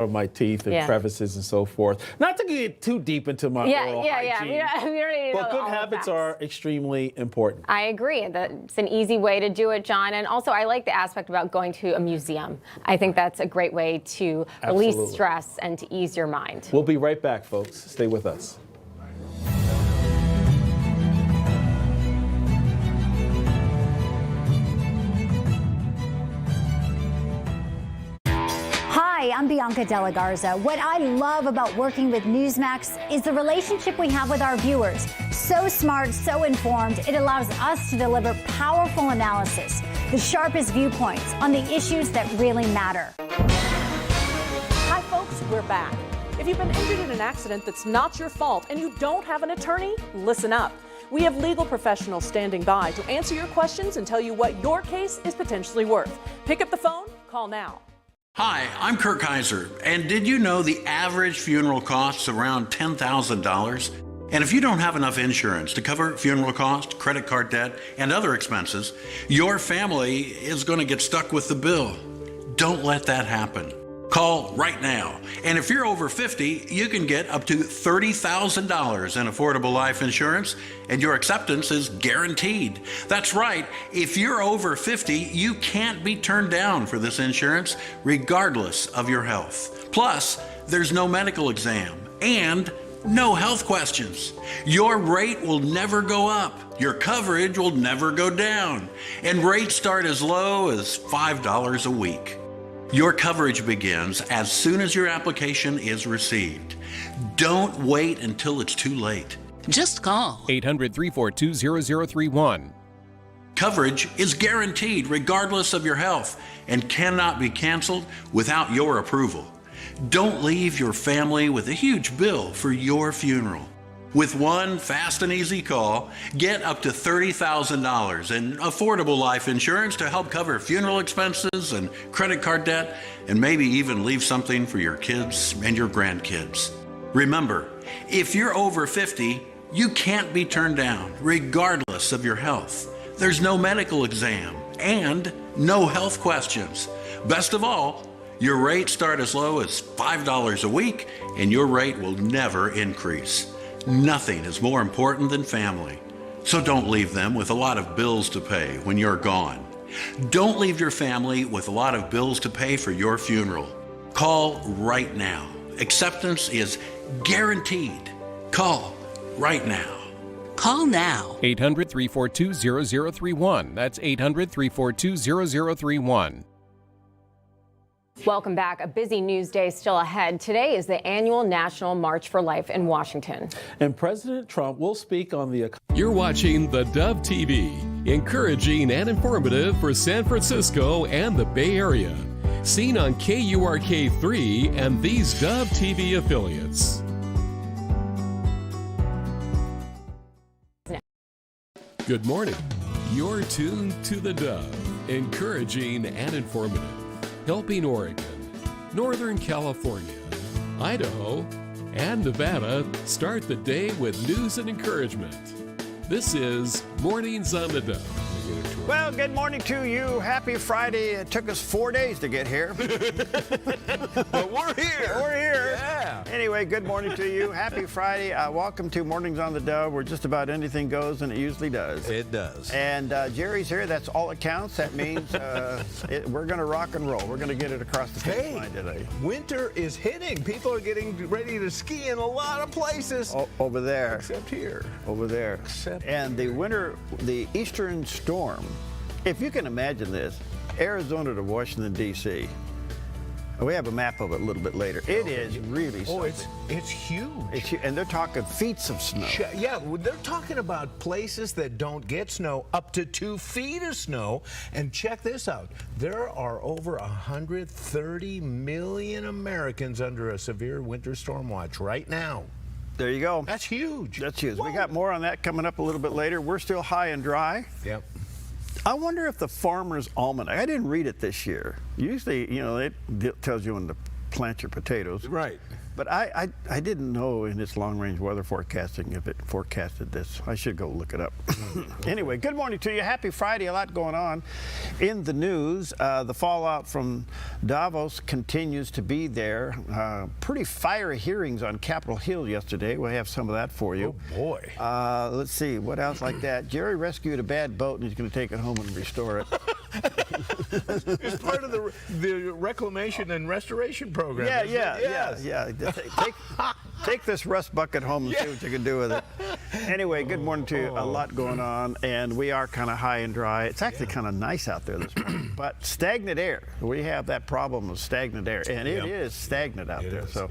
of my teeth and crevices and so forth. Not to get too deep into my oral hygiene. We don't need to know but good all the habits facts. are extremely important. I agree. It's an easy way to do it, John. And also, I like the aspect about going to a museum. I think that's a great way to release stress and to ease your mind. We'll be right back, folks. Stay with us. Hi, I'm Bianca Della Garza. What I love about working with Newsmax is the relationship we have with our viewers. So smart, so informed, it allows us to deliver powerful analysis, the sharpest viewpoints on the issues that really matter. Hi, folks, we're back. If you've been injured in an accident that's not your fault and you don't have an attorney, listen up. We have legal professionals standing by to answer your questions and tell you what your case is potentially worth. Pick up the phone, call now. Hi, I'm Kirk Kaiser, and did you know the average funeral costs around $10,000? And if you don't have enough insurance to cover funeral costs, credit card debt, and other expenses, your family is going to get stuck with the bill. Don't let that happen. Call right now. And if you're over 50, you can get up to $30,000 in affordable life insurance, and your acceptance is guaranteed. That's right. If you're over 50, you can't be turned down for this insurance, regardless of your health. Plus, there's no medical exam and no health questions. Your rate will never go up. Your coverage will never go down. And rates start as low as $5 a week. Your coverage begins as soon as your application is received. Don't wait until it's too late. Just call 800-342-0031. Coverage is guaranteed regardless of your health and cannot be canceled without your approval. Don't leave your family with a huge bill for your funeral. With one fast and easy call, get up to $30,000 in affordable life insurance to help cover funeral expenses and credit card debt, and maybe even leave something for your kids and your grandkids. Remember, if you're over 50, you can't be turned down, regardless of your health. There's no medical exam and no health questions. Best of all, your rates start as low as $5 a week, and your rate will never increase. Nothing is more important than family. So don't leave them with a lot of bills to pay when you're gone. Don't leave your family with a lot of bills to pay for your funeral. Call right now. Acceptance is guaranteed. Call right now. Call now. 800-342-0031. That's 800-342-0031. Welcome back. A busy news day still ahead. Today is the annual National March for Life in Washington. And President Trump will speak on the... You're watching theDove TV, encouraging and informative for San Francisco and the Bay Area. Seen on KURK3 and these Dove TV affiliates. Good morning. You're tuned to theDove, encouraging and informative. Helping Oregon, Northern California, Idaho, and Nevada start the day with news and encouragement. This is Mornings on the Dove. Well, good morning to you. Happy Friday. It took us 4 days to get here. But we're here. We're here. Yeah. Anyway, good morning to you. Happy Friday. Welcome to Mornings on the Dove, where just about anything goes, and it usually does. It does. And Jerry's here. That's all it counts. That means we're going to rock and roll. We're going to get it across the finish line today. Winter is hitting. People are getting ready to ski in a lot of places. Over there. Except here. Over there. And the eastern storm, if you can imagine this, Arizona to Washington, D.C. We have a map of it a little bit later. It is really something. It's huge. And they're talking feet of snow. Yeah, they're talking about places that don't get snow, up to 2 feet of snow. And check this out. There are over 130 million Americans under a severe winter storm watch right now. There you go. That's huge. That's huge. Whoa. We got more on that coming up a little bit later. We're still high and dry. Yep. I wonder if the Farmer's Almanac, I didn't read it this year. Usually, it tells you when to plant your potatoes. Right. but I didn't know in its long-range weather forecasting if it forecasted this. I should go look it up. Anyway, good morning to you. Happy Friday. A lot going on in the news. The fallout from Davos continues to be there. Pretty fiery hearings on Capitol Hill yesterday. We'll have some of that for you. Oh, boy. Let's see. What else like that? Jerry rescued a bad boat, and he's going to take it home and restore it. It's part of the reclamation and restoration program. Yeah. Take this rust bucket home and see what you can do with it. Anyway, good morning to you. A lot going on, and we are kind of high and dry. It's actually kind of nice out there this morning, but stagnant air. We have that problem of stagnant air, and it is stagnant out there. So,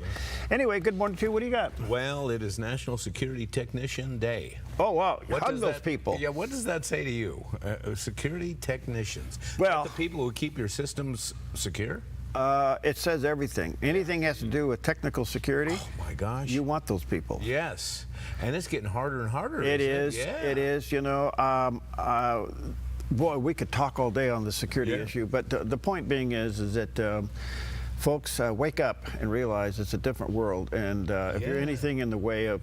anyway, good morning to you. What do you got? Well, it is National Security Technician Day. Oh, wow. Hug those people. Yeah, what does that say to you? Security technicians. Well, the people who keep your systems secure? It says everything. Anything has to do with technical security. Oh my gosh! You want those people. Yes, and it's getting harder and harder. It is. Yeah. It is. You know, boy, we could talk all day on the security issue, but the point being is that. Folks, wake up and realize it's a different world, and if you're anything in the way of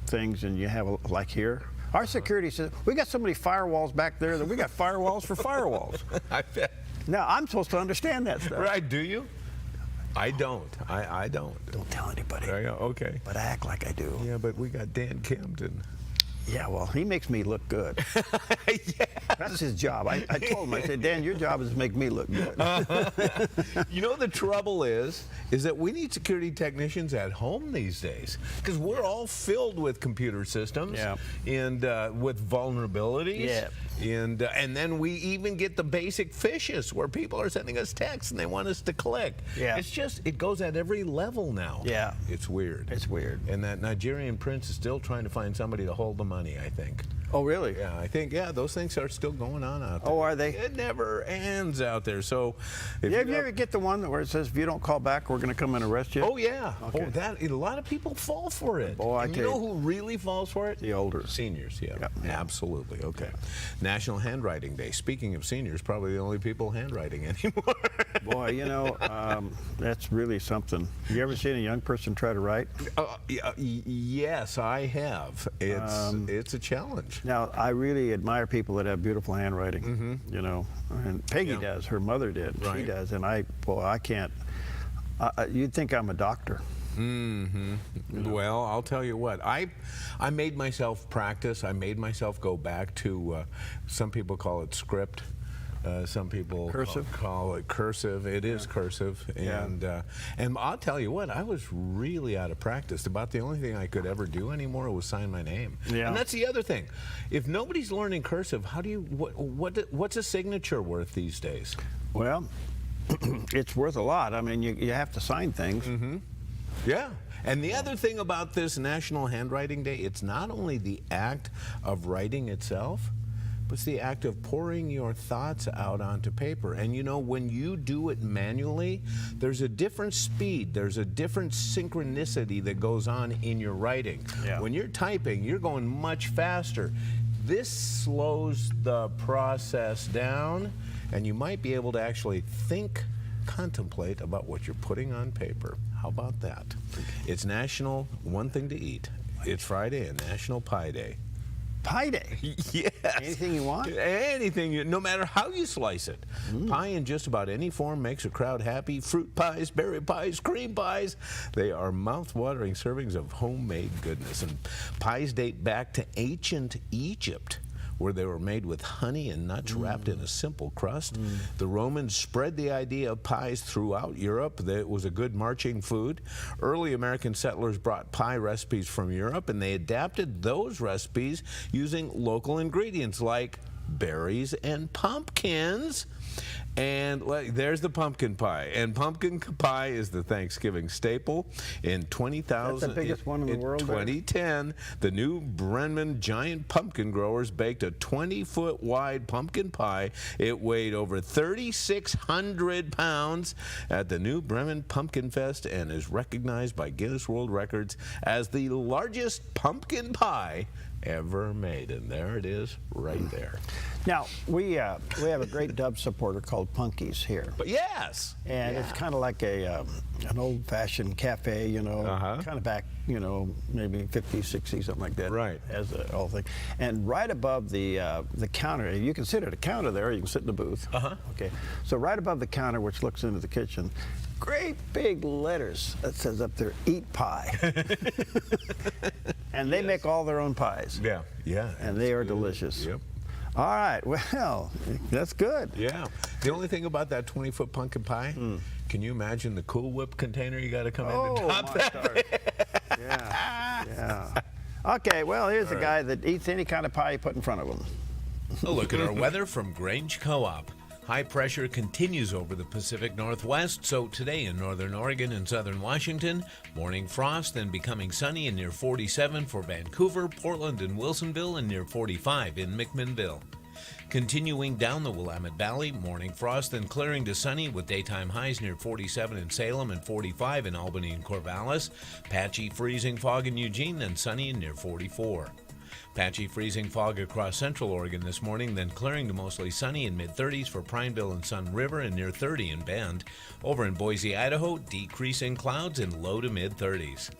things, and you have like here. Our security says we got so many firewalls back there that we got firewalls for firewalls. I bet. Now I'm supposed to understand that stuff. Right? Do you? I don't. I don't. Don't tell anybody. Okay. But I act like I do. Yeah, but we got Dan Camden. Yeah, well, he makes me look good. Yeah. That's his job. I told him, I said, Dan, your job is to make me look good. You know, the trouble is that we need security technicians at home these days because we're all filled with computer systems and with vulnerabilities. Yeah. And then we even get the basic phishes where people are sending us texts and they want us to click. Yeah. It's just, it goes at every level now. Yeah. It's weird. It's weird. And that Nigerian prince is still trying to find somebody to hold the money, I think. Oh, really? Yeah, I think, those things are still going on out there. Oh, are they? It never ends out there. So, if you ever get the one where it says, if you don't call back, we're going to come and arrest you? Oh, yeah. Okay. Oh, a lot of people fall for it. Oh, and you know who really falls for it? The older. Seniors, yeah. Yep. Absolutely. Okay. National Handwriting Day. Speaking of seniors, probably the only people handwriting anymore. Boy, you know, that's really something. You ever seen a young person try to write? Yes, I have. It's a challenge. Now, I really admire people that have beautiful handwriting, you know, and Peggy does, her mother did, she does, and I can't, you'd think I'm a doctor. Well, I'll tell you what, I made myself practice, I made myself go back to, some people call it script. Some people call it cursive. It is cursive, and I'll tell you what, I was really out of practice. About the only thing I could ever do anymore was sign my name. Yeah. And that's the other thing. If nobody's learning cursive, how do you what's a signature worth these days? Well, it's worth a lot. I mean, you have to sign things. Yeah. And the other thing about this National Handwriting Day, it's not only the act of writing itself, but it's the act of pouring your thoughts out onto paper. And you know, when you do it manually, there's a different speed, there's a different synchronicity that goes on in your writing. Yeah. When you're typing, you're going much faster. This slows the process down, and you might be able to actually contemplate about what you're putting on paper. How about that? It's National One Thing to Eat. It's Friday and National Pie Day. Pie Day? Yes. Anything you want? Anything, no matter how you slice it. Pie in just about any form makes a crowd happy. Fruit pies, berry pies, cream pies. They are mouth-watering servings of homemade goodness. And pies date back to ancient Egypt, where they were made with honey and nuts wrapped in a simple crust. The Romans spread the idea of pies throughout Europe. It was a good marching food. Early American settlers brought pie recipes from Europe, and they adapted those recipes using local ingredients like berries and pumpkins. And there's the pumpkin pie. And pumpkin pie is the Thanksgiving staple. In 20,000, that's the biggest one in the world. 2010, the new Brenman giant pumpkin growers baked a 20-foot wide pumpkin pie. It weighed over 3,600 pounds at the new Bremen Pumpkin Fest and is recognized by Guinness World Records as the largest pumpkin pie ever made. And there it is, right there. Now, we have a great Dove supporter called Punkies here. But yes! And it's kind of like a an old-fashioned cafe, you know, Uh-huh. kind of back, you know, maybe 50s, 60s, something like that. Right. As a whole thing. And right above the counter, you can sit at a counter there, you can sit in the booth. Uh-huh. Okay. So right above the counter, which looks into the kitchen, great big letters that says up there, "Eat Pie." And they make all their own pies. Yeah, yeah. And they are delicious. Yep. All right, well, that's good. Yeah. The only thing about that 20-foot pumpkin pie, can you imagine the Cool Whip container you got to come in to top my that? stars. Yeah, yeah. Okay, well, here's a guy that eats any kind of pie you put in front of him. A look at our weather from Grange Co-op. High pressure continues over the Pacific Northwest, so today in northern Oregon and southern Washington, morning frost, then becoming sunny and near 47 for Vancouver, Portland, and Wilsonville, and near 45 in McMinnville. Continuing down the Willamette Valley, morning frost, then clearing to sunny with daytime highs near 47 in Salem and 45 in Albany and Corvallis. Patchy freezing fog in Eugene, then sunny and near 44. Patchy freezing fog across central Oregon this morning, then clearing to mostly sunny in mid-30s for Prineville and Sun River and near 30 in Bend. Over in Boise, Idaho, decreasing clouds in low to mid-30s.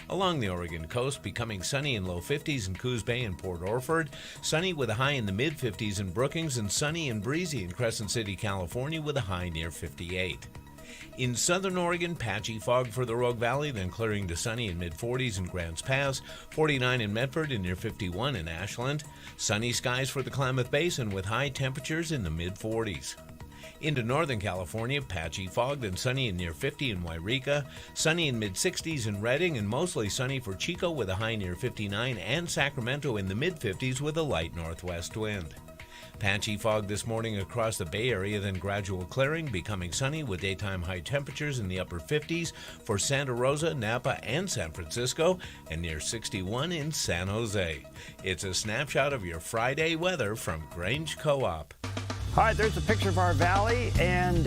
Along the Oregon coast, becoming sunny in low 50s in Coos Bay and Port Orford, sunny with a high in the mid-50s in Brookings, and sunny and breezy in Crescent City, California with a high near 58. In southern Oregon, patchy fog for the Rogue Valley, then clearing to sunny in mid-40s in Grants Pass, 49 in Medford and near 51 in Ashland. Sunny skies for the Klamath Basin with high temperatures in the mid-40s. Into northern California, patchy fog, then sunny and near 50 in Wairika, sunny in mid-60s in Redding, and mostly sunny for Chico with a high near 59, and Sacramento in the mid-50s with a light northwest wind. Patchy fog this morning across the Bay Area, then gradual clearing, becoming sunny with daytime high temperatures in the upper 50s for Santa Rosa, Napa, and San Francisco, and near 61 in San Jose. It's a snapshot of your Friday weather from Grange Co-op. All right, there's a picture of our valley, and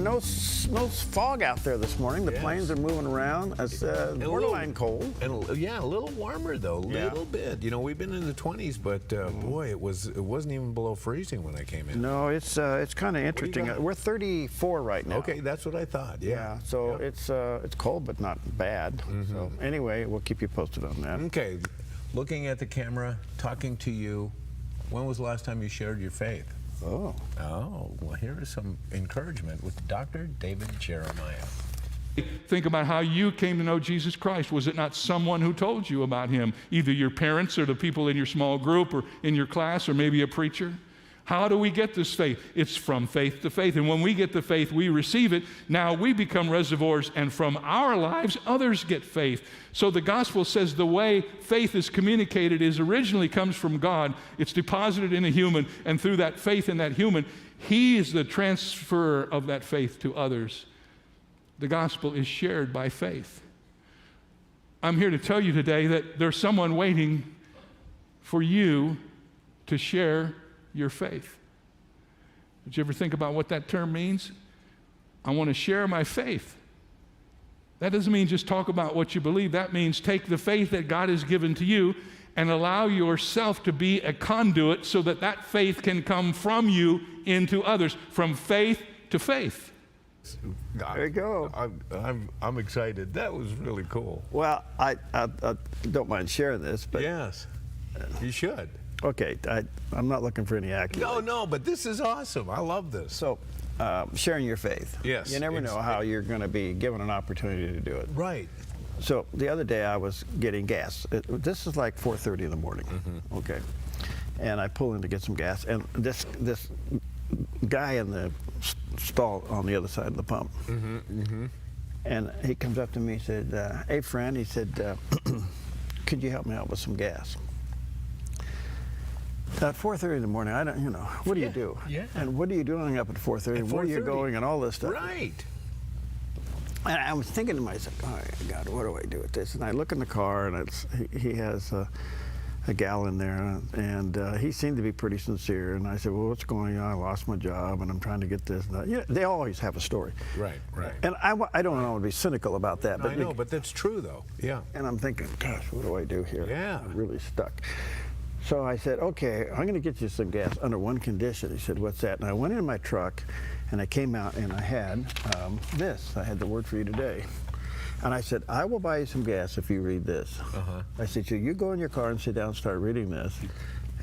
no fog out there this morning. The planes are moving around. It's borderline cold. And yeah, a little warmer though, a little bit. You know, we've been in the 20s, but boy, it wasn't even below freezing when I came in. No, it's kind of interesting. We're 34 right now. Okay, that's what I thought. Yeah. So it's cold, but not bad. So anyway, we'll keep you posted on that. Okay, looking at the camera, talking to you. When was the last time you shared your faith? Oh, well, here is some encouragement with Dr. David Jeremiah. Think about how you came to know Jesus Christ. Was it not someone who told you about him? Either your parents or the people in your small group or in your class or maybe a preacher? How do we get this faith? It's from faith to faith. And when we get the faith, we receive it. Now we become reservoirs, and from our lives, others get faith. So the gospel says the way faith is communicated is originally comes from God. It's deposited in a human, and through that faith in that human, he is the transferer of that faith to others. The gospel is shared by faith. I'm here to tell you today that there's someone waiting for you to share your faith. Did you ever think about what that term means? I want to share my faith. That doesn't mean just talk about what you believe. That means take the faith that God has given to you and allow yourself to be a conduit so that that faith can come from you into others, from faith to faith. There you go. I'm excited. That was really cool. Well, I don't mind sharing this, but yes, you should. Okay, I'm not looking for any accolades. No, but this is awesome. I love this. So, sharing your faith. Yes. You never know how you're going to be given an opportunity to do it. Right. So the other day I was getting gas. This is like 4:30 in the morning. Okay. And I pull in to get some gas, and this guy in the stall on the other side of the pump. And he comes up to me and said, "Hey, friend," he said, "could you help me out with some gas?" At 4:30 in the morning, I don't, what do you do? Yeah. And what are you doing up at 4:30? Where are you going and all this stuff? Right. And I was thinking to myself, oh, God, what do I do with this? And I look in the car, and he has a gal in there, and he seemed to be pretty sincere. And I said, well, what's going on? I lost my job, and I'm trying to get this and that. You know, they always have a story. Right. And I don't want to be cynical about that. But I know, but that's true, though. Yeah. And I'm thinking, gosh, what do I do here? Yeah. I'm really stuck. So I said, okay, I'm going to get you some gas under one condition. He said, what's that? And I went in my truck, and I came out, and I had this. I had the word for you today. And I said, I will buy you some gas if you read this. I said, so you go in your car and sit down and start reading this,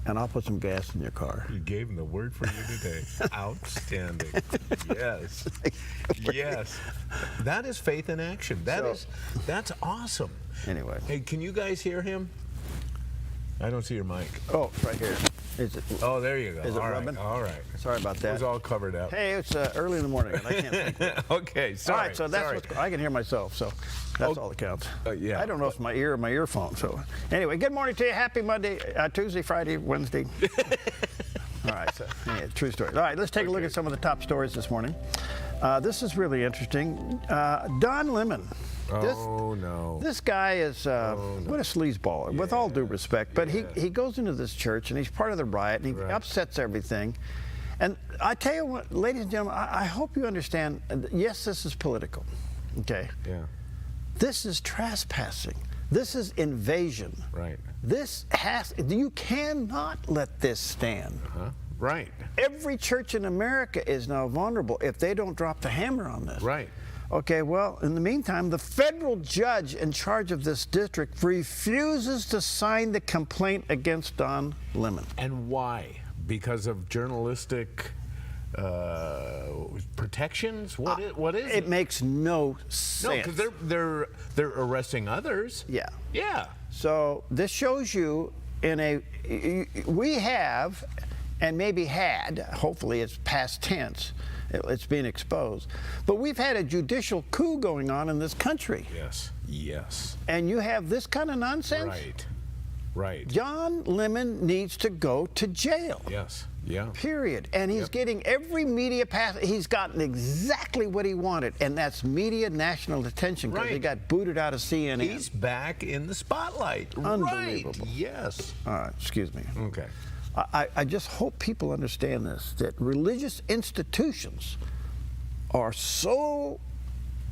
and I'll put some gas in your car. You gave him the word for you today. Outstanding. Yes. Yes. That is faith in action. That's awesome. Anyway. Hey, can you guys hear him? I don't see your mic. Oh, it's right here. Is it? Oh, there you go. Is it all rubbing? right. All right. Sorry about that. It was all covered up. Hey, it's early in the morning, and I can't think. Okay, sorry. All right, so that's what I can hear myself, so that's all that counts. Yeah. I don't know if it's my ear or my earphone. So anyway, good morning to you. Happy Monday, Tuesday, Friday, Wednesday. All right, so yeah, true story. All right, let's take a look at some of the top stories this morning. This is really interesting. Don Lemon. This guy is what a sleazeball, with all due respect. But he goes into this church, and he's part of the riot, and he upsets everything. And I tell you what, ladies and gentlemen, I hope you understand, yes, this is political, okay? Yeah. This is trespassing. This is invasion. Right. You cannot let this stand. Right. Every church in America is now vulnerable if they don't drop the hammer on this. Right. Okay, well, in the meantime, the federal judge in charge of this district refuses to sign the complaint against Don Lemon. And why? Because of journalistic protections? What is it? It makes no sense. No, because they're arresting others. Yeah. Yeah. So this shows you we have, and maybe had, hopefully it's past tense, it's being exposed, but we've had a judicial coup going on in this country. Yes. Yes. And you have this kind of nonsense? Right. Right. John Lemon needs to go to jail. Yes. Yeah. Period. And he's getting every media pass. He's gotten exactly what he wanted, and that's media national attention because he got booted out of CNN. He's back in the spotlight. Unbelievable. Right. Yes. All right, excuse me. Okay. I just hope people understand this, that religious institutions are so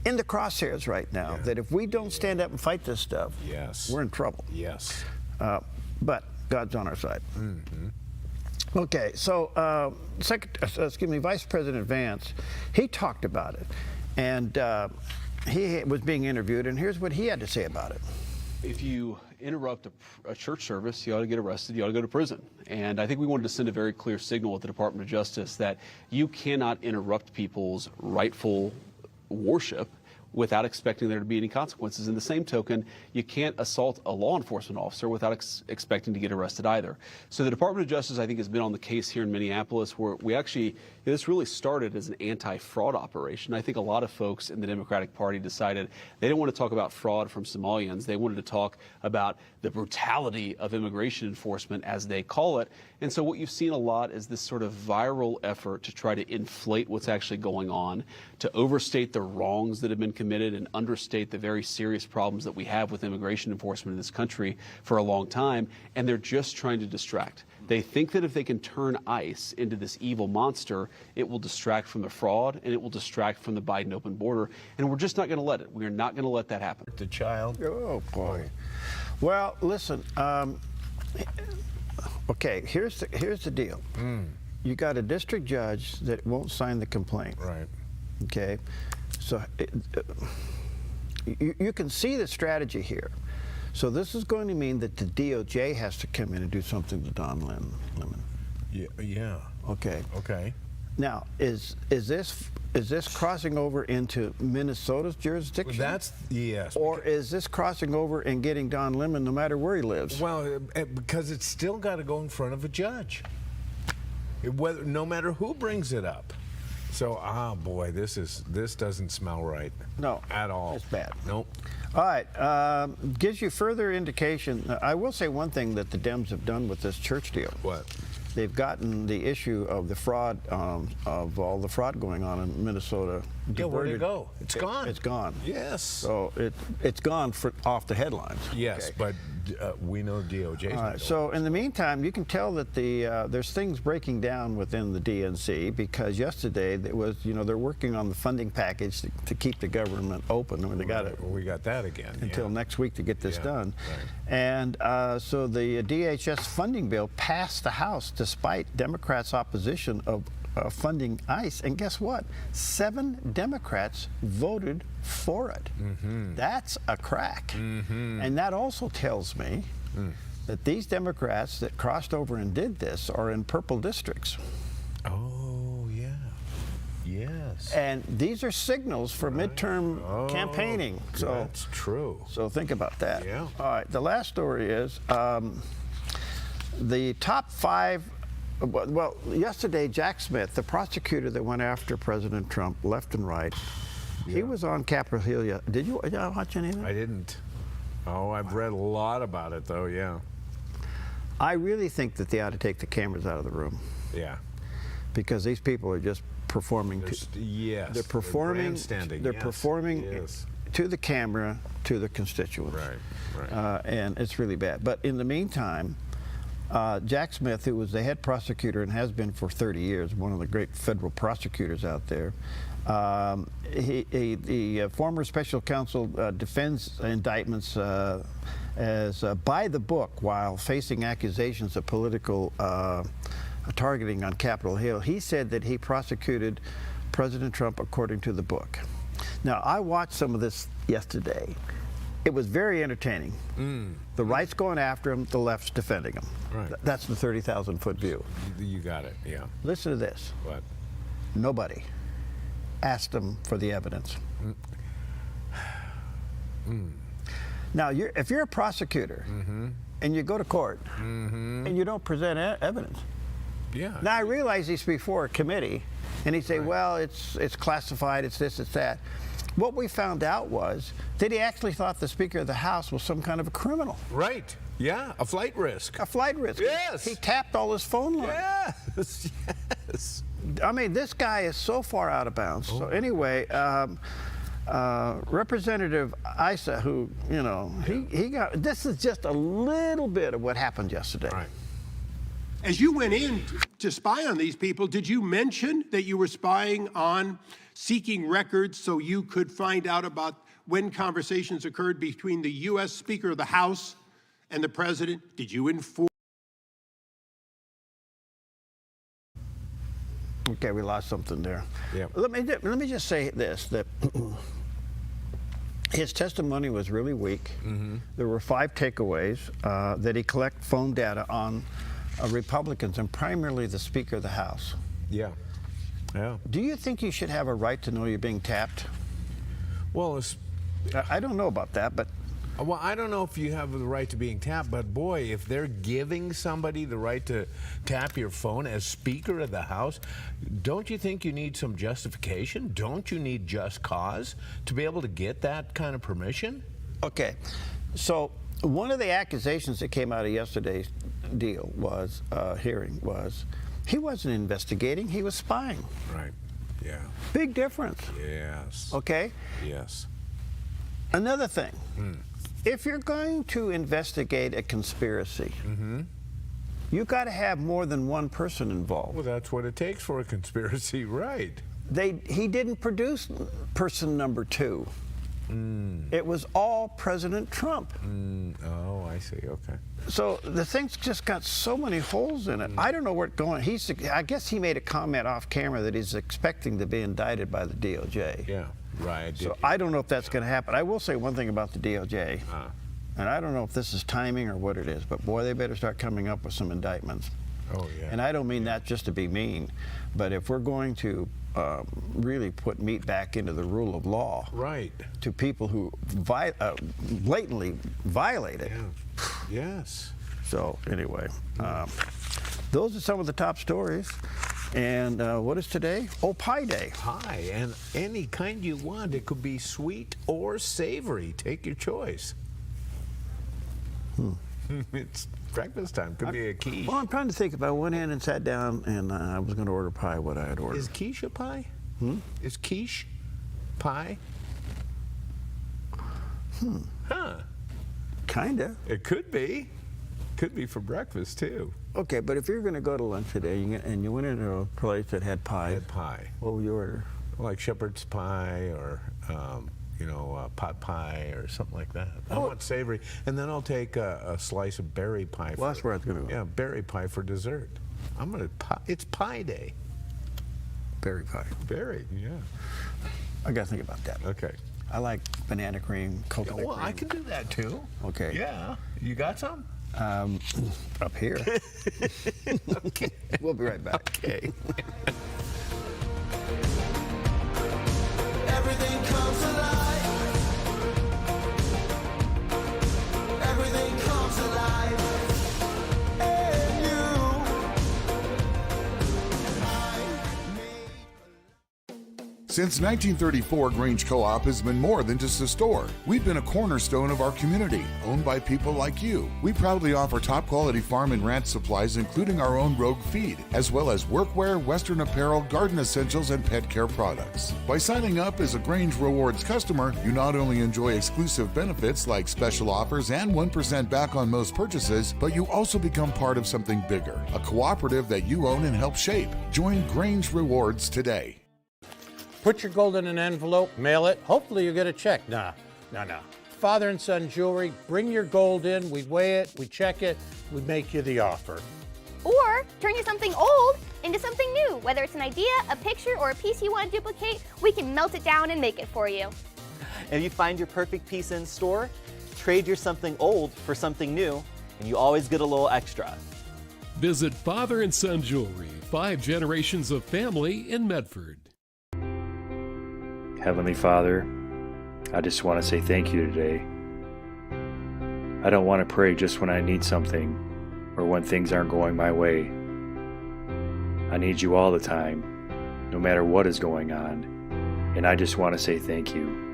in the crosshairs right now that if we don't stand up and fight this stuff, we're in trouble. Yes. But God's on our side. Okay, so Vice President Vance, he talked about it, and he was being interviewed, and here's what he had to say about it. If you interrupt a church service, you ought to get arrested, you ought to go to prison. And I think we wanted to send a very clear signal at the Department of Justice that you cannot interrupt people's rightful worship without expecting there to be any consequences. In the same token, you can't assault a law enforcement officer without expecting to get arrested either. So the Department of Justice, I think, has been on the case here in Minneapolis, where we actually, this really started as an anti-fraud operation. I think a lot of folks in the Democratic Party decided they didn't want to talk about fraud from Somalians. They wanted to talk about the brutality of immigration enforcement, as they call it. And so what you've seen a lot is this sort of viral effort to try to inflate what's actually going on, to overstate the wrongs that have been committed and understate the very serious problems that we have with immigration enforcement in this country for a long time. And they're just trying to distract. They think that if they can turn ICE into this evil monster, it will distract from the fraud and it will distract from the Biden open border. And we're just not going to let it. We are not going to let that happen. The child. Oh, boy. Well, listen, okay, here's the deal. You got a district judge that won't sign the complaint. Right. Okay, so you can see the strategy here. So this is going to mean that the DOJ has to come in and do something to Don Lemon. Yeah. Okay. Okay. Now, is this crossing over into Minnesota's jurisdiction? Yes. Or is this crossing over and getting Don Lemon no matter where he lives? Well, because it's still got to go in front of a judge, no matter who brings it up. So, boy, this doesn't smell right. No. At all. It's bad. Nope. All right. Gives you further indication. I will say one thing that the Dems have done with this church deal. What? They've gotten the issue of the fraud, of all the fraud going on in Minnesota. Yeah, where'd it go? It's gone. It's gone. Yes. So it's gone off the headlines. Yes, okay. but We know DOJ. All right, so in the meantime, you can tell that there's things breaking down within the DNC, because yesterday it was, they're working on the funding package to keep the government open. I mean, they got it. Well, we got that again. Until next week to get this done. Right. And so the DHS funding bill passed the House despite Democrats' opposition of funding ICE. And guess what? 7 Democrats voted for it. That's a crack. And that also tells me that these Democrats that crossed over and did this are in purple districts. Oh, yeah. Yes. And these are signals for midterm campaigning. So that's true. So think about that. Yeah. All right. The last story is the top 5. Well, yesterday, Jack Smith, the prosecutor that went after President Trump left and right, he was on Capitol Hill. Did you watch any of that? I didn't. Oh, I've read a lot about it, though, yeah. I really think that they ought to take the cameras out of the room. Yeah. Because these people are just performing. Yes. They're performing. They're performing to the camera, to the constituents. Right. And it's really bad. But in the meantime, Jack Smith, who was the head prosecutor and has been for 30 years, one of the great federal prosecutors out there, the former special counsel defends indictments as by the book while facing accusations of political targeting on Capitol Hill. He said that he prosecuted President Trump according to the book. Now, I watched some of this yesterday. It was very entertaining. The right's going after him, the left's defending him. Right. That's the 30,000-foot view. You got it, yeah. Listen to this. What? Nobody asked him for the evidence. Now, if you're a prosecutor and you go to court and you don't present evidence. Yeah. Now, I realize he's before a committee and he'd say, well, it's classified, it's this, it's that. What we found out was that he actually thought the Speaker of the House was some kind of a criminal. Right. Yeah, a flight risk. A flight risk. Yes. He tapped all his phone lines. Yes. Yes. I mean, this guy is so far out of bounds. So anyway, Representative Issa, who, he got, this is just a little bit of what happened yesterday. Right. As you went in to spy on these people, did you mention that you were spying on seeking records so you could find out about when conversations occurred between the U.S. Speaker of the House and the President? Did you inform? Okay, we lost something there. Yeah. Let me just say this, that his testimony was really weak. There were 5 takeaways that he collected phone data on Republicans and primarily the Speaker of the House. Yeah. Yeah. Do you think you should have a right to know you're being tapped? Well, I don't know about that, but... Well, I don't know if you have the right to being tapped, but boy, if they're giving somebody the right to tap your phone as Speaker of the House, don't you think you need some justification? Don't you need just cause to be able to get that kind of permission? Okay, so one of the accusations that came out of yesterday's hearing was he wasn't investigating, he was spying. Right, yeah. Big difference. Yes. Okay? Yes. Another thing. If you're going to investigate a conspiracy, you got to have more than one person involved. Well, that's what it takes for a conspiracy, right? He didn't produce person number 2. It was all President Trump. Oh, I see. Okay. So the thing's just got so many holes in it. I don't know where it's going. I guess he made a comment off camera that he's expecting to be indicted by the DOJ. Yeah. Right. So I don't know if that's going to happen. I will say one thing about the DOJ, and I don't know if this is timing or what it is, but boy, they better start coming up with some indictments. Oh, yeah. And I don't mean that just to be mean, but if we're going to really put meat back into the rule of law, right, to people who blatantly violate it. Yeah. Yes. So anyway, those are some of the top stories. And what is today? Oh, Pie Day. Pie, and any kind you want. It could be sweet or savory. Take your choice. It's breakfast time. Could be a quiche. Well, I'm trying to think. If I went in and sat down and I was going to order pie, what I'd order. Is quiche a pie? Is quiche pie? Huh. Kinda. It could be. Could be for breakfast, too. Okay, but if you're going to go to lunch today and you went into a place that had pie. What would you order? Like shepherd's pie or, pot pie or something like that. I want savory. And then I'll take a slice of berry pie. Well, that's where I was going to go. Yeah, berry pie for dessert. It's pie day. Berry pie. Berry, yeah. I got to think about that. Okay. I like banana cream, coconut cream. Well, I can do that, too. Okay. Yeah. You got some? Up here. Okay. We'll be right back. Okay. Everything comes alive. Everything comes alive. And Since 1934, Grange Co-op has been more than just a store. We've been a cornerstone of our community, owned by people like you. We proudly offer top-quality farm and ranch supplies, including our own Rogue feed, as well as workwear, Western apparel, garden essentials, and pet care products. By signing up as a Grange Rewards customer, you not only enjoy exclusive benefits like special offers and 1% back on most purchases, but you also become part of something bigger, a cooperative that you own and help shape. Join Grange Rewards today. Put your gold in an envelope, mail it. Hopefully you get a check. No. Father and son jewelry, bring your gold in, we weigh it, we check it, we make you the offer. Or turn your something old into something new. Whether it's an idea, a picture, or a piece you want to duplicate, we can melt it down and make it for you. If you find your perfect piece in store, trade your something old for something new, and you always get a little extra. Visit Father and Son Jewelry, 5 generations of family in Medford. Heavenly Father, I just want to say thank you today. I don't want to pray just when I need something or when things aren't going my way. I need you all the time, no matter what is going on, and I just want to say thank you.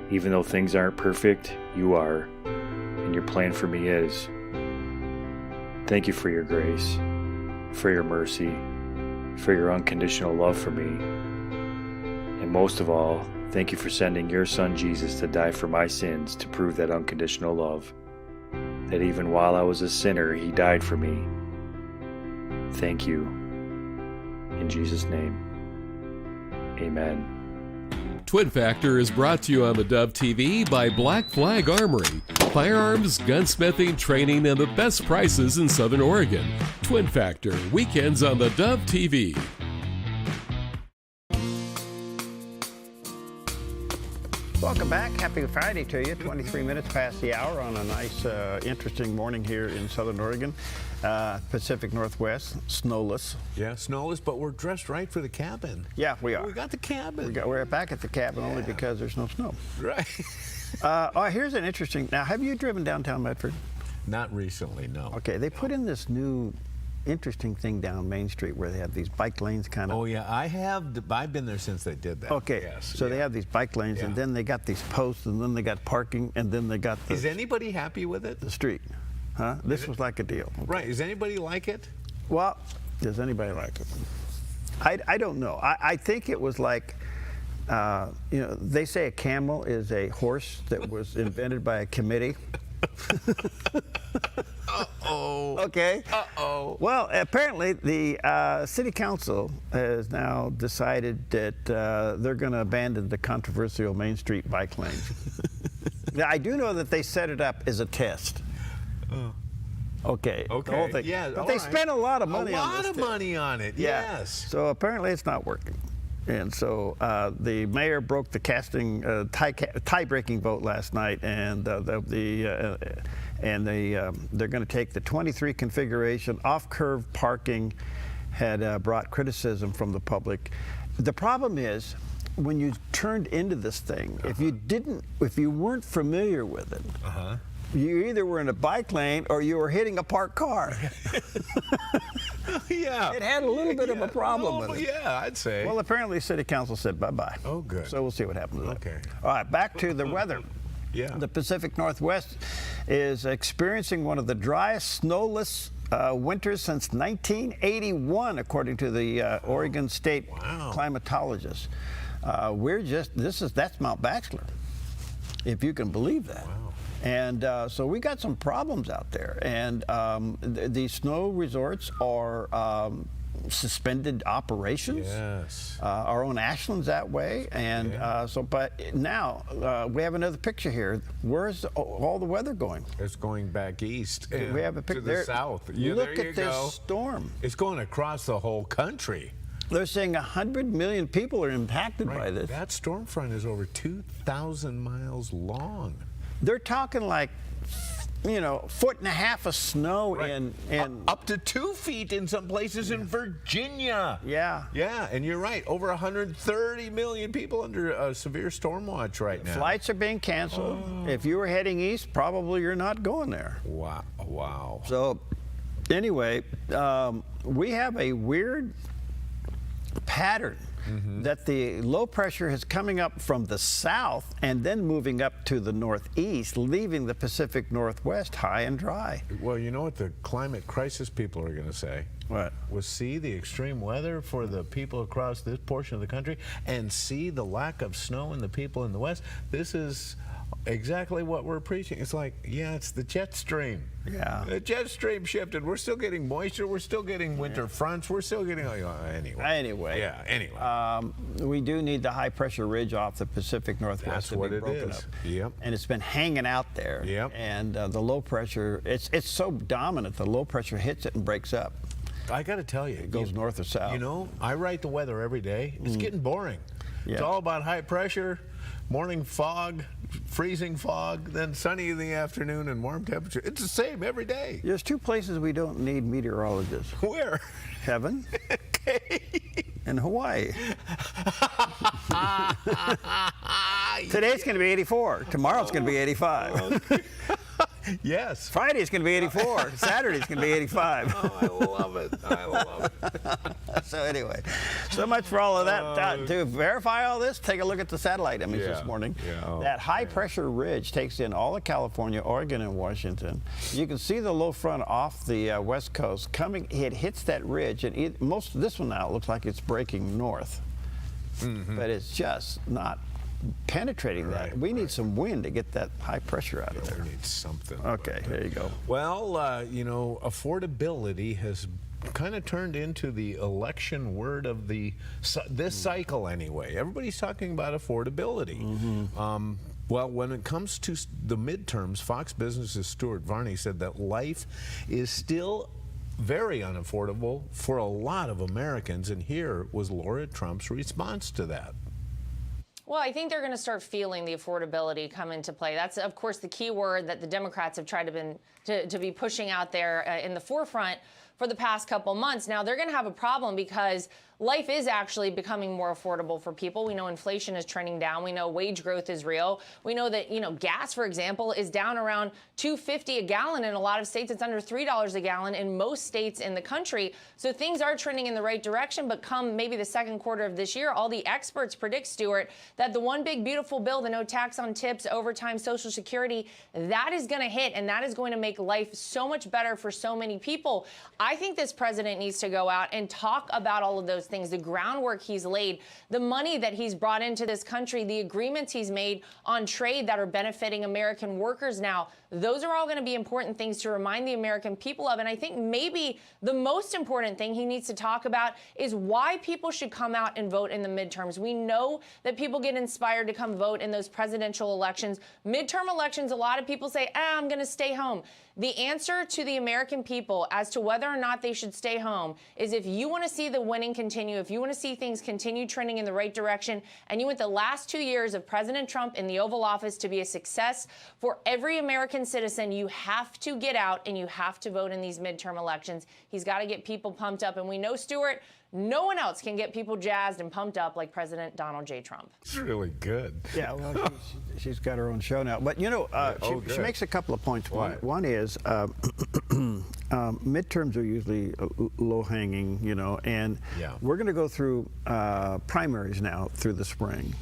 Even though things aren't perfect, you are, and your plan for me is. Thank you for your grace, for your mercy, for your unconditional love for me. And most of all, thank you for sending your son Jesus to die for my sins to prove that unconditional love. That even while I was a sinner, he died for me. Thank you. In Jesus' name, amen. Twin Factor is brought to you on the Dove TV by Black Flag Armory. Firearms, gunsmithing, training, and the best prices in Southern Oregon. Twin Factor, weekends on the Dove TV. Welcome back. Happy Friday to you. 23 minutes past the hour on a nice, interesting morning here in Southern Oregon. Pacific Northwest, snowless. Yeah, snowless, but we're dressed right for the cabin. Yeah, we are. We got the cabin. We're back at the cabin only because there's no snow. Right. Here's an interesting. Now, have you driven downtown Medford? Not recently, no. Okay, they put in this new interesting thing down Main Street where they have these bike lanes kind of. Oh yeah, I have. I've been there since they did that. Okay, yes, so they have these bike lanes, and then they got these posts, and then they got parking, and then they got the. Is anybody happy with it? The street, huh? This was like a deal. Okay. Right. Does anybody like it? Well, does anybody like it? I don't know. I think it was like. They say a camel is a horse that was invented by a committee. Uh-oh. Okay. Uh-oh. Well, apparently the city council has now decided that they're going to abandon the controversial Main Street bike lanes. Now, I do know that they set it up as a test. Okay. Okay. The whole thing. Yeah. But they spent a lot of money on this. A lot of money on it. Yeah. Yes. So apparently it's not working. And so the mayor broke the tie-breaking vote last night, and they're going to take the 23 configuration. Off-curve parking had brought criticism from the public. The problem is, when you turned into this thing, if you weren't familiar with it, you either were in a bike lane or you were hitting a parked car. Yeah. It had a little bit of a problem with it. Yeah, I'd say. Well, apparently city council said bye-bye. Oh, good. So we'll see what happens with that. Okay. All right, back to the weather. Yeah. The Pacific Northwest is experiencing one of the driest, snowless winters since 1981, according to the Oregon State climatologist. That's Mount Bachelor, if you can believe that. Wow. And so we got some problems out there. And these snow resorts are suspended operations. Yes. Our own Ashland's that way. And but now we have another picture here. Where's all the weather going? It's going back east. We have a picture to the there. south. Look there you at this go. storm. It's going across the whole country. They're saying 100 million people are impacted by this. That storm front is over 2,000 miles long. They're talking like, you know, 1.5 feet of snow in up to 2 feet in some places in Virginia. Yeah. Yeah, and you're right. Over 130 million people under severe storm watch right now. Flights are being canceled. If you were heading east, probably you're not going there. Wow. Wow. So anyway, we have a weird pattern that the low pressure is coming up from the south and then moving up to the northeast, leaving the Pacific Northwest high and dry. Well, you know what the climate crisis people are going to say? What? Was see the extreme weather for the people across this portion of the country and see the lack of snow in the people in the west. This is exactly what we're preaching. It's like, yeah, it's the jet stream. Yeah. The jet stream shifted. We're still getting moisture. We're still getting winter fronts. We're still getting, anyway. Yeah, anyway. We do need the high pressure ridge off the Pacific Northwest That's to what be it broken is. up. Yep. And it's been hanging out there. Yep. And the low pressure, it's so dominant, the low pressure hits it and breaks up. I got to tell you. It goes north or south. You know, I write the weather every day. It's getting boring. Yeah. It's all about high pressure, morning fog, freezing fog, then sunny in the afternoon and warm temperature. It's the same every day. There's two places we don't need meteorologists. Where? Heaven. And Hawaii. Today's going to be 84. Tomorrow's going to be 85. Yes. Friday's going to be 84. Saturday's going to be 85. Oh, I love it. I love it. So anyway, so much for all of that. To verify all this, take a look at the satellite image this morning. That high pressure ridge takes in all of California, Oregon, and Washington. You can see the low front off the west coast coming. It hits that ridge, and this one now looks like it's breaking north, but it's just not penetrating that. We need some wind to get that high pressure out of there. We need something. Okay, there you go. Well, you know, affordability has kind of turned into the election word of this cycle anyway. Everybody's talking about affordability. Well, when it comes to the midterms, Fox Business's Stuart Varney said that life is still very unaffordable for a lot of Americans, and here was Laura Trump's response to that. Well, I think they're going to start feeling the affordability come into play. That's, of course, the key word that the Democrats have tried to be pushing out there in the forefront for the past couple months. Now, they're going to have a problem because life is actually becoming more affordable for people. We know inflation is trending down. We know wage growth is real. We know that, gas, for example, is down around $2.50 a gallon. In a lot of states, it's under $3 a gallon in most states in the country. So things are trending in the right direction. But come maybe the second quarter of this year, all the experts predict, Stuart, that the one big beautiful bill, the no tax on tips, overtime, Social Security, that is going to hit. And that is going to make life so much better for so many people. I think this president needs to go out and talk about all of those things, the groundwork he's laid, the money that he's brought into this country, the agreements he's made on trade that are benefiting American workers now. Those are all going to be important things to remind the American people of. And I think maybe the most important thing he needs to talk about is why people should come out and vote in the midterms. We know that people get inspired to come vote in those presidential elections. Midterm elections, a lot of people say, I'm going to stay home. The answer to the American people as to whether or not they should stay home is if you want to see the winning continue, if you want to see things continue trending in the right direction, and you want the last 2 years of President Trump in the Oval Office to be a success for every American citizen, you have to get out and you have to vote in these midterm elections. He's got to get people pumped up. And we know, Stuart, no one else can get people jazzed and pumped up like President Donald J. Trump. It's really good. Yeah, well, she's got her own show now. But, she makes a couple of points. One is midterms are usually low-hanging, and we're going to go through primaries now through the spring.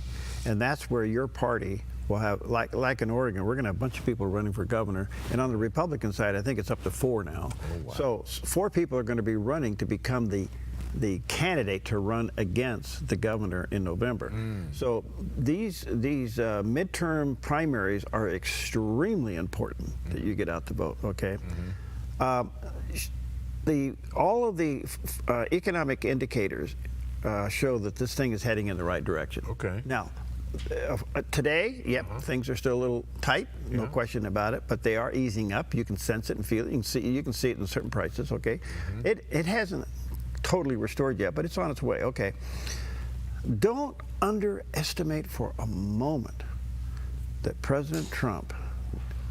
And that's where your party will have, like in Oregon, we're going to have a bunch of people running for governor. And on the Republican side, I think it's up to 4 now. Oh, wow. So 4 people are going to be running to become the candidate to run against the governor in November. So these midterm primaries are extremely important that you get out to vote. Okay. All of the economic indicators show that this thing is heading in the right direction. Okay. Now, today, things are still a little tight, no question about it, but they are easing up. You can sense it and feel it. You can see it in certain prices. Okay. It hasn't totally restored yet, but it's on its way. Okay. Don't underestimate for a moment that President Trump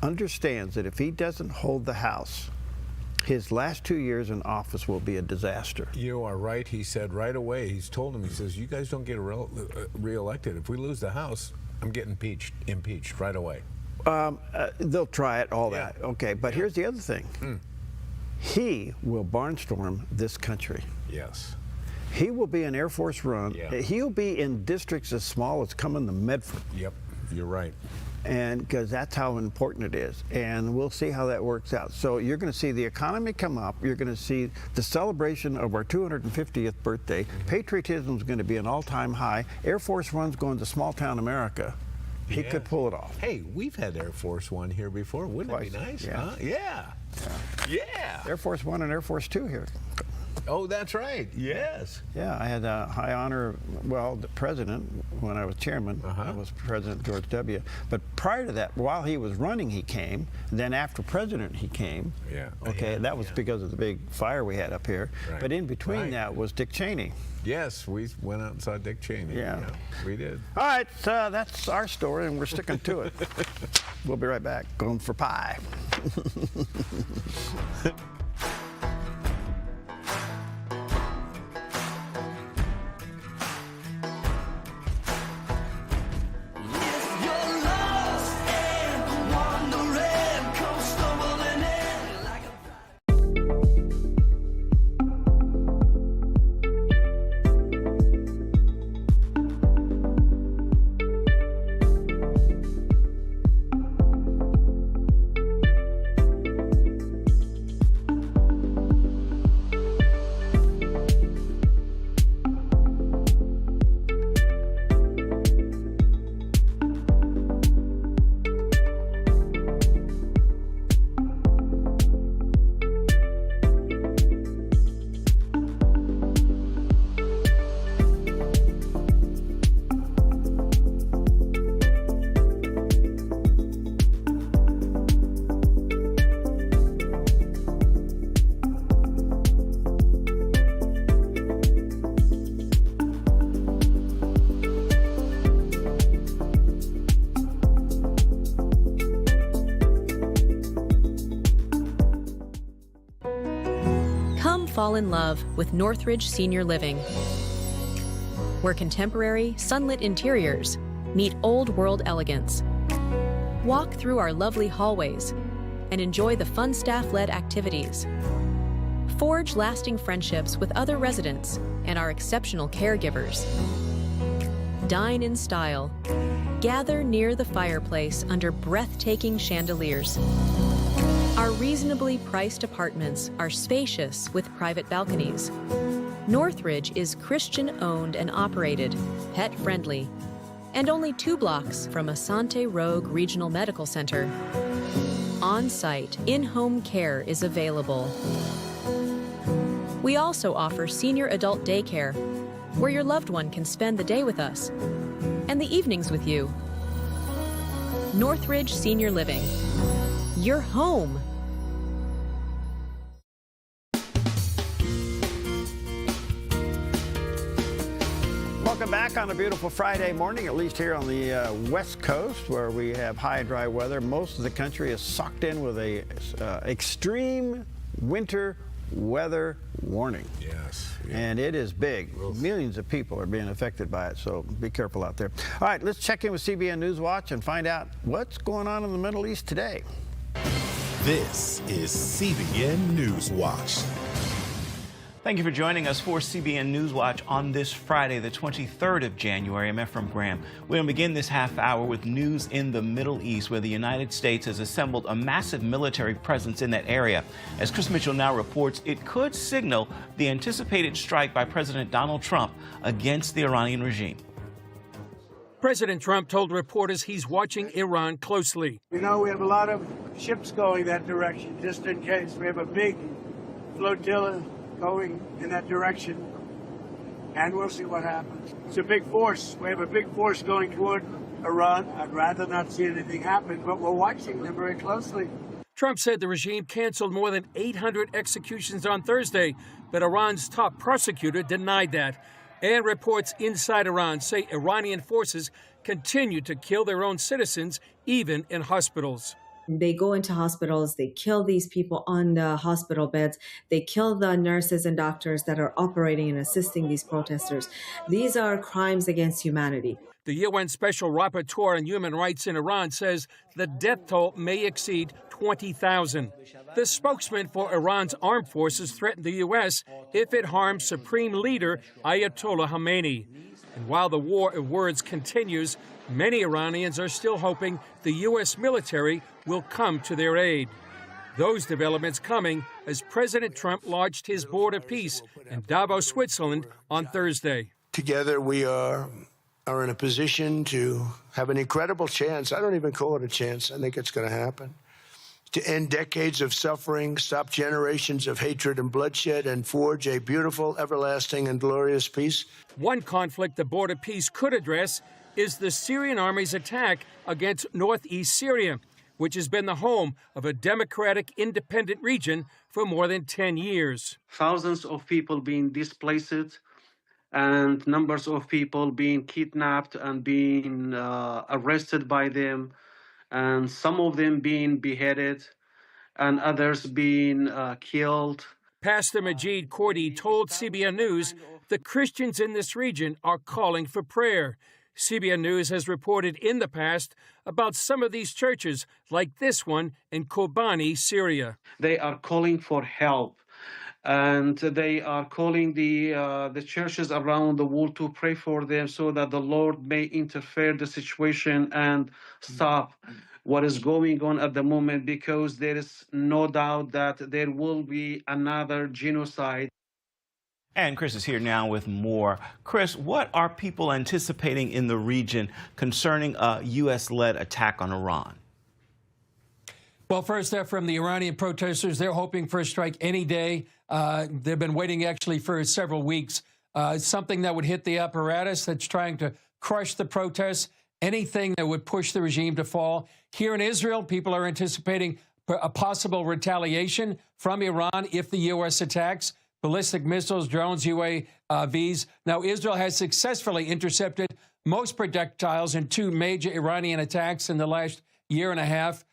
understands that if he doesn't hold the House, his last 2 years in office will be a disaster. You are right. He said right away, he's told him, he says, you guys don't get reelected. If we lose the House, I'm getting impeached right away. They'll try it, all that. Okay, but here's the other thing. He will barnstorm this country. Yes. He will be an Air Force run. He'll be in districts as small as coming to Medford. Yep, you're right. And because that's how important it is. And we'll see how that works out. So you're going to see the economy come up. You're going to see the celebration of our 250th birthday. Patriotism is going to be an all-time high. Air Force One's going to small-town America. He could pull it off. Hey, we've had Air Force One here before. Wouldn't it be nice? Huh? Yeah. Air Force One and Air Force Two here. Oh, that's right. Yes. Yeah, I had a high honor, well, the president, when I was chairman, I was President George W. But prior to that, while he was running, he came. Then after president, he came. Yeah. Okay, that was because of the big fire we had up here. Right. But in between that was Dick Cheney. Yes, we went out and saw Dick Cheney. Yeah. We did. All right, that's our story, and we're sticking to it. We'll be right back, going for pie. Fall in love with Northridge Senior Living, where contemporary, sunlit interiors meet old world elegance. Walk through our lovely hallways and enjoy the fun staff-led activities. Forge lasting friendships with other residents and our exceptional caregivers. Dine in style. Gather near the fireplace under breathtaking chandeliers. Our reasonably priced apartments are spacious with private balconies. Northridge is Christian-owned and operated, pet-friendly, and only 2 blocks from Asante Rogue Regional Medical Center. On-site, in-home care is available. We also offer senior adult daycare, where your loved one can spend the day with us, and the evenings with you. Northridge Senior Living. Your home. Welcome back on a beautiful Friday morning, at least here on the West Coast, where we have high and dry weather. Most of the country is socked in with a extreme winter weather warning. Yes. And it is big. Millions of people are being affected by it, so be careful out there. All right, let's check in with CBN News Watch and find out what's going on in the Middle East today. This is CBN News Watch. Thank you for joining us for CBN Newswatch on this Friday, the 23rd of January. I'm Ephraim Graham. We're going to begin this half hour with news in the Middle East, where the United States has assembled a massive military presence in that area. As Chris Mitchell now reports, it could signal the anticipated strike by President Donald Trump against the Iranian regime. President Trump told reporters he's watching Iran closely. You know, we have a lot of ships going that direction, just in case. We have a big flotilla going in that direction, and we'll see what happens. It's a big force. We have a big force going toward Iran. I'd rather not see anything happen, but we're watching them very closely. Trump said the regime canceled more than 800 executions on Thursday, but Iran's top prosecutor denied that. And reports inside Iran say Iranian forces continue to kill their own citizens, even in hospitals. They go into hospitals, they kill these people on the hospital beds, they kill the nurses and doctors that are operating and assisting these protesters. These are crimes against humanity. The UN Special Rapporteur on Human Rights in Iran says the death toll may exceed 20,000. The spokesman for Iran's armed forces threatened the U.S. if it harms Supreme Leader Ayatollah Khamenei. And while the war of words continues, many Iranians are still hoping the U.S. military will come to their aid. Those developments coming as President Trump launched his Board of Peace in Davos, Switzerland on Thursday. Together we are in a position to have an incredible chance. I don't even call it a chance. I think it's going to happen. To end decades of suffering, stop generations of hatred and bloodshed, and forge a beautiful, everlasting, and glorious peace. One conflict the Board of Peace could address is the Syrian army's attack against northeast Syria, which has been the home of a democratic independent region for more than 10 years. Thousands of people being displaced and numbers of people being kidnapped and being arrested by them, and some of them being beheaded and others being killed. Pastor Majid Kordi told CBN News the Christians in this region are calling for prayer. CBN News has reported in the past about some of these churches, like this one in Kobani, Syria. They are calling for help, and they are calling the churches around the world to pray for them so that the Lord may interfere the situation and stop what is going on at the moment, because there is no doubt that there will be another genocide. And Chris is here now with more. Chris, what are people anticipating in the region concerning a U.S.-led attack on Iran? Well, first up from the Iranian protesters, they're hoping for a strike any day. They've been waiting actually for several weeks. Something that would hit the apparatus that's trying to crush the protests, anything that would push the regime to fall. Here in Israel, people are anticipating a possible retaliation from Iran if the U.S. attacks. Ballistic missiles, drones, UAVs. Now, Israel has successfully intercepted most projectiles in two major Iranian attacks in the last year and a half.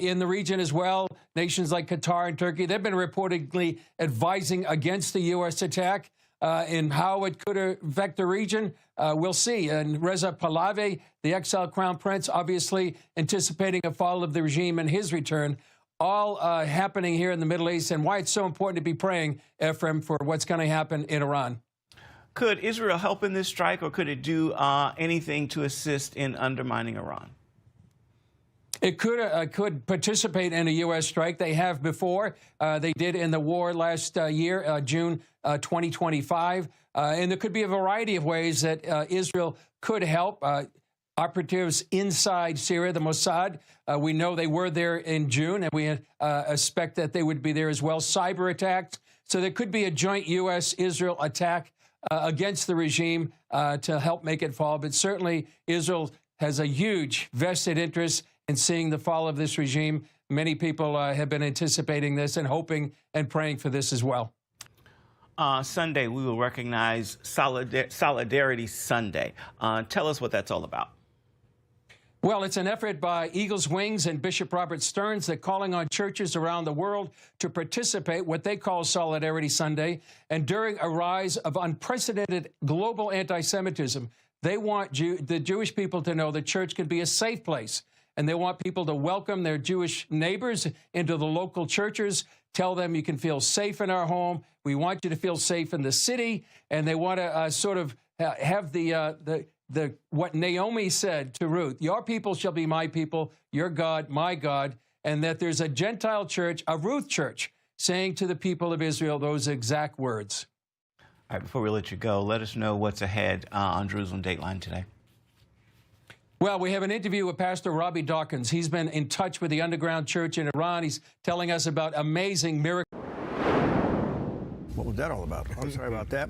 In the region as well, nations like Qatar and Turkey, they've been reportedly advising against the U.S. attack and how it could affect the region. We'll see. And Reza Pahlavi, the exiled crown prince, obviously anticipating a fall of the regime and his return. All happening here in the Middle East, and why it's so important to be praying, Ephraim, for what's going to happen in Iran. Could Israel help in this strike, or could it do anything to assist in undermining Iran? It could participate in a U.S. strike. They have before. They did in the war last year, June 2025. And there could be a variety of ways that Israel could help. Operatives inside Syria, the Mossad, we know they were there in June, and we expect that they would be there as well. Cyber attacks. So there could be a joint U.S.-Israel attack against the regime to help make it fall. But certainly Israel has a huge vested interest in seeing the fall of this regime. Many people have been anticipating this and hoping and praying for this as well. Sunday, we will recognize Solidarity Sunday. Tell us what that's all about. Well, it's an effort by Eagles Wings and Bishop Robert Stearns. They're calling on churches around the world to participate, what they call Solidarity Sunday. And during a rise of unprecedented global anti-Semitism, they want the Jewish people to know the church can be a safe place. And they want people to welcome their Jewish neighbors into the local churches, tell them you can feel safe in our home. We want you to feel safe in the city. And they want to sort of have the what Naomi said to Ruth, your people shall be my people, your God, my God, and that there's a Gentile church, a Ruth church, saying to the people of Israel those exact words. All right, before we let you go, let us know what's ahead on Jerusalem Dateline today. Well, we have an interview with Pastor Robbie Dawkins. He's been in touch with the underground church in Iran. He's telling us about amazing miracles. What was that all about? I'm sorry about that.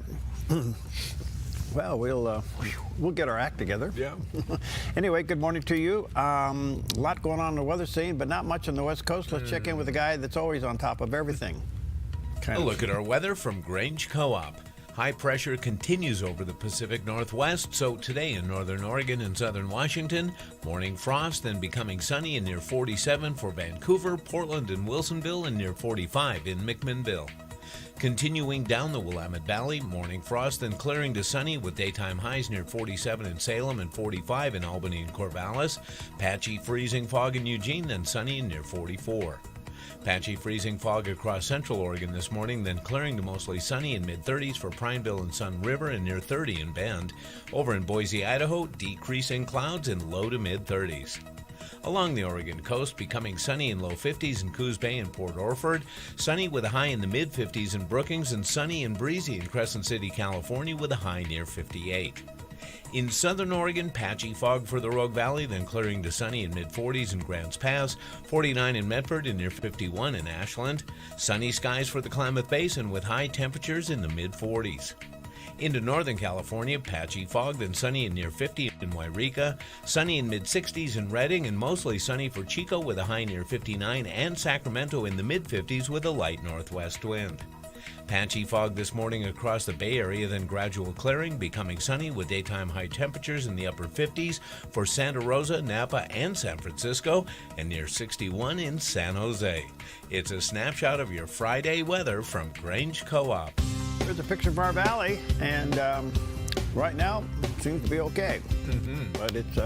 Well, we'll get our act together. Yeah. Anyway, good morning to you. A lot going on in the weather scene, but not much on the West Coast. Let's check in with the guy that's always on top of everything. A look at our weather from Grange Co-op. High pressure continues over the Pacific Northwest, so today in northern Oregon and southern Washington, morning frost, then becoming sunny and near 47 for Vancouver, Portland, and Wilsonville, and near 45 in McMinnville. Continuing down the Willamette Valley, morning frost, then clearing to sunny with daytime highs near 47 in Salem and 45 in Albany and Corvallis. Patchy freezing fog in Eugene, then sunny and near 44. Patchy freezing fog across central Oregon this morning, then clearing to mostly sunny in mid-30s for Prineville and Sun River and near 30 in Bend. Over in Boise, Idaho, decreasing clouds in low to mid-30s. Along the Oregon coast, becoming sunny in low 50s in Coos Bay and Port Orford, sunny with a high in the mid-50s in Brookings, and sunny and breezy in Crescent City, California with a high near 58. In southern Oregon, patchy fog for the Rogue Valley, then clearing to sunny in mid-40s in Grants Pass, 49 in Medford and near 51 in Ashland. Sunny skies for the Klamath Basin with high temperatures in the mid-40s. Into northern California, patchy fog, then sunny and near 50 in Wairika, sunny in mid-60s in Redding, and mostly sunny for Chico with a high near 59, and Sacramento in the mid-50s with a light northwest wind. Patchy fog this morning across the Bay Area, then gradual clearing, becoming sunny with daytime high temperatures in the upper 50s for Santa Rosa, Napa, and San Francisco, and near 61 in San Jose. It's a snapshot of your Friday weather from Grange Co-op. Here's a picture of our valley, and right now it seems to be okay. But it's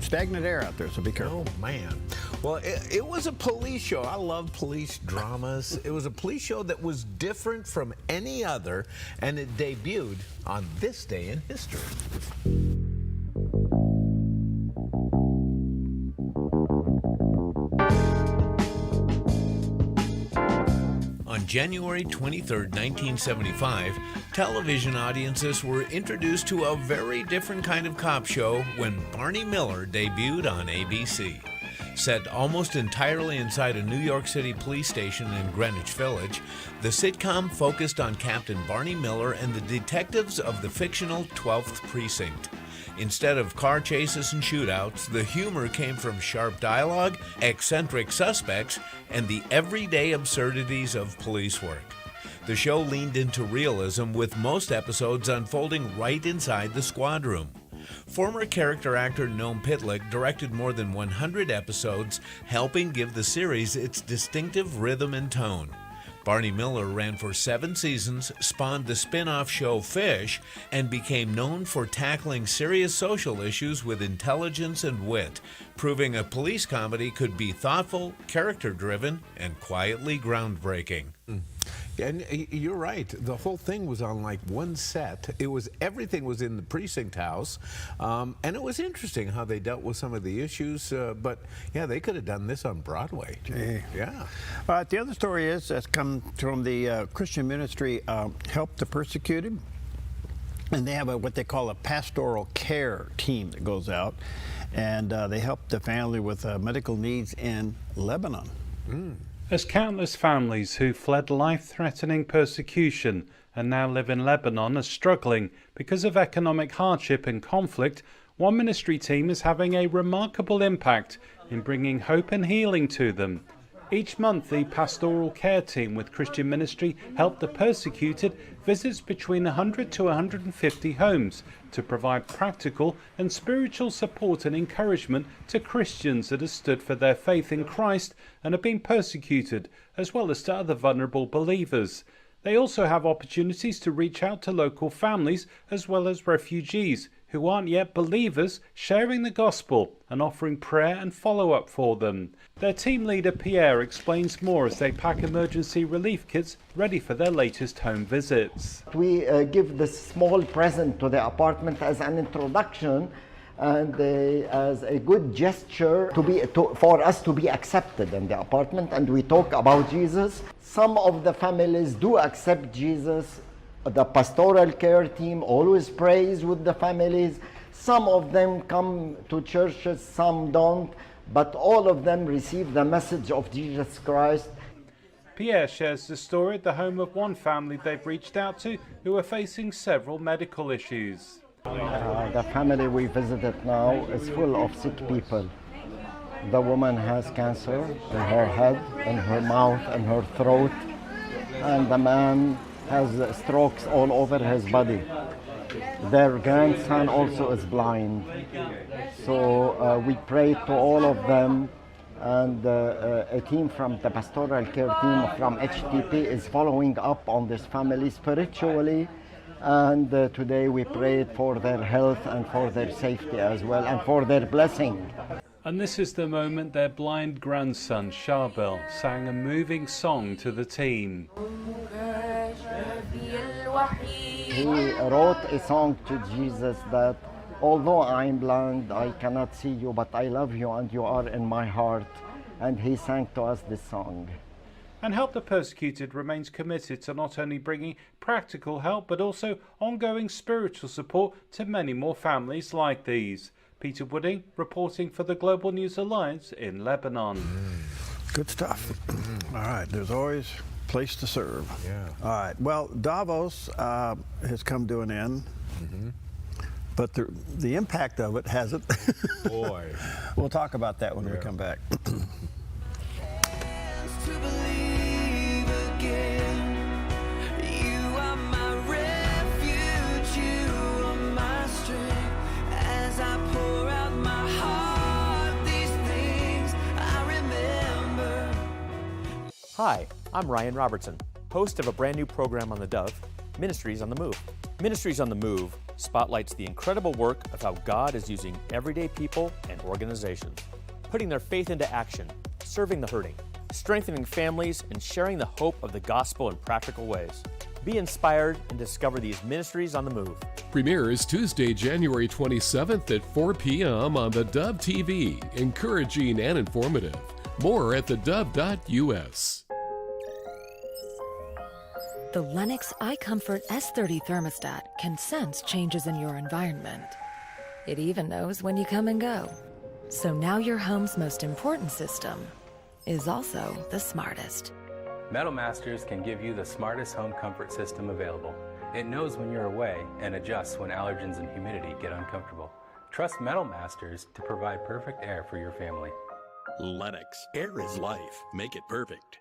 stagnant air out there, so be careful. Oh, man. Well, it was a police show. I love police dramas. It was a police show that was different from any other, and it debuted on this day in history. On January 23, 1975, television audiences were introduced to a very different kind of cop show when Barney Miller debuted on ABC. Set almost entirely inside a New York City police station in Greenwich Village, the sitcom focused on Captain Barney Miller and the detectives of the fictional 12th Precinct. Instead of car chases and shootouts, the humor came from sharp dialogue, eccentric suspects, and the everyday absurdities of police work. The show leaned into realism, with most episodes unfolding right inside the squad room. Former character actor Noam Pitlick directed more than 100 episodes, helping give the series its distinctive rhythm and tone. Barney Miller ran for 7 seasons, spawned the spin-off show Fish, and became known for tackling serious social issues with intelligence and wit, proving a police comedy could be thoughtful, character-driven, and quietly groundbreaking. And you're right. The whole thing was on like one set. Everything was in the precinct house, and it was interesting how they dealt with some of the issues. But yeah, they could have done this on Broadway. Gee. Yeah. The other story that's come from the Christian ministry, Help the Persecuted, and they have what they call a pastoral care team that goes out, and they help the family with medical needs in Lebanon. As countless families who fled life-threatening persecution and now live in Lebanon are struggling because of economic hardship and conflict, one ministry team is having a remarkable impact in bringing hope and healing to them. Each month, the pastoral care team with Christian ministry Help the Persecuted visits between 100 to 150 homes to provide practical and spiritual support and encouragement to Christians that have stood for their faith in Christ and have been persecuted, as well as to other vulnerable believers. They also have opportunities to reach out to local families as well as refugees who aren't yet believers sharing the gospel and offering prayer and follow-up for them. Their team leader Pierre explains more as they pack emergency relief kits ready for their latest home visits. We give this small present to the apartment as an introduction and as a good gesture for us to be accepted in the apartment, and we talk about Jesus. Some of the families do accept Jesus. The pastoral care team always prays with the families. Some of them come to churches, some don't, but all of them receive the message of Jesus Christ. Pierre shares the story at the home of one family they've reached out to who are facing several medical issues. The family we visited now is full of sick people. The woman has cancer in her head, in her mouth, and her throat, and the man has strokes all over his body. Their grandson also is blind. So we prayed to all of them, and a team from the pastoral care team from HTP is following up on this family spiritually. And today we prayed for their health and for their safety as well, and for their blessing. And this is the moment their blind grandson, Charbel, sang a moving song to the team. He wrote a song to Jesus that, although I'm blind, I cannot see you, but I love you and you are in my heart. And he sang to us this song. And Help the Persecuted remains committed to not only bringing practical help, but also ongoing spiritual support to many more families like these. Peter Wooding reporting for the Global News Alliance in Lebanon. Good stuff. All right, there's always a place to serve. Yeah. All right, well, Davos has come to an end. But the impact of it hasn't. Boy. We'll talk about that when we come back. Hi, I'm Ryan Robertson, host of a brand new program on the Dove, Ministries on the Move. Ministries on the Move spotlights the incredible work of how God is using everyday people and organizations, putting their faith into action, serving the hurting, strengthening families, and sharing the hope of the gospel in practical ways. Be inspired and discover these Ministries on the Move. Premieres Tuesday, January 27th at 4 p.m. on the Dove TV. Encouraging and informative. More at thedove.us. The Lennox iComfort S30 thermostat can sense changes in your environment. It even knows when you come and go. So now your home's most important system is also the smartest. Metal Masters can give you the smartest home comfort system available. It knows when you're away and adjusts when allergens and humidity get uncomfortable. Trust Metal Masters to provide perfect air for your family. Lennox. Air is life. Make it perfect.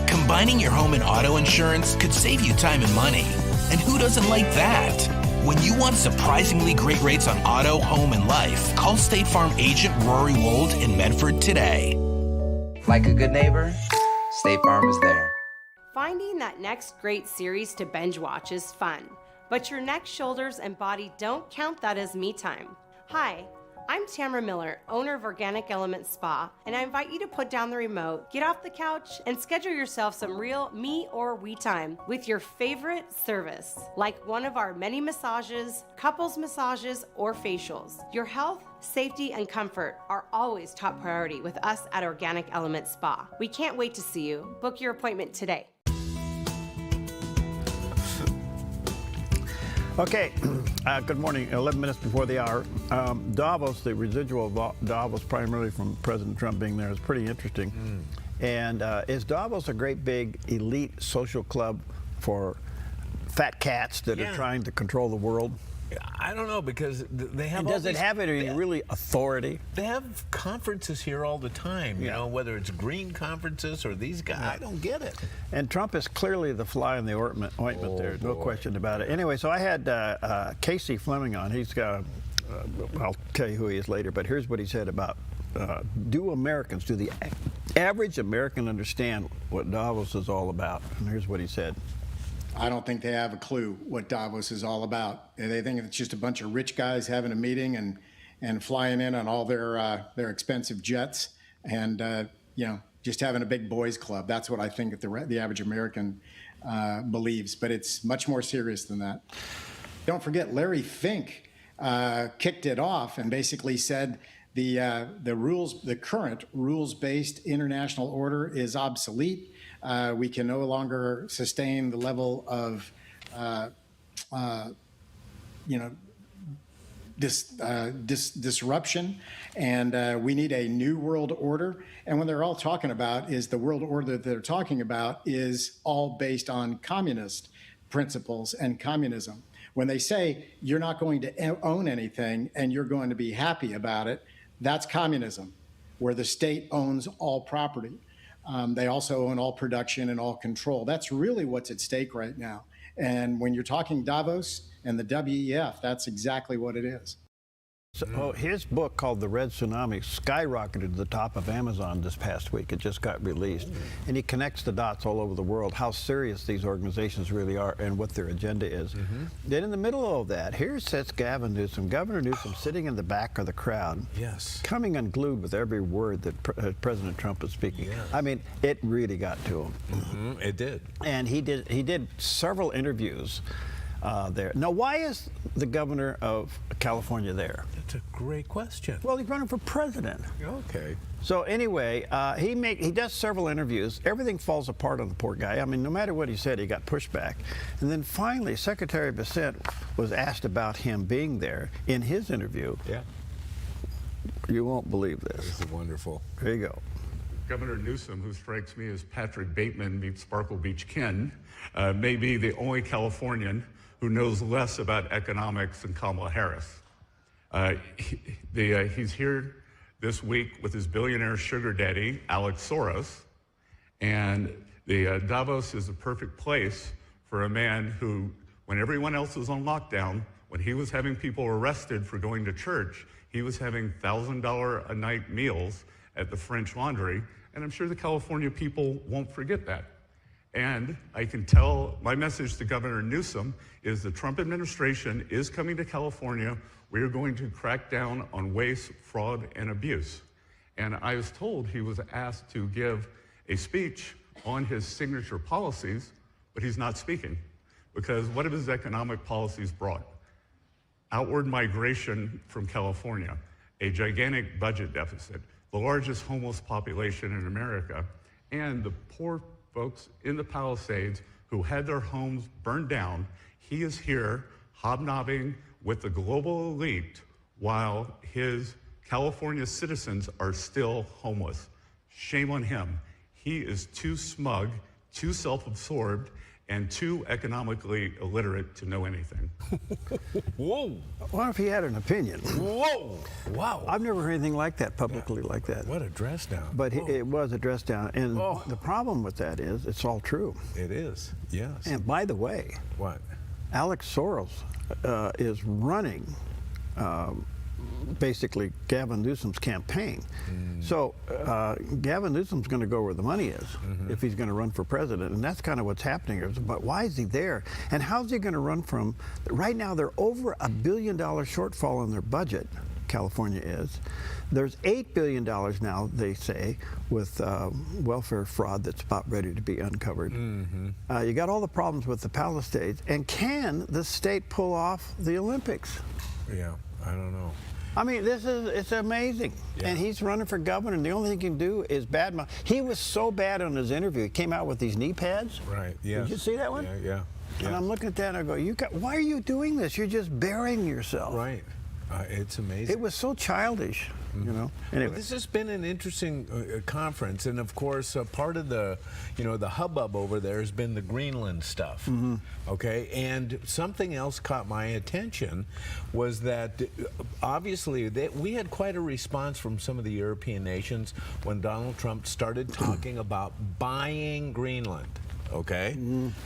Combining your home and auto insurance could save you time and money. And who doesn't like that? When you want surprisingly great rates on auto, home, and life, call State Farm agent Rory Wold in Medford today. Like a good neighbor, State Farm is there. Finding that next great series to binge watch is fun, but your neck, shoulders, and body don't count that as me time. Hi, I'm Tamara Miller, owner of Organic Element Spa, and I invite you to put down the remote, get off the couch, and schedule yourself some real me or we time with your favorite service, like one of our many massages, couples massages, or facials. Your health, safety, and comfort are always top priority with us at Organic Element Spa. We can't wait to see you. Book your appointment today. Okay, good morning. 11 minutes before the hour. Davos, the residual of Davos, primarily from President Trump being there, is pretty interesting. And is Davos a great big elite social club for fat cats that are trying to control the world? I don't know, because they have. And does it have any really authority? They have conferences here all the time, you know, whether it's green conferences or these guys. I don't get it. And Trump is clearly the fly in the ointment there, no question about it. Anyway, so I had Casey Fleming on. He's got I'll tell you who he is later, but here's what he said about do the average American understand what Davos is all about? And here's what he said. I don't think they have a clue what Davos is all about. They think it's just a bunch of rich guys having a meeting and flying in on all their expensive jets and just having a big boys club. That's what I think the average American believes. But it's much more serious than that. Don't forget, Larry Fink kicked it off and basically said the current rules-based international order is obsolete. We can no longer sustain the level of, disruption, and we need a new world order. And what they're all talking about is the world order that they're talking about is all based on communist principles and communism. When they say you're not going to own anything and you're going to be happy about it, that's communism, where the state owns all property. They also own all production and all control. That's really what's at stake right now. And when you're talking Davos and the WEF, that's exactly what it is. So his book called The Red Tsunami skyrocketed to the top of Amazon this past week. It just got released. And he connects the dots all over the world, how serious these organizations really are and what their agenda is. Then in the middle of that, here sits Gavin Newsom, Governor Newsom, sitting in the back of the crowd, coming unglued with every word that President Trump is speaking. I mean, it really got to him. It did. And he did several interviews there. Now, why is the governor of California there? That's a great question. Well, he's running for president. Okay. So anyway, he does several interviews. Everything falls apart on the poor guy. I mean, no matter what he said, he got pushback. And then finally, Secretary Bissett was asked about him being there in his interview. Yeah. You won't believe this. This is wonderful. Here you go. Governor Newsom, who strikes me as Patrick Bateman meets Sparkle Beach Ken, may be the only Californian who knows less about economics than Kamala Harris. He's here this week with his billionaire sugar daddy, Alex Soros, and the Davos is a perfect place for a man who, when everyone else was on lockdown, when he was having people arrested for going to church, he was having $1,000 a night meals at the French Laundry, and I'm sure the California people won't forget that. And I can tell my message to Governor Newsom is the Trump administration is coming to California. We are going to crack down on waste, fraud, and abuse. And I was told he was asked to give a speech on his signature policies, but he's not speaking because what have his economic policies brought? Outward migration from California, a gigantic budget deficit, the largest homeless population in America, and the poor folks in the Palisades who had their homes burned down. He is here hobnobbing with the global elite while his California citizens are still homeless. Shame on him. He is too smug, too self-absorbed, and too economically illiterate to know anything. Whoa. What if he had an opinion? Whoa. Wow. I've never heard anything like that publicly like that. What a dress down. But it was a dress down. And the problem with that is it's all true. It is, yes. And by the way, what? Alex Soros is running basically Gavin Newsom's campaign. So Gavin Newsom's going to go where the money is if he's going to run for president, and that's kind of what's happening here. But why is he there? And how's he going to run from? Right now, they're over $1 billion shortfall in their budget. California is. There's $8 billion now, they say, with welfare fraud that's about ready to be uncovered. You got all the problems with the Palisades, and can the state pull off the Olympics? Yeah, I don't know. I mean, it's amazing. Yeah. And he's running for governor, and the only thing he can do is badmouth. He was so bad on his interview. He came out with these knee pads. Right, yeah. Did you see that one? Yeah. And I'm looking at that, and I go, why are you doing this? You're just burying yourself. Right. It's amazing. It was so childish, you know. Anyway. Well, this has been an interesting conference, and of course, part of the, the hubbub over there has been the Greenland stuff. Okay, and something else caught my attention was that obviously we had quite a response from some of the European nations when Donald Trump started talking about buying Greenland. Okay,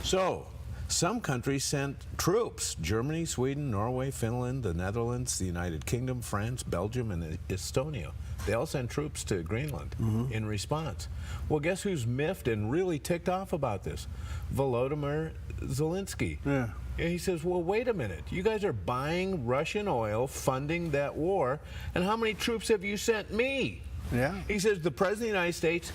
so Some countries sent troops. Germany, Sweden, Norway, Finland, the Netherlands, the United Kingdom, France, Belgium, and Estonia. They all sent troops to Greenland in response. Well, guess who's miffed and really ticked off about this? Volodymyr Zelensky. Yeah. And he says, well, wait a minute. You guys are buying Russian oil, funding that war, and how many troops have you sent me? Yeah. He says the President of the United States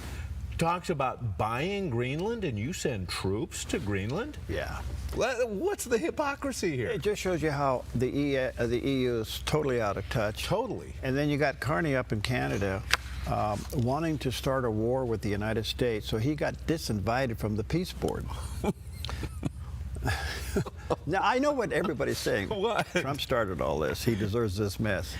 talks about buying Greenland, and you send troops to Greenland? Yeah. What's the hypocrisy here? It just shows you how the EU is totally out of touch. Totally. And then you got Carney up in Canada wanting to start a war with the United States, so he got disinvited from the peace board. Now, I know what everybody's saying. What? Trump started all this. He deserves this mess.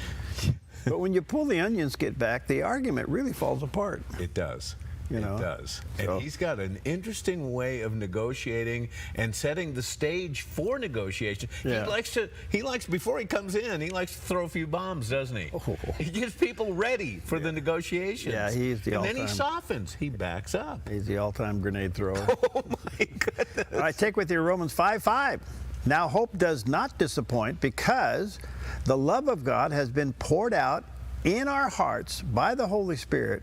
But when you pull the onions get back, the argument really falls apart. It does. You know? It does. So- And he's got an interesting way of negotiating and setting the stage for negotiation. Yeah. He likes before he comes in, he likes to throw a few bombs, doesn't he? Oh. He gets people ready for the negotiations. Yeah, he's the And then he all-time- softens. He backs up. He's the all-time grenade thrower. Oh my goodness. All right, take with you Romans 5:5. Now hope does not disappoint because the love of God has been poured out in our hearts by the Holy Spirit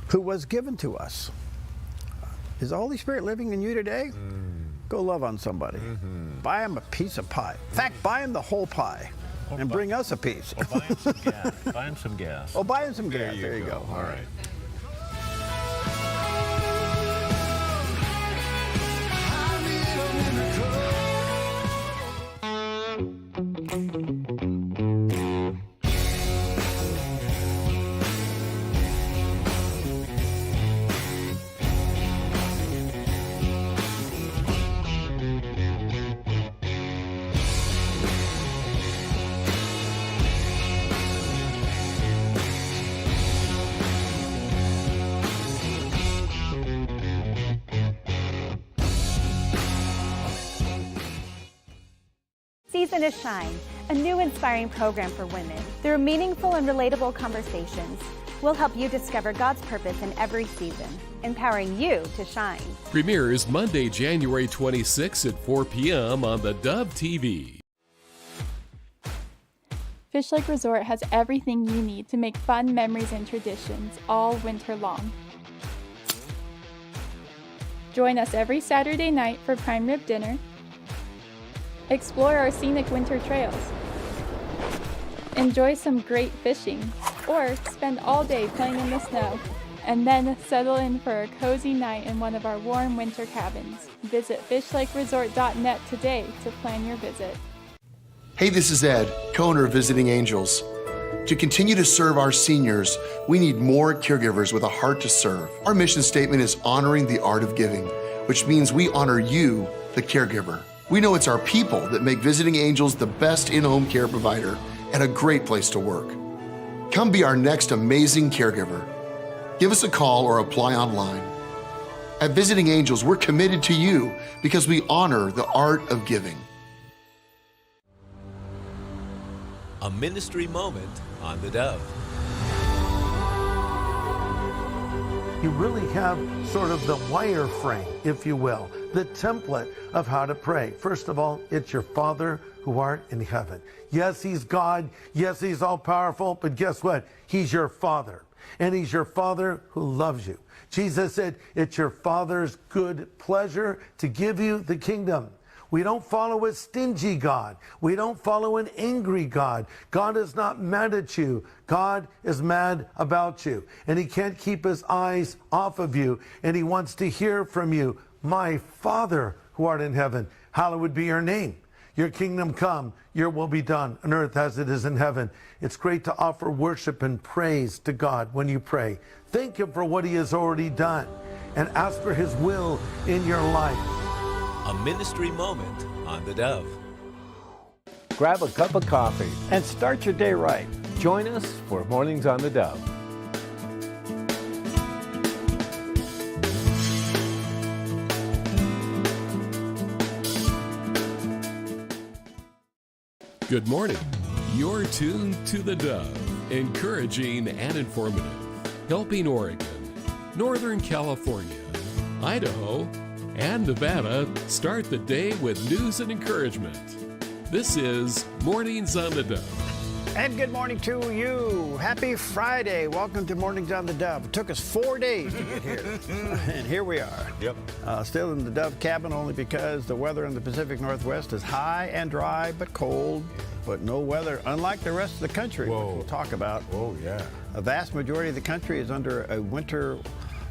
who was given to us. Is the Holy Spirit living in you today? Go love on somebody. Buy him a piece of pie. In fact, buy him the whole pie and bring us a piece. Or buy him some gas. Buy him some gas. Oh, buy him some gas. There you go. All right. Season to Shine, a new inspiring program for women. Through meaningful and relatable conversations, we'll help you discover God's purpose in every season, empowering you to shine. Premieres Monday, January 26 at 4 p.m. on the Dove TV. Fish Lake Resort has everything you need to make fun memories and traditions all winter long. Join us every Saturday night for prime rib dinner. Explore our scenic winter trails. Enjoy some great fishing, or spend all day playing in the snow, and then settle in for a cozy night in one of our warm winter cabins. Visit fishlakeresort.net today to plan your visit. Hey, this is Ed, co-owner of Visiting Angels. To continue to serve our seniors, we need more caregivers with a heart to serve. Our mission statement is honoring the art of giving, which means we honor you, the caregiver. We know it's our people that make Visiting Angels the best in-home care provider and a great place to work. Come be our next amazing caregiver. Give us a call or apply online. At Visiting Angels, we're committed to you because we honor the art of giving. A ministry moment on the Dove. You really have sort of the wireframe, if you will, the template of how to pray. First of all, it's your Father who art in heaven. Yes, he's God. Yes, he's all powerful. But guess what? He's your Father. And he's your Father who loves you. Jesus said, it's your Father's good pleasure to give you the kingdom. We don't follow a stingy God. We don't follow an angry God. God is not mad at you. God is mad about you. And he can't keep his eyes off of you. And he wants to hear from you. My Father who art in heaven, hallowed be your name. Your kingdom come, your will be done on earth as it is in heaven. It's great to offer worship and praise to God when you pray. Thank him for what he has already done and ask for his will in your life. A ministry moment on the Dove. Grab a cup of coffee and start your day right. Join us for Mornings on the Dove. Good morning. You're tuned to the Dove, encouraging and informative, helping Oregon, Northern California, Idaho, and Nevada start the day with news and encouragement. This is Mornings on the Dove. And good morning to you. Happy Friday. Welcome to Mornings on the Dove. It took us 4 days to get here. And here we are. Yep. Still in the Dove cabin only because the weather in the Pacific Northwest is high and dry but cold, but no weather, unlike the rest of the country, which we'll talk about. Oh, yeah. A vast majority of the country is under a winter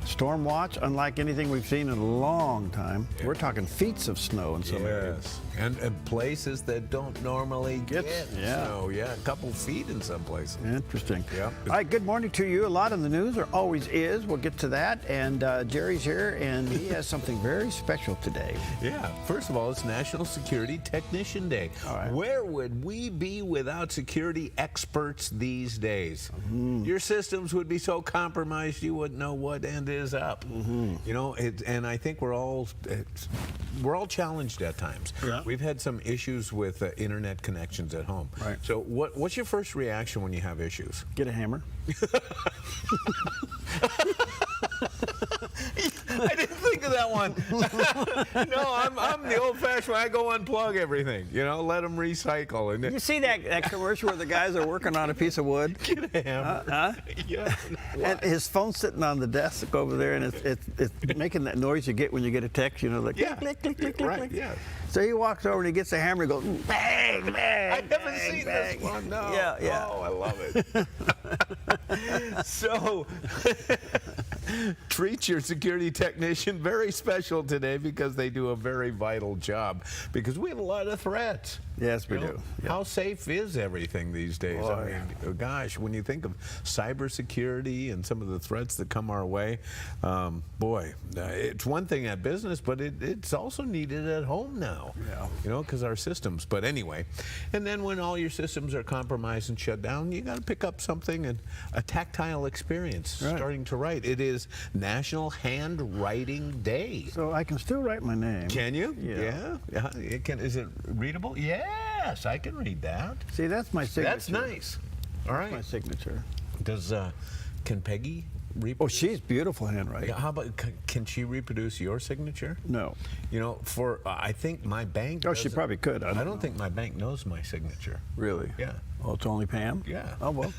storm watch, unlike anything we've seen in a long time. We're talking feet of snow in some areas. And places that don't normally get snow. Yeah, a couple feet in some places. Interesting. Yeah. All right, good morning to you. A lot in the news, there always is. We'll get to that. And Jerry's here, and he has something very special today. Yeah. First of all, it's National Security Technician Day. All right. Where would we be without security experts these days? Your systems would be so compromised you wouldn't know what end is up. You know, and I think we're all challenged at times. Yeah. We've had some issues with internet connections at home. Right. So what's your first reaction when you have issues? Get a hammer. I didn't think of that one. No, I'm the old-fashioned way. I go unplug everything. You know, let them recycle. And You see that commercial where the guys are working on a piece of wood? Get a hammer. Yeah. And his phone's sitting on the desk over there, and it's making that noise you get when you get a text, you know, like click, click, click, click, click, Right, click. yeah. So he walks over and he gets the hammer and goes, bang, bang, I haven't bang, seen bang. this one. No. Yeah. Oh, I love it. So, treat your security technician very special today because they do a very vital job. Because we have a lot of threats. Yes, we You know, do. Yeah. How safe is everything these days? Boy. I mean, gosh, when you think of cybersecurity and some of the threats that come our way, it's one thing at business, but it's also needed at home now. Yeah. You know, because our systems. But anyway, and then when all your systems are compromised and shut down, you got to pick up something and a tactile experience starting to write. It is National Handwriting Day. So I can still write my name. Can you? Yeah. Yeah. It can. Is it readable? Yes, I can read that. See, that's my signature. That's nice. All right. My signature. Can Peggy reproduce? Oh, she's beautiful handwriting. Yeah, how about, can she reproduce your signature? No. You know, I think my bank. Oh, she probably could. I don't know. think my bank knows my signature. Really? Yeah. Oh, it's only Pam? Yeah. Oh, well.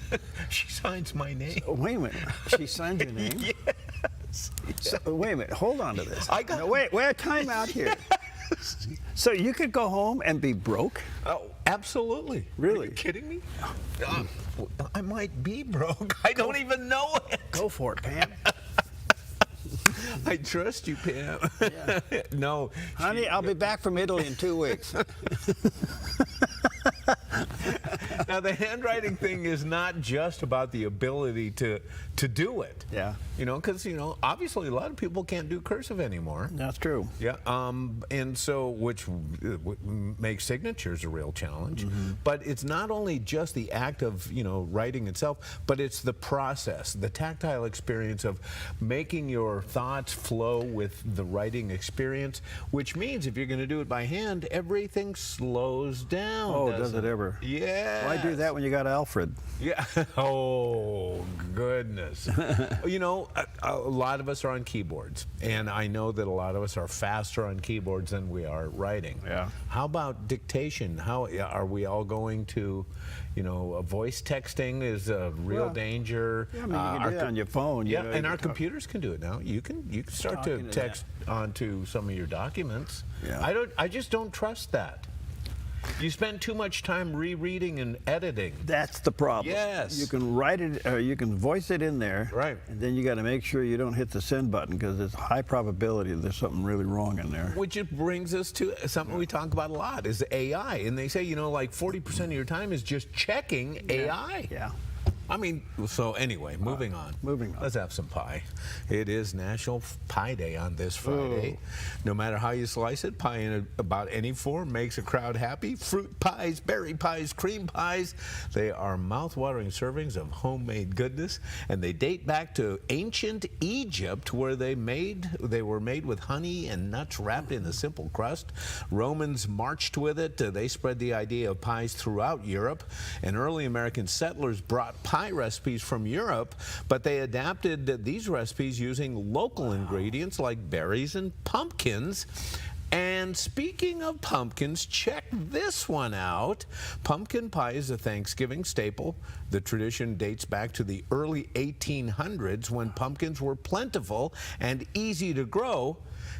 She signs my name. Oh, wait a minute. She signs your name? Yes. So, wait a minute. Hold on to this. No, wait, time out here. So you could go home and be broke? Oh, absolutely. Really? Are you kidding me? I might be broke. I don't even know it. Go for it, Pam. I trust you, Pam. Yeah. No. Honey, I'll be back from Italy in 2 weeks. Now, the handwriting thing is not just about the ability to do it. Yeah. You know, because, obviously a lot of people can't do cursive anymore. That's true. Yeah. And so, which makes signatures a real challenge. But it's not only just the act of, writing itself, but it's the process, the tactile experience of making your thoughts flow with the writing experience, which means if you're going to do it by hand, everything slows down. Oh, does it ever? Yeah. Why do that when you got Alfred? Yeah. Oh, goodness. A lot of us are on keyboards, and I know that a lot of us are faster on keyboards than we are writing. Yeah. How about dictation? How are we all going to, voice texting is a real danger. Yeah, I mean, you can do that on your phone. Yeah, and our computers can do it now. You can start to text onto some of your documents. Yeah. I just don't trust that. You spend too much time rereading and editing. That's the problem. Yes. You can write it, or you can voice it in there. Right. And then you got to make sure you don't hit the send button because it's a high probability that there's something really wrong in there. Which brings us to something we talk about a lot is AI. And they say, like 40% of your time is just checking AI. Yeah. I mean, so anyway, moving on. Moving on. Let's have some pie. It is National Pie Day on this Friday. No matter how you slice it, pie in about any form makes a crowd happy. Fruit pies, berry pies, cream pies. They are mouth-watering servings of homemade goodness, and they date back to ancient Egypt, where they were made with honey and nuts wrapped in a simple crust. Romans marched with it. They spread the idea of pies throughout Europe, and early American settlers brought pie pie recipes from Europe, but they adapted these recipes using local ingredients like berries and pumpkins. And speaking of pumpkins, check this one out. Pumpkin pie is a Thanksgiving staple. The tradition dates back to the early 1800s when pumpkins were plentiful and easy to grow.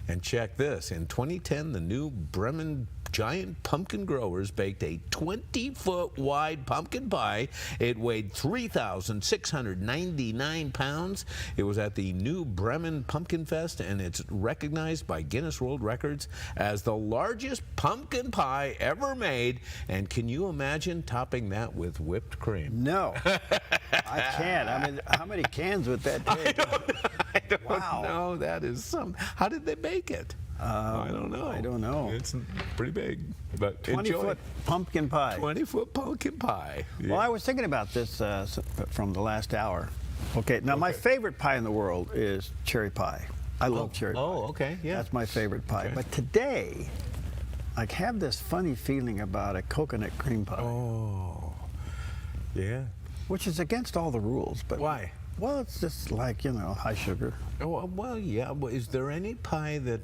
And check this, in 2010, the new Bremen giant pumpkin growers baked a 20-foot wide pumpkin pie. It weighed 3,699 pounds. It was at the new Bremen Pumpkin Fest, and it's recognized by Guinness World Records as the largest pumpkin pie ever made. And can you imagine topping that with whipped cream? No, I can't. I mean, how many cans would that take? I don't know. That is some. How did they bake it? I don't know. I don't know. It's pretty big, but 20-foot pumpkin pie. 20-foot pumpkin pie. Yeah. Well, I was thinking about this from the last hour. Okay, now my favorite pie in the world is cherry pie. I love cherry pie. Oh, okay, yeah. That's my favorite pie. Okay. But today, I have this funny feeling about a coconut cream pie. Oh, yeah. Which is against all the rules. But why? Well, it's just like, you know, high sugar. Oh, well, yeah. Well, is there any pie that,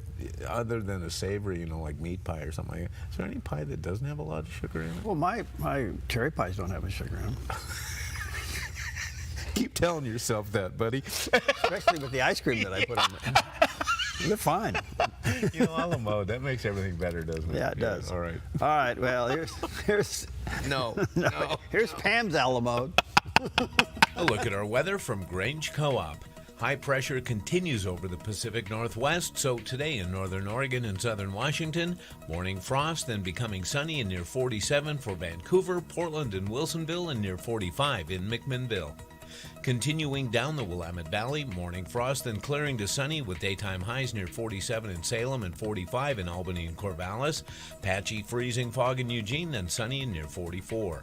other than a savory, you know, like meat pie or something like that, is there any pie that doesn't have a lot of sugar in it? Well, my cherry pies don't have any sugar in them. Keep telling yourself that, buddy. Especially with the ice cream that I put in there. They're fine. You know, a la mode, that makes everything better, doesn't it? Yeah, it does. All right. All right, well, here's here's Pam's a la mode. A look at our weather from Grange Co-op. High pressure continues over the Pacific Northwest, so today in northern Oregon and southern Washington, morning frost, then becoming sunny and near 47 for Vancouver, Portland, and Wilsonville, and near 45 in McMinnville. Continuing down the Willamette Valley, morning frost, then clearing to sunny with daytime highs near 47 in Salem and 45 in Albany and Corvallis. Patchy freezing fog in Eugene, then sunny and near 44.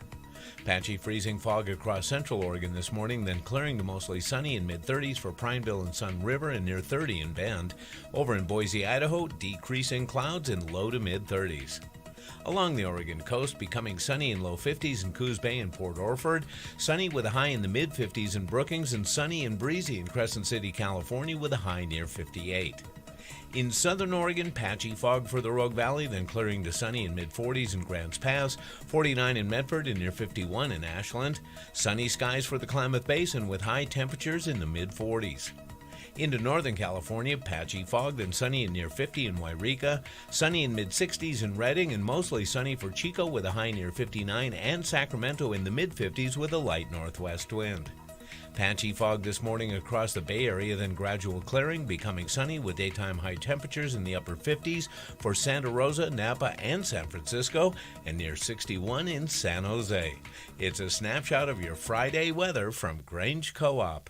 Patchy freezing fog across central Oregon this morning, then clearing to mostly sunny in mid-30s for Prineville and Sun River and near 30 in Bend. Over in Boise, Idaho, decreasing clouds in low to mid-30s. Along the Oregon coast, becoming sunny in low 50s in Coos Bay and Port Orford, sunny with a high in the mid-50s in Brookings, and sunny and breezy in Crescent City, California with a high near 58. In southern Oregon, patchy fog for the Rogue Valley, then clearing to sunny in mid-40s in Grants Pass, 49 in Medford and near 51 in Ashland. Sunny skies for the Klamath Basin with high temperatures in the mid-40s. Into northern California, patchy fog, then sunny and near 50 in Wairika, sunny in mid-60s in Redding, and mostly sunny for Chico with a high near 59, and Sacramento in the mid-50s with a light northwest wind. Patchy fog this morning across the Bay Area, then gradual clearing, becoming sunny with daytime high temperatures in the upper 50s for Santa Rosa, Napa, and San Francisco, and near 61 in San Jose. It's a snapshot of your Friday weather from Grange Co-op.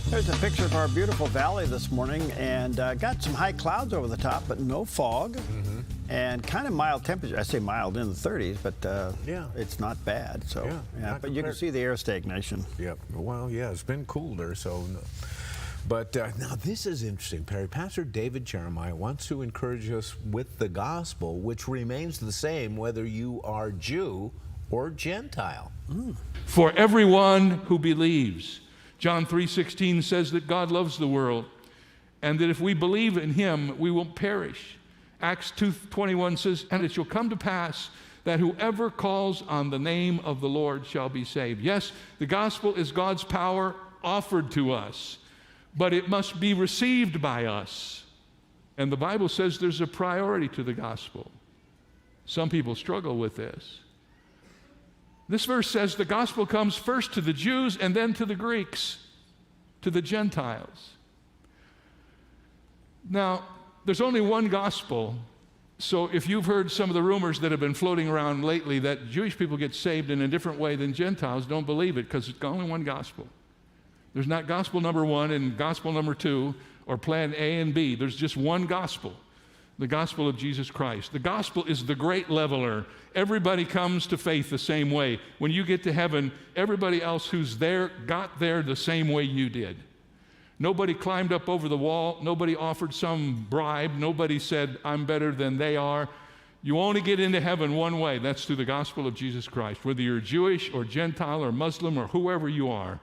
There's a picture of our beautiful valley this morning, and got some high clouds over the top, but no fog, and kind of mild temperature. I say mild in the 30s, but yeah, it's not bad. So, yeah, but you can see the air stagnation. Yep. Well, yeah, it's been colder, so. But now this is interesting, Perry. Pastor David Jeremiah wants to encourage us with the gospel, which remains the same whether you are Jew or Gentile. For everyone who believes. John 3:16 says that God loves the world and that if we believe in him, we won't perish. Acts 2:21 says, and it shall come to pass that whoever calls on the name of the Lord shall be saved. Yes, the gospel is God's power offered to us, but it must be received by us. And the Bible says there's a priority to the gospel. Some people struggle with this. This verse says the gospel comes first to the Jews and then to the Greeks, to the Gentiles. Now, there's only one gospel, so if you've heard some of the rumors that have been floating around lately that Jewish people get saved in a different way than Gentiles, don't believe it, because it's only one gospel. There's not gospel number one and gospel number two, or plan A and B. There's just one gospel. The gospel of Jesus Christ. The gospel is the great leveler. Everybody comes to faith the same way. When you get to heaven, everybody else who's there got there the same way you did. Nobody climbed up over the wall. Nobody offered some bribe. Nobody said, I'm better than they are. You only get into heaven one way. That's through the gospel of Jesus Christ. Whether you're Jewish or Gentile or Muslim or whoever you are,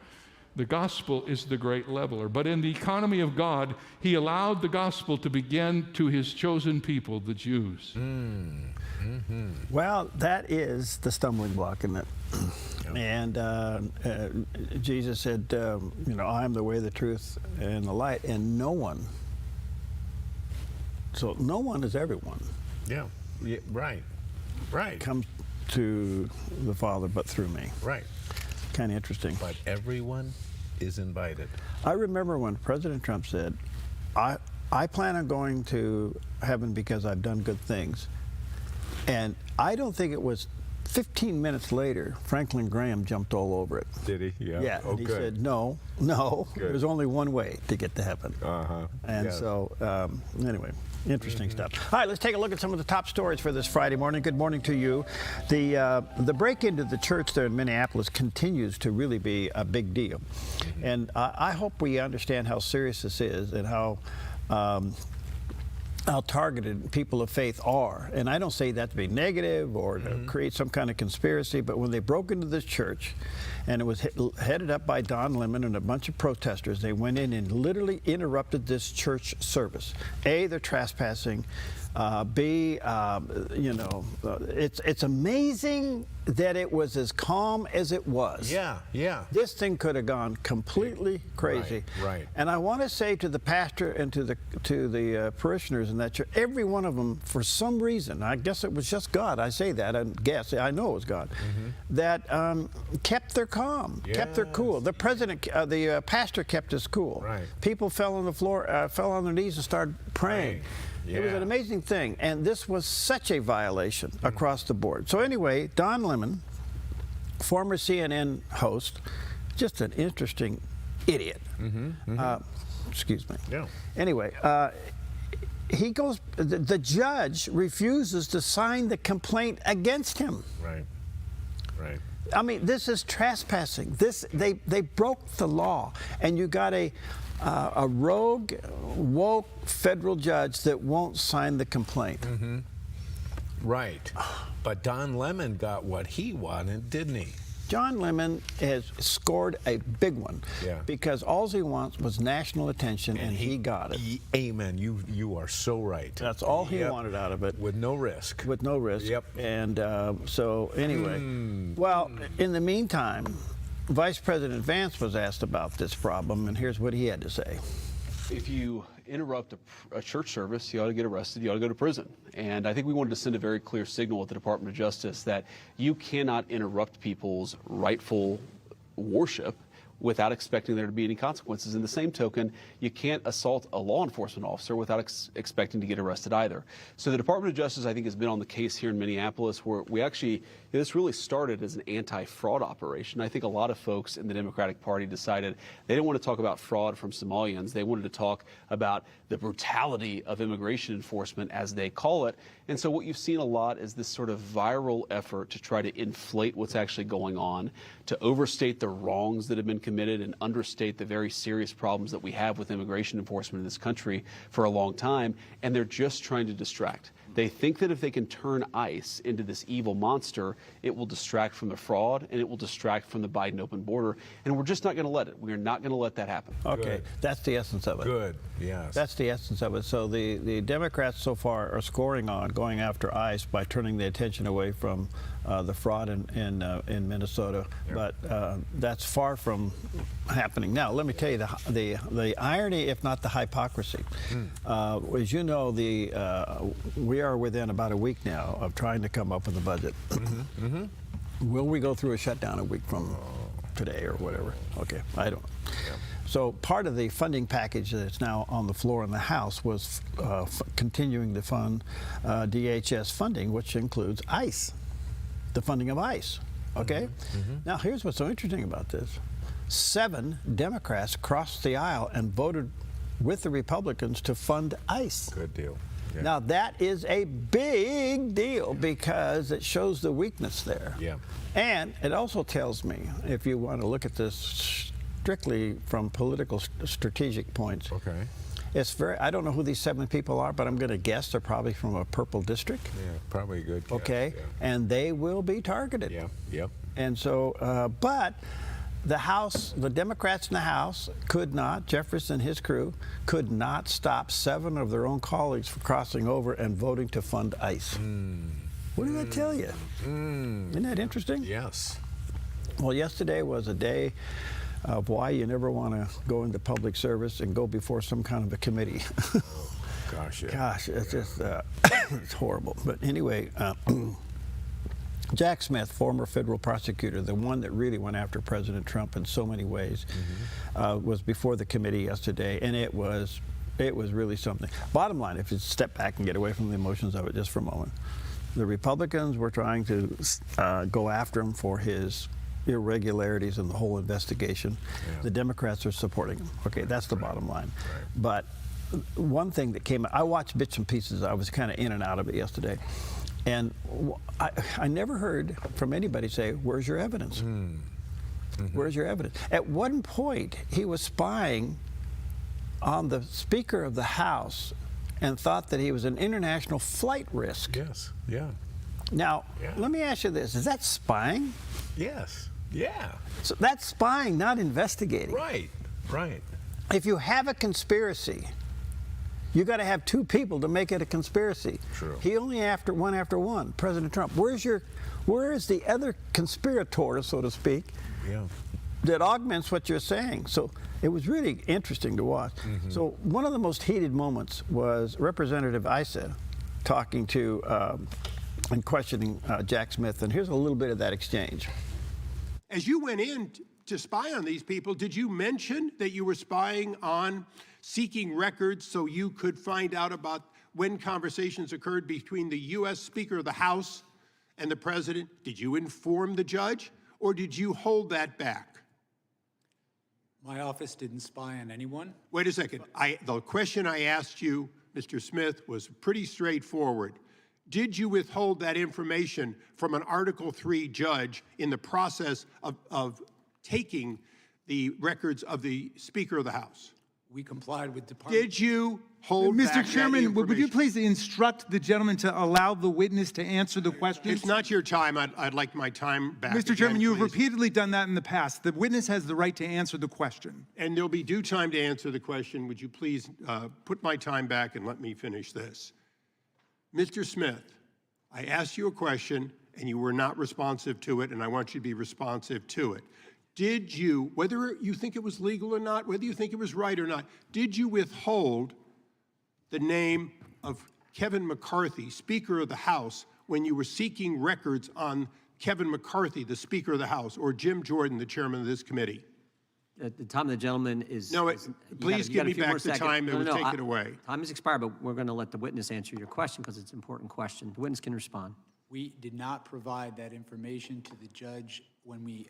the gospel is the great leveler. But in the economy of God, he allowed the gospel to begin to his chosen people, the Jews. Well, that is the stumbling block, isn't it? And Jesus said, I am the way, the truth, and the light, and no one. So no one is everyone. Yeah, right. Comes to the Father but through me. Right. Kind of interesting. But everyone is invited. I remember when President Trump said, I plan on going to heaven because I've done good things. And I don't think it was 15 minutes later, Franklin Graham jumped all over it. Did he? Yeah. Yeah. Oh, and he good. said, no, Good. there's only one way to get to heaven. And Yes. so, anyway, interesting stuff. All right, let's take a look at some of the top stories for this Friday morning. Good morning to you. The break into the church there in Minneapolis continues to really be a big deal. And I hope we understand how serious this is and how targeted people of faith are. And I don't say that to be negative or to create some kind of conspiracy, but when they broke into this church and it was headed up by Don Lemon and a bunch of protesters, they went in and literally interrupted this church service. A, they're trespassing. B, it's amazing that it was as calm as it was. Yeah. This thing could have gone completely crazy. Right. And I want to say to the pastor and to the parishioners in that church, every one of them, for some reason, I guess it was just God. I say that, I know it was God, that kept their calm, kept their cool. The pastor kept his cool. Right. People fell on the floor, fell on their knees and started praying. Right. It was an amazing thing, and this was such a violation across the board. So anyway, Don Lemon, former CNN host, just an interesting idiot. Excuse me. Yeah. Anyway, he goes. The judge refuses to sign the complaint against him. Right. I mean, this is trespassing. They broke the law, and you got a rogue, woke federal judge that won't sign the complaint. Right. But Don Lemon got what he wanted, didn't he? John Lemon has scored a big one because all he wants was national attention, and he got it. Amen. You are so right. That's all he wanted out of it. With no risk. With no risk. Yep. And so anyway, well, in the meantime, Vice President Vance was asked about this problem, and here's what he had to say. If you interrupt a church service, you ought to get arrested, you ought to go to prison. And I think we wanted to send a very clear signal at the Department of Justice that you cannot interrupt people's rightful worship without expecting there to be any consequences. In the same token, you can't assault a law enforcement officer without expecting to get arrested either. So the Department of Justice, I think, has been on the case here in Minneapolis, where we actually, this really started as an anti-fraud operation. I think a lot of folks in the Democratic Party decided they didn't want to talk about fraud from Somalians. They wanted to talk about the brutality of immigration enforcement, as they call it. And so what you've seen a lot is this sort of viral effort to try to inflate what's actually going on, to overstate the wrongs that have been committed and understate the very serious problems that we have with immigration enforcement in this country for a long time. And they're just trying to distract. They think that if they can turn ICE into this evil monster, it will distract from the fraud and it will distract from the Biden open border. And we're just not going to let it. We are not going to let that happen. Okay, that's the essence of it. Good, yes. That's the essence of it. So the Democrats so far are scoring on going after ICE by turning the attention away from the fraud in Minnesota. But that's far from happening. Now, let me tell you the irony, if not the hypocrisy. As you know, we are within about a week now of trying to come up with a budget. Will we go through a shutdown a week from today or whatever? Okay, I don't know. So part of the funding package that's now on the floor in the House was continuing to fund DHS funding, which includes ICE, the funding of ICE. Okay? Now, here's what's so interesting about this. 7 Democrats crossed the aisle and voted with the Republicans to fund ICE. Good deal. Yeah. Now, that is a big deal because it shows the weakness there. Yeah. And it also tells me, if you want to look at this strictly from political strategic points, It's very, I don't know who these 7 people are, but I'm going to guess they're probably from a purple district. Yeah, probably a good guess. Okay, yeah. and they will be targeted. Yeah, yep. And so, but the House, the Democrats in the House could not, Jefferson and his crew, could not stop 7 of their own colleagues from crossing over and voting to fund ICE. What did that tell you? Isn't that interesting? Yes. Well, yesterday was a day of why you never want to go into public service and go before some kind of a committee. Gosh, yeah. Gosh, it's just, it's horrible. But anyway, Jack Smith, former federal prosecutor, the one that really went after President Trump in so many ways, was before the committee yesterday, and it was really something. Bottom line, if you step back and get away from the emotions of it just for a moment, the Republicans were trying to go after him for his irregularities in the whole investigation. Yeah. The Democrats are supporting him. Okay, that's the bottom line. But one thing that came out, I watched bits and pieces. I was kind of in and out of it yesterday. And I never heard from anybody say, where's your evidence? Where's your evidence? At one point, he was spying on the Speaker of the House and thought that he was an international flight risk. Yes, yeah. Now, let me ask you this. Is that spying? Yes, yeah. So that's spying, not investigating. Right, right. If you have a conspiracy, you got to have 2 people to make it a conspiracy. True. He only went after one, President Trump. Where is the other conspirator, so to speak, that augments what you're saying? So it was really interesting to watch. So one of the most heated moments was Representative Issa talking to and questioning Jack Smith, and here's a little bit of that exchange. As you went in to spy on these people, did you mention that you were spying on seeking records so you could find out about when conversations occurred between the U.S. Speaker of the House and the President? Did you inform the judge, or did you hold that back? My office didn't spy on anyone. Wait a second. The question I asked you, Mr. Smith, was pretty straightforward. Did you withhold that information from an Article III judge in the process of taking the records of the Speaker of the House? We complied with Department. Did you hold back Mr. Chairman, that would you please instruct the gentleman to allow the witness to answer the questions? It's not your time. I'd like my time back. Mr. Chairman, again, you have please. repeatedly done that in the past. The witness has the right to answer the question. And there'll be due time to answer the question. Would you please put my time back and let me finish this? Mr. Smith, I asked you a question, and you were not responsive to it, and I want you to be responsive to it. Did you, whether you think it was legal or not, whether you think it was right or not, did you withhold the name of Kevin McCarthy, Speaker of the House, when you were seeking records on Kevin McCarthy, the Speaker of the House, or Jim Jordan, the chairman of this committee? At the time of the gentleman is... No, please give me back the time that would take it away. Time has expired, but we're going to let the witness answer your question because it's an important question. The witness can respond. We did not provide that information to the judge when we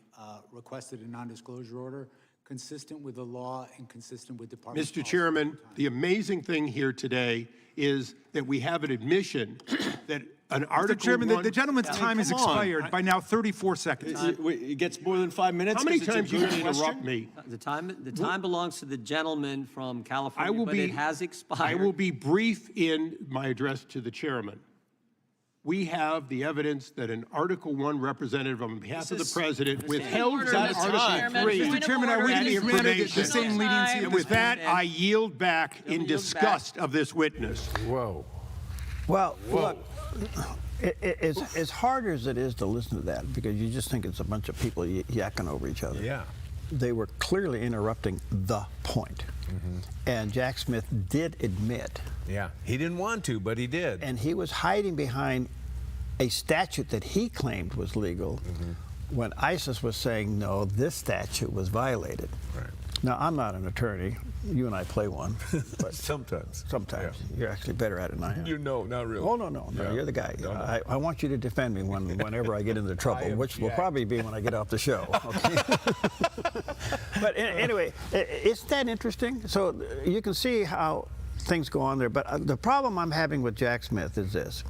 requested a non-disclosure order, consistent with the law and consistent with Department Mr. Chairman, the amazing thing here today is that we have an admission that an Article Mr. Chairman, I... the gentleman's time has expired by now 34 seconds. It gets more than 5 minutes. How many times you interrupt me? The time belongs to the gentleman from California, it has expired. I will be brief in my address to the chairman. We have the evidence that an Article I representative on behalf of the President withheld from Article III. Mr. Chairman, I would be granted the same leniency. And with that, I yield back in disgust of this witness. Whoa. Well, look, as hard as it is to listen to that, because you just think it's a bunch of people yakking over each other. Yeah. They were clearly interrupting the point. And Jack Smith did admit. Yeah, he didn't want to, but he did. And he was hiding behind a statute that he claimed was legal when ISIS was saying, no, this statute was violated. Right. Now, I'm not an attorney. You and I play one. But sometimes. Sometimes. Yeah. You're actually better at it than I am. You know, not really. Oh, no. Yeah. You're the guy. No. I want you to defend me whenever I get into trouble, which will probably be when I get off the show. Okay? But anyway, isn't that interesting? So you can see how things go on there. But the problem I'm having with Jack Smith is this.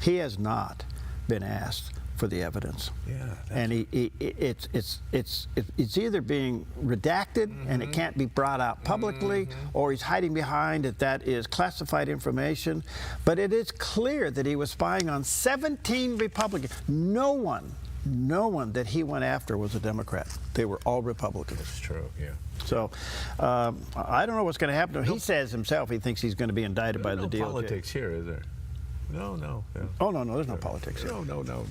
He has not been asked for the evidence. Yeah. And it's either being redacted and it can't be brought out publicly, or he's hiding behind it. That is classified information. But it is clear that he was spying on 17 Republicans. No one that he went after was a Democrat. They were all Republicans. That's true, yeah. So I don't know what's going to happen to him. He says himself he thinks he's going to be indicted by the DOJ. No politics here, is there? No. Oh, no, there's no politics here. No, none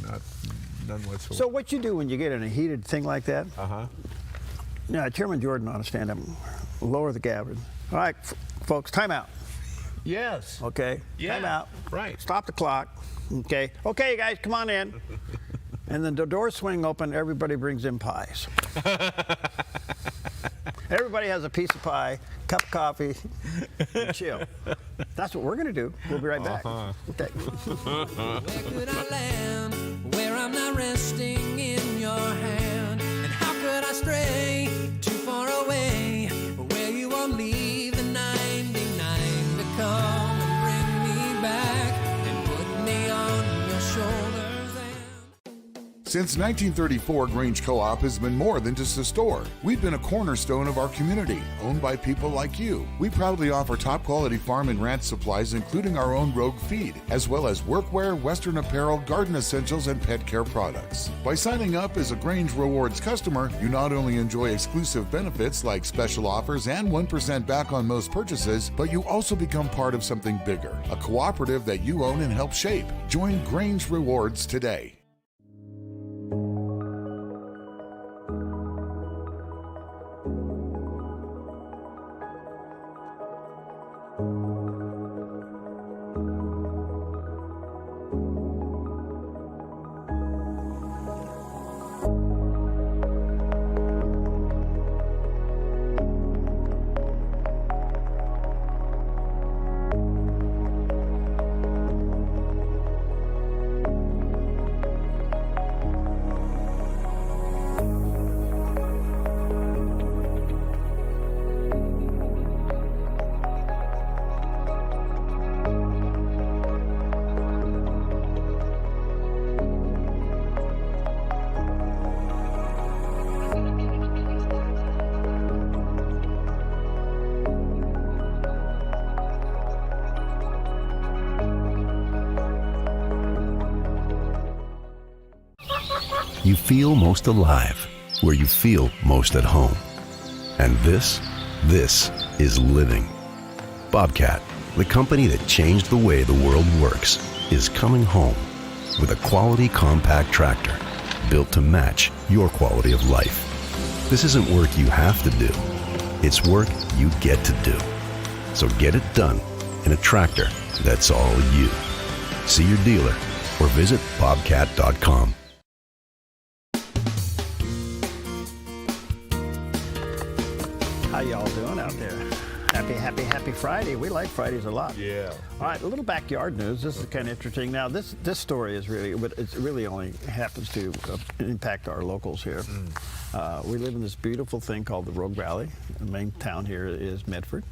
whatsoever. So what you do when you get in a heated thing like that, now, Chairman Jordan ought to stand up and lower the gavel. All right, folks, time out. Yes. Okay, yeah. Time out. Right. Stop the clock. Okay, you guys, come on in. And then the doors swing open, everybody brings in pies. Everybody has a piece of pie, cup of coffee, and chill. That's what we're going to do. We'll be right back. Okay. Where could I land where I'm not resting in your hand? And how could I stray too far away where you won't leave the 99 to come and bring me back and put me on your shoulders? Since 1934, Grange Co-op has been more than just a store. We've been a cornerstone of our community, owned by people like you. We proudly offer top quality farm and ranch supplies, including our own Rogue feed, as well as workwear, Western apparel, garden essentials, and pet care products. By signing up as a Grange Rewards customer, you not only enjoy exclusive benefits like special offers and 1% back on most purchases, but you also become part of something bigger, a cooperative that you own and help shape. Join Grange Rewards today. You feel most alive where you feel most at home. And this is living. Bobcat, the company that changed the way the world works, is coming home with a quality compact tractor built to match your quality of life. This isn't work you have to do. It's work you get to do. So get it done in a tractor that's all you. See your dealer or visit bobcat.com. How y'all doing out there? Happy Friday. We like Fridays a lot. Yeah. All right, a little backyard news. This is kind of interesting. Now, this story is really, but it really only happens to impact our locals here. We live in this beautiful thing called the Rogue Valley. The main town here is Medford,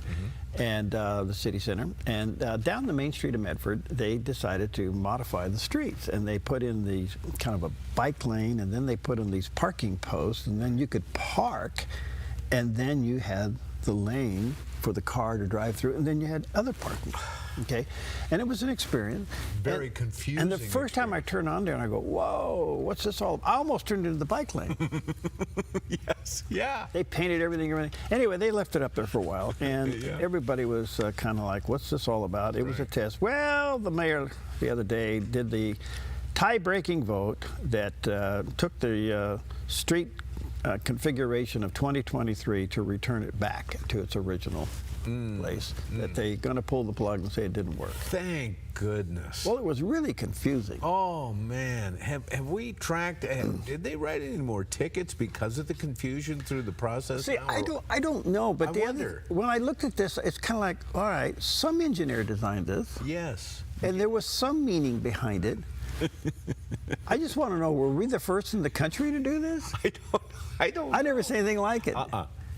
and the city center. And down the main street of Medford, they decided to modify the streets, and they put in these kind of a bike lane, and then they put in these parking posts, and then you could park, and then you had the lane for the car to drive through, and then you had other parking. Okay, and it was an experience. Very confusing. And the first time I turned on there, and I go, "Whoa, what's this all?" I almost turned into the bike lane. Yes, yeah. They painted everything. Anyway, they left it up there for a while, and everybody was kind of like, "What's this all about?" It was a test. Well, the mayor the other day did the tie-breaking vote that took the street configuration of 2023 to return it back to its original place. That they're going to pull the plug and say it didn't work. Thank goodness. Well, it was really confusing. Oh man, have we tracked? Did they write any more tickets because of the confusion through the process? See, now, I don't know, but when I looked at this, it's kind of like, all right, some engineer designed this. Yes. And there was some meaning behind it. I just want to know, were we the first in the country to do this? I don't I never seen anything like it.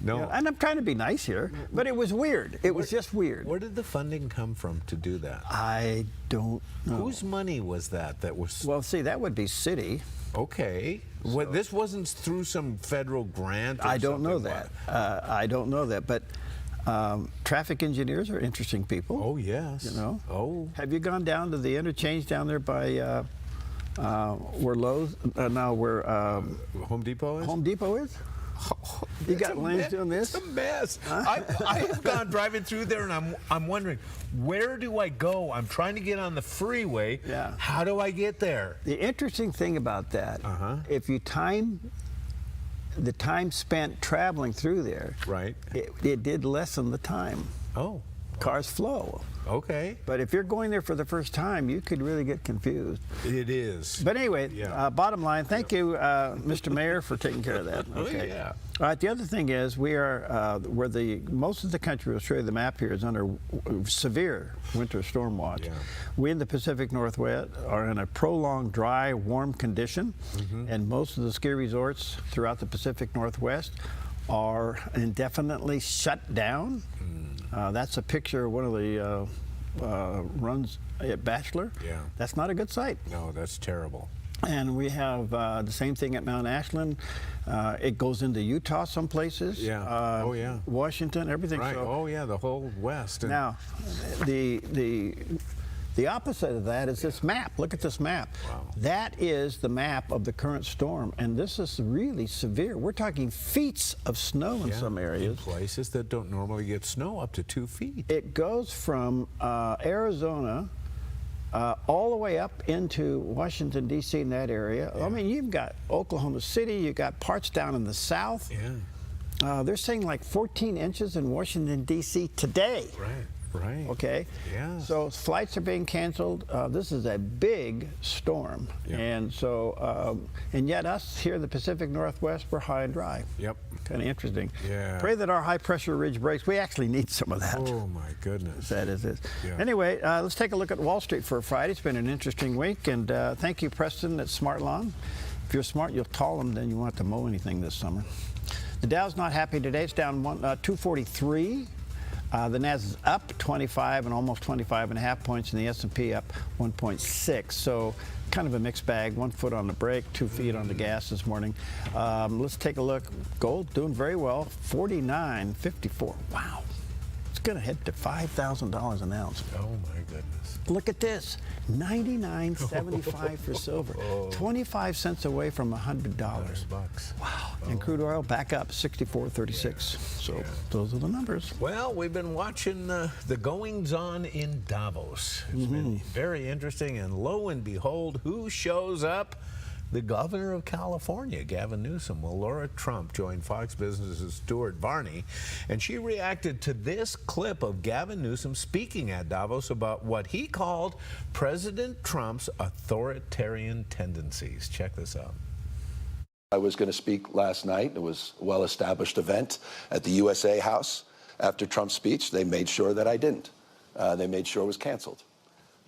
No. You know, and I'm trying to be nice here, but it was weird. It was just weird. Where did the funding come from to do that? I don't know. Whose money was that was... Well, see, that would be city. Okay. So, this wasn't through some federal grant or I don't know something that. I don't know that, but traffic engineers are interesting people. Oh, yes. You know? Oh. Have you gone down to the interchange down there by where Lowe's, where Home Depot is? Home Depot is? You got lanes doing this? It's a mess. I have gone driving through there, and I'm wondering, where do I go? I'm trying to get on the freeway. Yeah. How do I get there? The interesting thing about that, if you time the time spent traveling through there, right, it did lessen the time. Oh. Cars flow. Okay. But if you're going there for the first time, you could really get confused. It is. But anyway, bottom line, thank you, Mr. Mayor, for taking care of that. Okay. Yeah. All right, the other thing is we are, where most of the country, will show you the map here, is under severe winter storm watch. Yeah. We in the Pacific Northwest are in a prolonged dry, warm condition, and most of the ski resorts throughout the Pacific Northwest are indefinitely shut down. That's a picture of one of the runs at Bachelor. Yeah. That's not a good sight. No, that's terrible. And we have the same thing at Mount Ashland. It goes into Utah some places. Yeah. Oh, yeah. Washington, everything. Right. So, oh, yeah, the whole West. Now, the opposite of that is this map. Look at this map. Wow. That is the map of the current storm, and this is really severe. We're talking feet of snow in some areas. In places that don't normally get snow, up to 2 feet. It goes from Arizona all the way up into Washington, D.C. in that area. Yeah. I mean, you've got Oklahoma City, you've got parts down in the south. Yeah. They're saying like 14 inches in Washington, D.C. today. Right. Right. Okay. Yeah. So flights are being canceled. This is a big storm, and so and yet us here in the Pacific Northwest, we're high and dry. Yep. Kind of interesting. Yeah. Pray that our high pressure ridge breaks. We actually need some of that. Oh my goodness. That is it. Yeah. Anyway, let's take a look at Wall Street for a Friday. It's been an interesting week, and thank you, Preston, at Smart Lawn. If you're smart, you'll call them. Then you won't have to mow anything this summer. The Dow's not happy today. It's down 243. The Nasdaq is up 25 and almost 25.5 points, and the S&P up 1.6. So kind of a mixed bag. 1 foot on the brake, 2 feet on the gas this morning. Let's take a look. Gold doing very well, 49.54. Wow. It's going to head to $5,000 an ounce. Oh my goodness. Look at this, $99.75 for silver, 25 cents away from $100. Bucks. Wow. And crude oil back up 64.36. So those are the numbers. Well, we've been watching the goings-on in Davos. It's been very interesting, and lo and behold, who shows up? The governor of California, Gavin Newsom. Well, Laura Trump joined Fox Business' Stuart Varney, and she reacted to this clip of Gavin Newsom speaking at Davos about what he called President Trump's authoritarian tendencies. Check this out. I was going to speak last night. It was a well-established event at the USA House. After Trump's speech, they made sure that I didn't. They made sure it was canceled.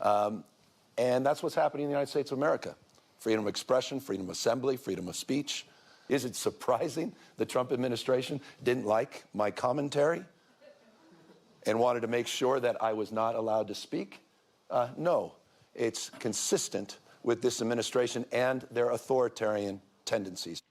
And that's what's happening in the United States of America. Freedom of expression, freedom of assembly, freedom of speech. Is it surprising the Trump administration didn't like my commentary and wanted to make sure that I was not allowed to speak? No, it's consistent with this administration and their authoritarian tendencies.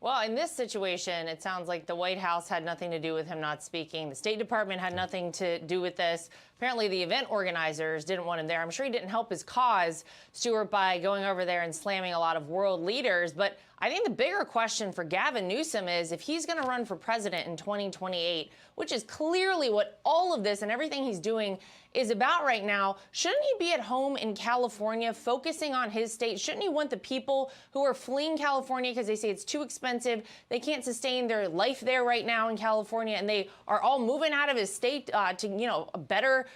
Well, in this situation, it sounds like the White House had nothing to do with him not speaking. The State Department had nothing to do with this. Apparently, the event organizers didn't want him there. I'm sure he didn't help his cause, Stuart, by going over there and slamming a lot of world leaders. But I think the bigger question for Gavin Newsom is if he's going to run for president in 2028, which is clearly what all of this and everything he's doing is about right now, shouldn't he be at home in California focusing on his state? Shouldn't he want the people who are fleeing California because they say it's too expensive, they can't sustain their life there right now in California, and they are all moving out of his state to, you know, better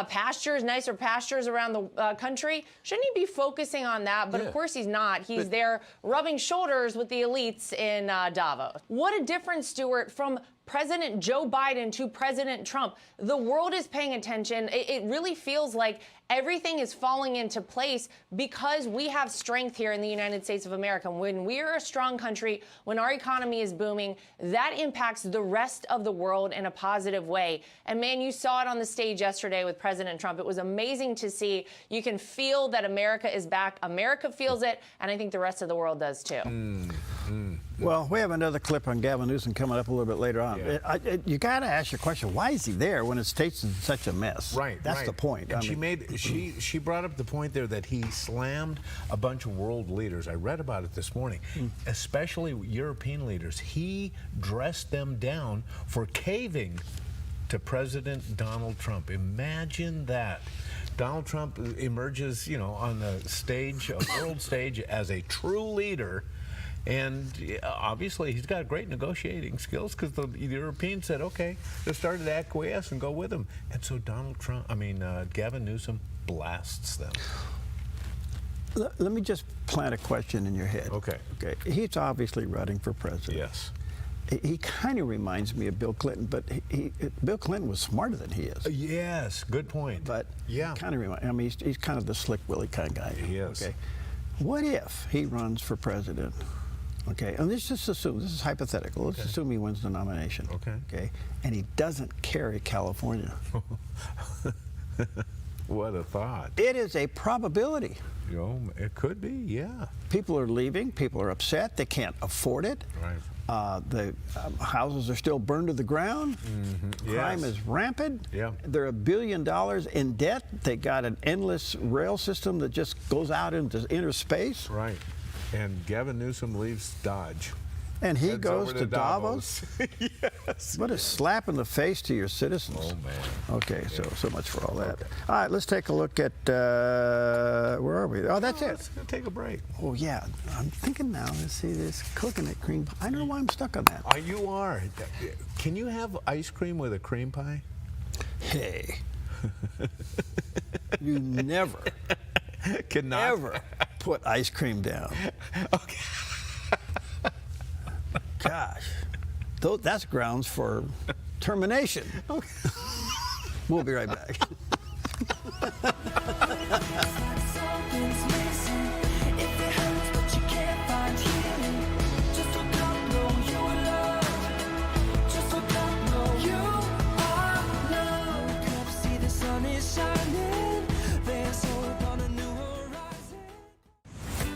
pastures, nicer pastures around the country? Shouldn't he be focusing on that? But of course he's not. He's there rubbing shoulders with the elites in Davos. What a difference, Stuart, from President Joe Biden to President Trump. The world is paying attention. It really feels like everything is falling into place because we have strength here in the United States of America. When we're a strong country, when our economy is booming, that impacts the rest of the world in a positive way. And man, you saw it on the stage yesterday with President Trump. It was amazing to see. You can feel that America is back. America feels it, and I think the rest of the world does too. Well, we have another clip on Gavin Newsom coming up a little bit later on. Yeah. You got to ask your question, why is he there when the state's in such a mess? Right. That's the point. And she brought up the point there that he slammed a bunch of world leaders. I read about it this morning, especially European leaders. He dressed them down for caving to President Donald Trump. Imagine that. Donald Trump emerges, on the stage, a world stage, as a true leader. And obviously, he's got great negotiating skills because the Europeans said, okay, they started to acquiesce and go with him. And so Gavin Newsom blasts them. Let me just plant a question in your head. Okay. He's obviously running for president. Yes. He kind of reminds me of Bill Clinton, but Bill Clinton was smarter than he is. Yes, good point. But yeah, kind of he's kind of the slick Willie kind of guy. He is. Okay. What if he runs for president? Okay, and let's just assume, this is hypothetical, let's assume he wins the nomination. Okay, and he doesn't carry California. What a thought. It is a probability. It could be, yeah. People are leaving, people are upset, they can't afford it. Right. The houses are still burned to the ground. Crime is rampant. Yeah. They're $1 billion in debt. They got an endless rail system that just goes out into inner space. Right. And Gavin Newsom leaves Dodge. And he Heads goes over to Davos? Yes. What a slap in the face to your citizens. Oh, man. Okay, so much for all that. All right, let's take a look at, where are we? Oh, that's it. Let's take a break. Oh, yeah. I'm thinking now, let's see this coconut cream pie. I don't know why I'm stuck on that. You are. Can you have ice cream with a cream pie? Hey. You never, ever put ice cream down. Okay. Gosh, that's grounds for termination. Okay. We'll be right back.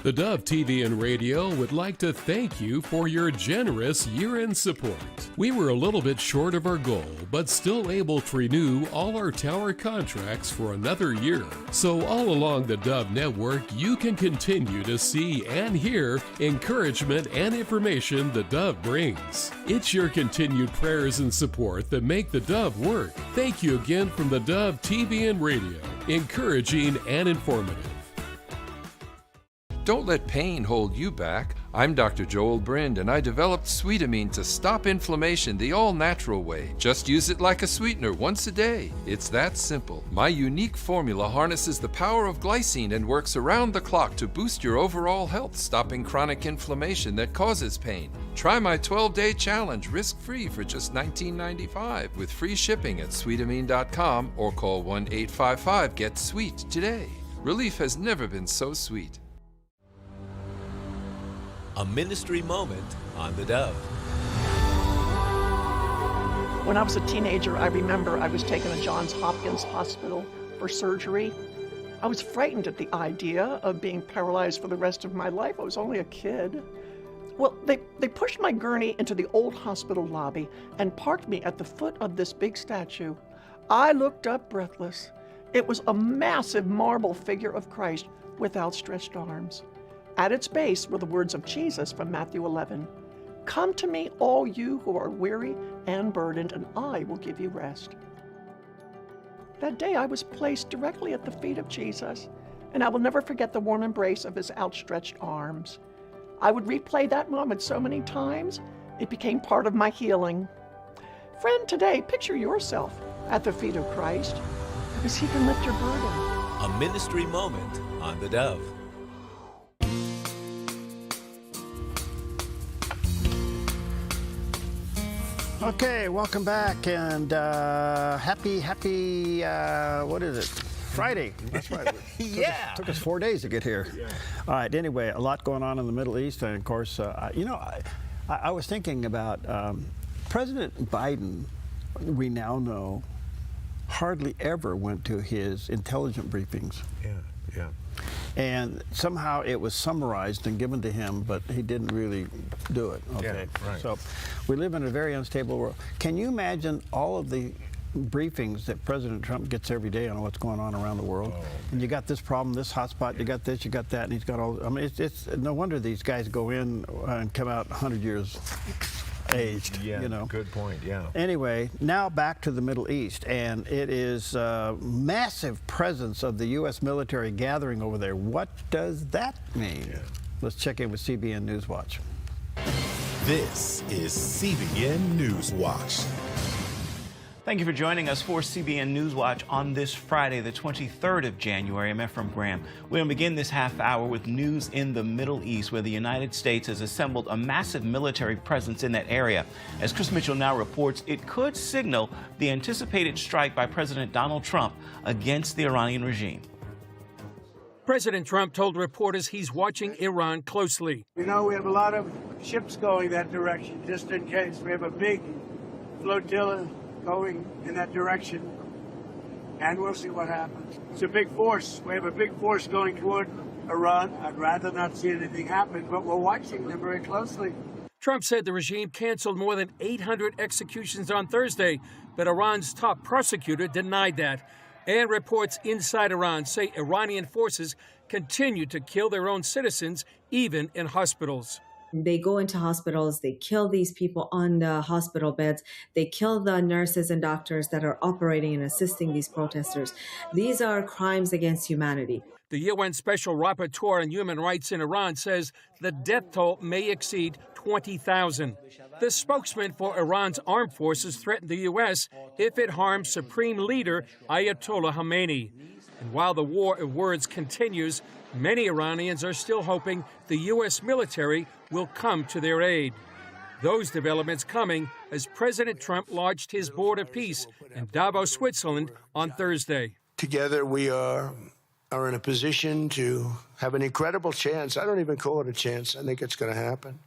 The Dove TV and Radio would like to thank you for your generous year-end support. We were a little bit short of our goal, but still able to renew all our tower contracts for another year. So all along the Dove network, you can continue to see and hear encouragement and information the Dove brings. It's your continued prayers and support that make the Dove work. Thank you again from the Dove TV and Radio, encouraging and informative. Don't let pain hold you back. I'm Dr. Joel Brind, and I developed Sweetamine to stop inflammation the all-natural way. Just use it like a sweetener once a day. It's that simple. My unique formula harnesses the power of glycine and works around the clock to boost your overall health, stopping chronic inflammation that causes pain. Try my 12-day challenge risk-free for just $19.95 with free shipping at sweetamine.com or call 1-855-GET-SWEET today. Relief has never been so sweet. A ministry moment on the Dove. When I was a teenager, I remember I was taken to Johns Hopkins Hospital for surgery. I was frightened at the idea of being paralyzed for the rest of my life. I was only a kid. Well, they pushed my gurney into the old hospital lobby and parked me at the foot of this big statue. I looked up breathless. It was a massive marble figure of Christ with outstretched arms. At its base were the words of Jesus from Matthew 11. Come to me, all you who are weary and burdened, and I will give you rest. That day I was placed directly at the feet of Jesus, and I will never forget the warm embrace of his outstretched arms. I would replay that moment so many times, it became part of my healing. Friend, today, picture yourself at the feet of Christ, because he can lift your burden. A ministry moment on the Dove. Okay, welcome back, and happy, what is it? Friday. That's right. Yeah. Took us 4 days to get here. Yeah. All right, anyway, a lot going on in the Middle East, and of course, I was thinking about President Biden, we now know, hardly ever went to his intelligence briefings. Yeah. And somehow it was summarized and given to him, but he didn't really do it. Okay. Yeah, right. So we live in a very unstable world. Can you imagine all of the briefings that President Trump gets every day on what's going on around the world? And you got this problem, this hotspot, you got this, you got that, and he's got all. I mean, it's no wonder these guys go in and come out 100 years aged. Yeah, you know. Good point. Yeah. Anyway, now back to the Middle East, and it is massive presence of the U.S. military gathering over there. What does that mean? Yeah. Let's check in with CBN News Watch. This is CBN News Watch. Thank you for joining us for CBN News Watch on this Friday, the 23rd of January. I'm Ephraim Graham. We're going to begin this half hour with news in the Middle East, where the United States has assembled a massive military presence in that area. As Chris Mitchell now reports, it could signal the anticipated strike by President Donald Trump against the Iranian regime. President Trump told reporters he's watching Iran closely. We know we have a lot of ships going that direction, just in case. We have a big flotilla going in that direction, and we'll see what happens. It's a big force. We have a big force going toward Iran. I'd rather not see anything happen, but we're watching them very closely. Trump said the regime canceled more than 800 executions on Thursday, but Iran's top prosecutor denied that. And reports inside Iran say Iranian forces continue to kill their own citizens, even in hospitals. They go into hospitals, they kill these people on the hospital beds, they kill the nurses and doctors that are operating and assisting these protesters. These are crimes against humanity. The UN Special Rapporteur on Human Rights in Iran says the death toll may exceed 20,000. The spokesman for Iran's armed forces threatened the U.S. if it harms Supreme Leader Ayatollah Khamenei. And while the war of words continues, many Iranians are still hoping the U.S. military will come to their aid. Those developments coming as President Trump launched his Board of Peace in Davos, Switzerland on Thursday. Together we are in a position to have an incredible chance. I don't even call it a chance. I think it's going to happen.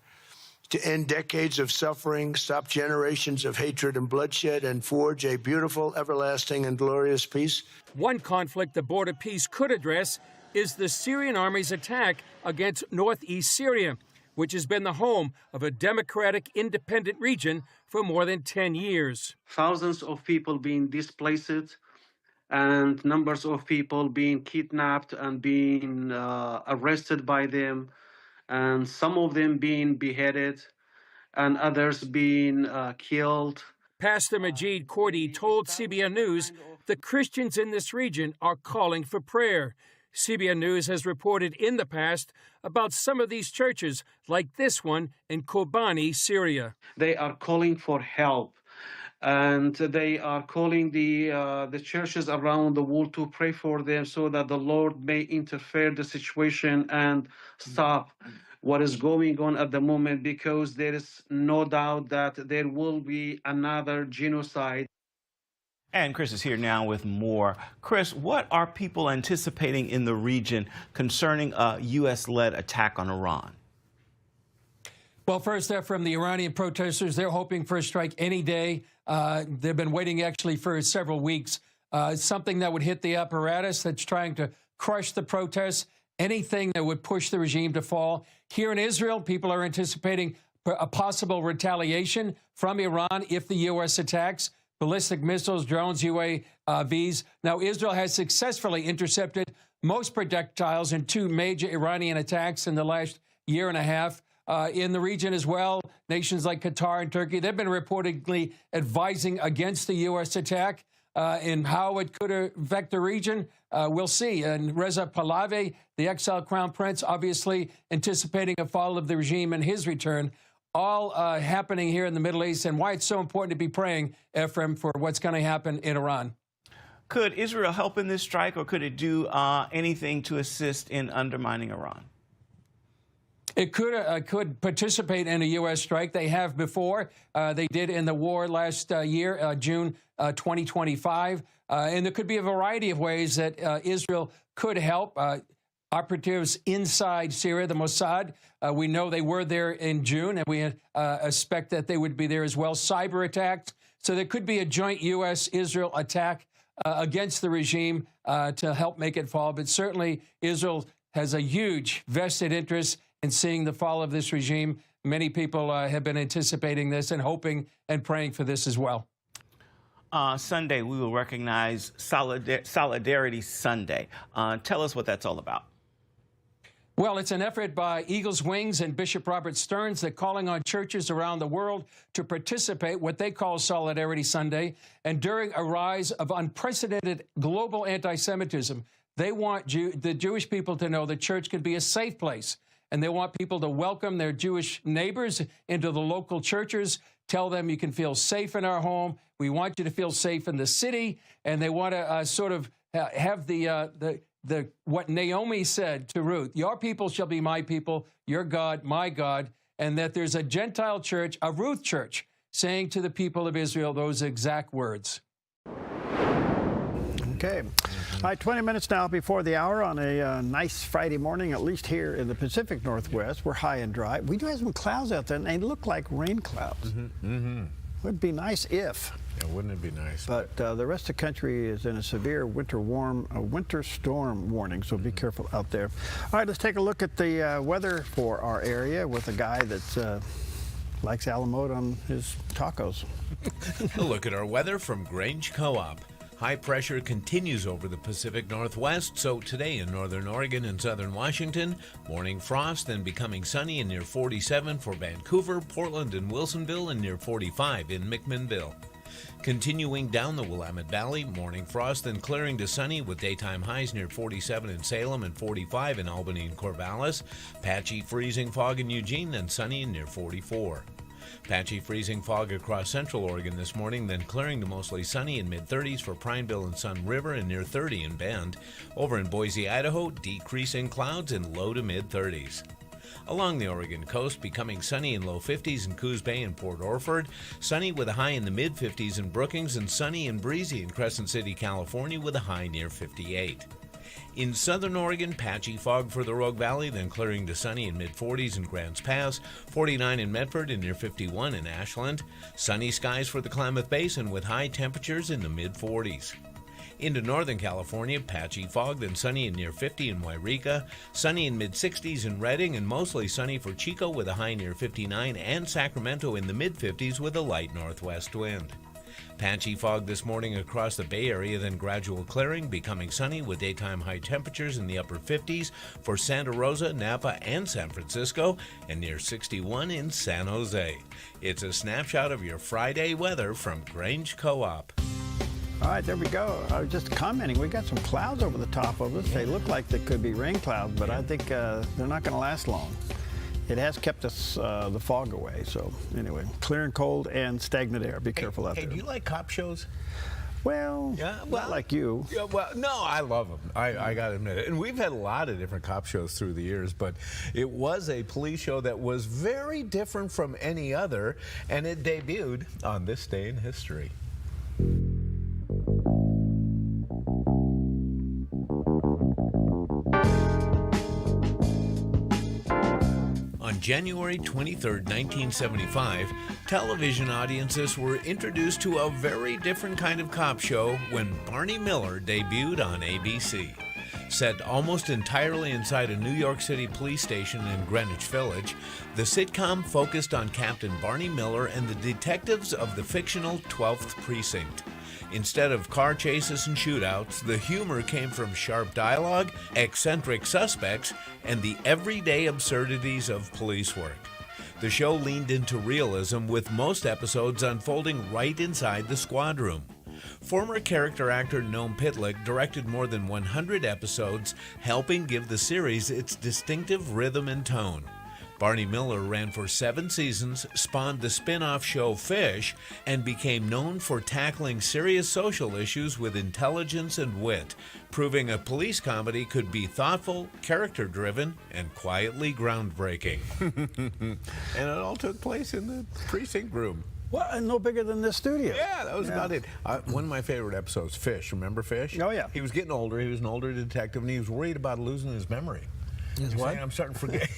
To end decades of suffering, stop generations of hatred and bloodshed, and forge a beautiful, everlasting, and glorious peace. One conflict the Board of Peace could address is the Syrian army's attack against northeast Syria, which has been the home of a democratic independent region for more than 10 years. Thousands of people being displaced and numbers of people being kidnapped and being arrested by them, and some of them being beheaded and others being killed. Pastor Majid Kordi told CBN News the Christians in this region are calling for prayer. CBN News has reported in the past about some of these churches, like this one in Kobani, Syria. They are calling for help, and they are calling the churches around the world to pray for them so that the Lord may interfere the situation and stop what is going on at the moment, because there is no doubt that there will be another genocide. And Chris is here now with more. Chris, what are people anticipating in the region concerning a U.S.-led attack on Iran? Well, first up from the Iranian protesters, they're hoping for a strike any day. They've been waiting actually for several weeks. Something that would hit the apparatus that's trying to crush the protests, anything that would push the regime to fall. Here in Israel, people are anticipating a possible retaliation from Iran if the U.S. attacks. Ballistic missiles, drones, UAVs. Now, Israel has successfully intercepted most projectiles in two major Iranian attacks in the last year and a half. In the region as well, nations like Qatar and Turkey, they've been reportedly advising against the U.S. attack and how it could affect the region. We'll see. And Reza Pahlavi, the exiled crown prince, obviously anticipating a fall of the regime and his return. All happening here in the Middle East, and why it's so important to be praying, Ephraim, for what's going to happen in Iran. Could Israel help in this strike, or could it do anything to assist in undermining Iran? It could participate in a U.S. strike. They have before. They did in the war last year, June 2025. And there could be a variety of ways that Israel could help. Operatives inside Syria, the Mossad, we know they were there in June, and we expect that they would be there as well. Cyber attacks. So there could be a joint U.S.-Israel attack against the regime to help make it fall. But certainly Israel has a huge vested interest in seeing the fall of this regime. Many people have been anticipating this and hoping and praying for this as well. Sunday, we will recognize Solidarity Sunday. Tell us what that's all about. Well, it's an effort by Eagles Wings and Bishop Robert Stearns. They're calling on churches around the world to participate, what they call Solidarity Sunday. And during a rise of unprecedented global anti-Semitism, they want the Jewish people to know the church can be a safe place. And they want people to welcome their Jewish neighbors into the local churches, tell them you can feel safe in our home. We want you to feel safe in the city. And they want to sort of have what Naomi said to Ruth, your people shall be my people, your God, my God, and that there's a Gentile church, a Ruth church, saying to the people of Israel those exact words. Okay. All right, 20 minutes now before the hour on a nice Friday morning, at least here in the Pacific Northwest. We're high and dry. We do have some clouds out there, and they look like rain clouds. Would be nice if. Yeah, wouldn't it be nice? But the rest of the country is in a severe winter storm warning, so be careful out there. All right, let's take a look at the weather for our area with a guy that likes Alamode on his tacos. A look at our weather from Grange Co-op. High pressure continues over the Pacific Northwest, so today in northern Oregon and southern Washington, morning frost, then becoming sunny and near 47 for Vancouver, Portland, and Wilsonville, and near 45 in McMinnville. Continuing down the Willamette Valley, morning frost, then clearing to sunny with daytime highs near 47 in Salem and 45 in Albany and Corvallis. Patchy freezing fog in Eugene, then sunny and near 44. Patchy freezing fog across central Oregon this morning, then clearing to mostly sunny in mid-30s for Prineville and Sun River and near 30 in Bend. Over in Boise, Idaho, decreasing clouds in low to mid-30s. Along the Oregon coast, becoming sunny in low 50s in Coos Bay and Port Orford, sunny with a high in the mid-50s in Brookings, and sunny and breezy in Crescent City, California with a high near 58. In southern Oregon, patchy fog for the Rogue Valley, then clearing to sunny in mid-40s in Grants Pass, 49 in Medford and near 51 in Ashland. Sunny skies for the Klamath Basin with high temperatures in the mid-40s. Into northern California, patchy fog, then sunny and near 50 in Wairika, sunny in mid-60s in Redding, and mostly sunny for Chico with a high near 59, and Sacramento in the mid-50s with a light northwest wind. Patchy fog this morning across the Bay Area, then gradual clearing, becoming sunny with daytime high temperatures in the upper 50s for Santa Rosa, Napa, and San Francisco, and near 61 in San Jose. It's a snapshot of your Friday weather from Grange Co-op. All right, there we go. I was just commenting. We got some clouds over the top of us. They look like they could be rain clouds, but I think they're not going to last long. It has kept us the fog away. So anyway, clear and cold and stagnant air. Be careful out there. Hey, do you like cop shows? Well, not like you. Yeah, well, no, I love them. I got to admit it. And we've had a lot of different cop shows through the years, but it was a police show that was very different from any other, and it debuted on this day in history. On January 23, 1975, television audiences were introduced to a very different kind of cop show when Barney Miller debuted on ABC. Set almost entirely inside a New York City police station in Greenwich Village, the sitcom focused on Captain Barney Miller and the detectives of the fictional 12th Precinct. Instead of car chases and shootouts, the humor came from sharp dialogue, eccentric suspects, and the everyday absurdities of police work. The show leaned into realism, with most episodes unfolding right inside the squad room. Former character actor Noam Pitlick directed more than 100 episodes, helping give the series its distinctive rhythm and tone. Barney Miller ran for 7 seasons, spawned the spin-off show Fish, and became known for tackling serious social issues with intelligence and wit, proving a police comedy could be thoughtful, character-driven, and quietly groundbreaking. And it all took place in the precinct room. Well, and no bigger than this studio. Yeah, that was about it. One of my favorite episodes, Fish. Remember Fish? Oh, yeah. He was getting older. He was an older detective, and he was worried about losing his memory. His He's what? saying, I'm starting to forget.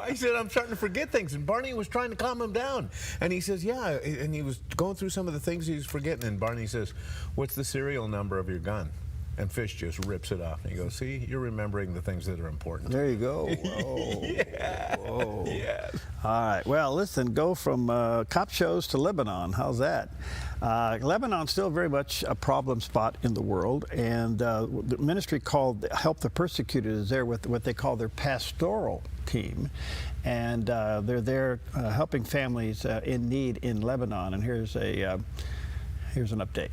He said, I'm starting to forget things. And Barney was trying to calm him down. And he says, yeah. And he was going through some of the things he was forgetting. And Barney says, what's the serial number of your gun? And Fish just rips it off. And he goes, see, you're remembering the things that are important. There you go. Whoa. Yeah. Whoa. Yes. All right. Well, listen, go from cop shows to Lebanon. How's that? Lebanon's still very much a problem spot in the world. And the ministry called Help the Persecuted is there with what they call their pastoral team. And they're there helping families in need in Lebanon. And here's an update.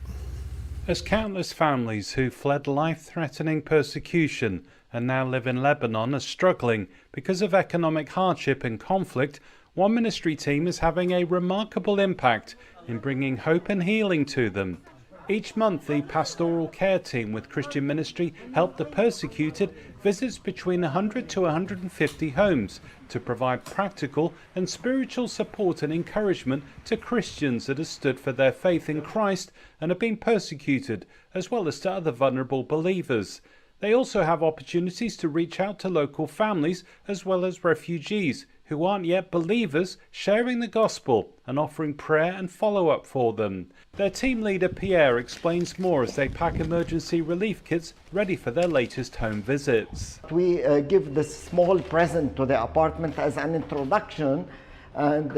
As countless families who fled life-threatening persecution and now live in Lebanon are struggling because of economic hardship and conflict, one ministry team is having a remarkable impact in bringing hope and healing to them. Each month, the pastoral care team with Christian Ministry Help the Persecuted visits between 100 to 150 homes to provide practical and spiritual support and encouragement to Christians that have stood for their faith in Christ and have been persecuted, as well as to other vulnerable believers. They also have opportunities to reach out to local families as well as refugees who aren't yet believers, sharing the gospel and offering prayer and follow-up for them. Their team leader Pierre explains more as they pack emergency relief kits ready for their latest home visits. We give this small present to the apartment as an introduction and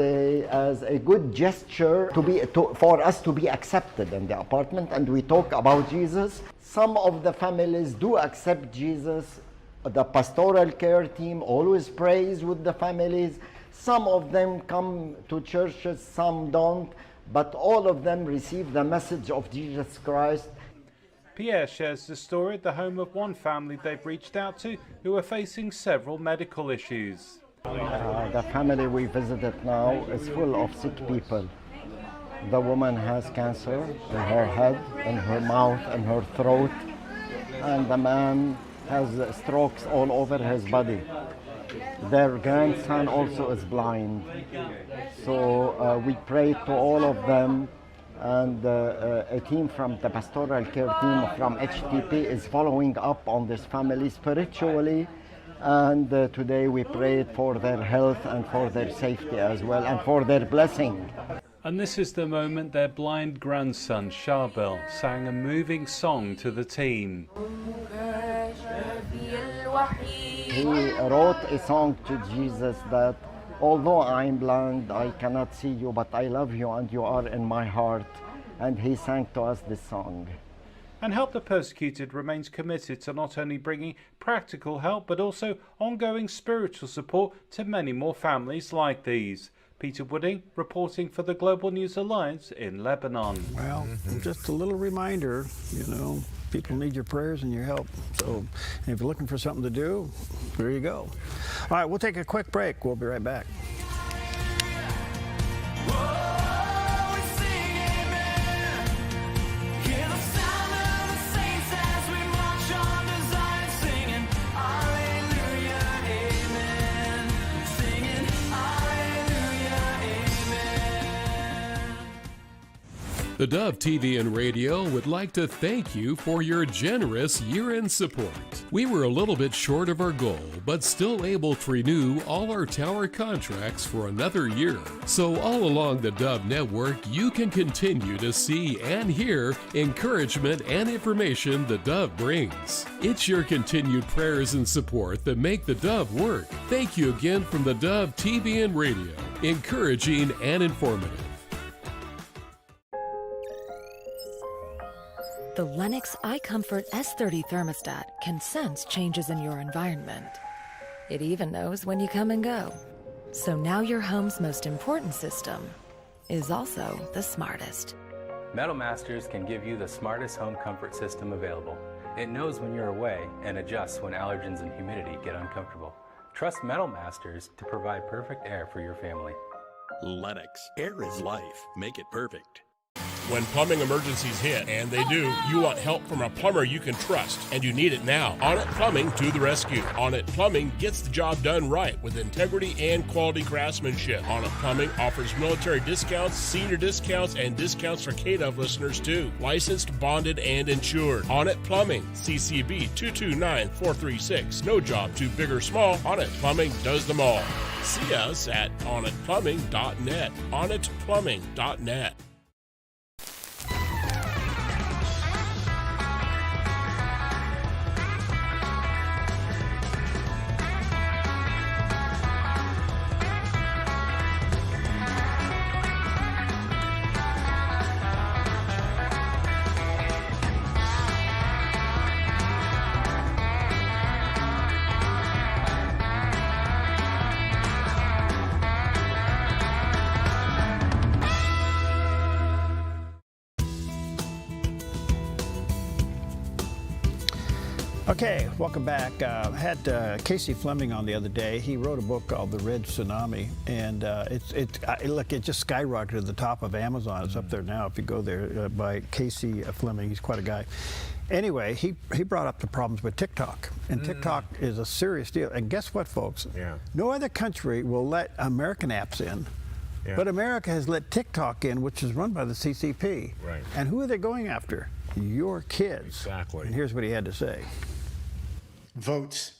as a good gesture for us to be accepted in the apartment, and we talk about Jesus. Some of the families do accept Jesus. The pastoral care team always prays with the families. Some of them come to churches, some don't, but all of them receive the message of Jesus Christ. Pierre shares the story at the home of one family they've reached out to who are facing several medical issues. The family we visited now is full of sick people. The woman has cancer in her head, in her mouth, in her throat, and the man has strokes all over his body. Their grandson also is blind. So we prayed to all of them, and a team from the pastoral care team from HTP is following up on this family spiritually, and today we prayed for their health and for their safety as well, and for their blessing. And this is the moment their blind grandson, Charbel, sang a moving song to the team. He wrote a song to Jesus that, although I'm blind, I cannot see you, but I love you and you are in my heart. And he sang to us this song. And Help the Persecuted remains committed to not only bringing practical help, but also ongoing spiritual support to many more families like these. Peter Wooding reporting for the Global News Alliance in Lebanon. Well, just a little reminder, people need your prayers and your help. So if you're looking for something to do, there you go. All right, we'll take a quick break. We'll be right back. The Dove TV and Radio would like to thank you for your generous year-end support. We were a little bit short of our goal, but still able to renew all our tower contracts for another year. So all along the Dove network, you can continue to see and hear encouragement and information the Dove brings. It's your continued prayers and support that make the Dove work. Thank you again from the Dove TV and Radio, encouraging and informative. The Lennox iComfort S30 thermostat can sense changes in your environment. It even knows when you come and go. So now your home's most important system is also the smartest. Metal Masters can give you the smartest home comfort system available. It knows when you're away and adjusts when allergens and humidity get uncomfortable. Trust Metal Masters to provide perfect air for your family. Lennox. Air is life. Make it perfect. When plumbing emergencies hit, and they do, you want help from a plumber you can trust, and you need it now. Onnit Plumbing to the rescue. Onnit Plumbing gets the job done right with integrity and quality craftsmanship. Onnit Plumbing offers military discounts, senior discounts, and discounts for KDOV listeners too. Licensed, bonded, and insured. Onnit Plumbing, CCB 229436. No job too big or small. Onnit Plumbing does them all. See us at onnitplumbing.net. onnitplumbing.net. Okay, welcome back. Had Casey Fleming on the other day. He wrote a book called The Red Tsunami, and look, it just skyrocketed to the top of Amazon. It's up there now if you go there by Casey Fleming. He's quite a guy. Anyway, he brought up the problems with TikTok, and TikTok is a serious deal. And guess what, folks? Yeah. No other country will let American apps in. Yeah. But America has let TikTok in, which is run by the CCP. Right. And who are they going after? Your kids. Exactly. And here's what he had to say. Votes.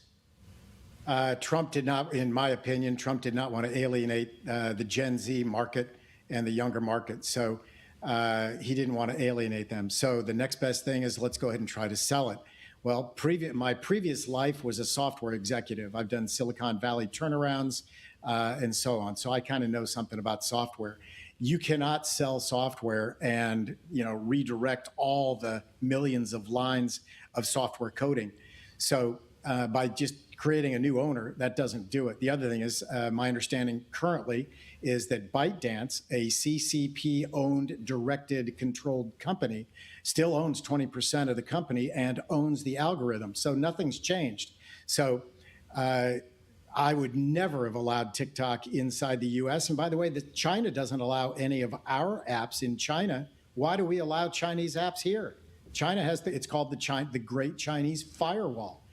Trump did not, in my opinion, Trump did not want to alienate the Gen Z market and the younger market. So he didn't want to alienate them. So the next best thing is let's go ahead and try to sell it. Well, my previous life was a software executive. I've done Silicon Valley turnarounds and so on. So I kind of know something about software. You cannot sell software and redirect all the millions of lines of software coding. So by just creating a new owner, that doesn't do it. The other thing is, my understanding currently is that ByteDance, a CCP-owned, directed, controlled company, still owns 20% of the company and owns the algorithm. So nothing's changed. So I would never have allowed TikTok inside the U.S. And by the way, China doesn't allow any of our apps in China. Why do we allow Chinese apps here? China has it's called the Great Chinese Firewall.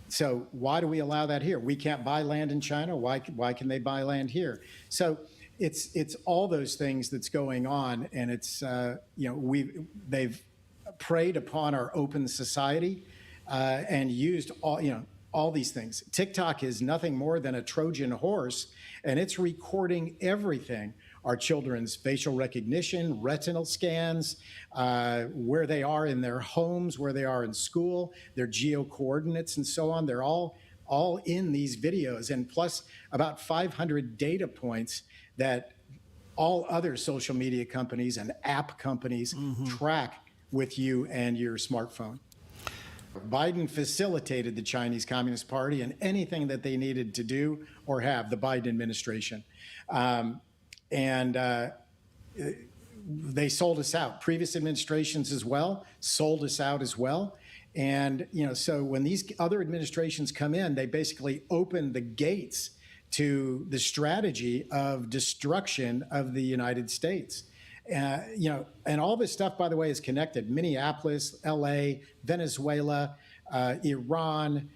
So why do we allow that here? We can't buy land in China. Why can they buy land here? So it's all those things that's going on, and it's they've preyed upon our open society and used all these things. TikTok is nothing more than a Trojan horse, and it's recording everything. Our children's facial recognition, retinal scans, where they are in their homes, where they are in school, their geo coordinates and so on. They're all in these videos, and plus about 500 data points that all other social media companies and app companies track with you and your smartphone. Biden facilitated the Chinese Communist Party in anything that they needed to do or have, the Biden administration. And they sold us out. Previous administrations as well sold us out as well. And, so when these other administrations come in, they basically open the gates to the strategy of destruction of the United States. And all this stuff, by the way, is connected. Minneapolis, LA, Venezuela, Iran,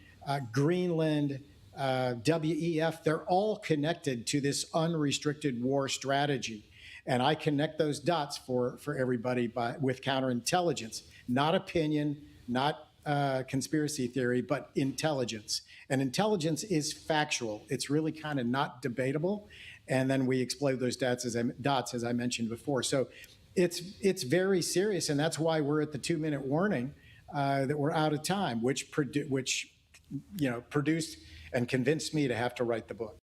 Greenland, WEF, they're all connected to this unrestricted war strategy. And I connect those dots for everybody with counterintelligence, not opinion, not conspiracy theory, but intelligence. And intelligence is factual. It's really kind of not debatable. And then we explode those dots, as I mentioned before. So it's very serious, and that's why we're at the 2-minute warning that we're out of time, which produced and convinced me to have to write the book.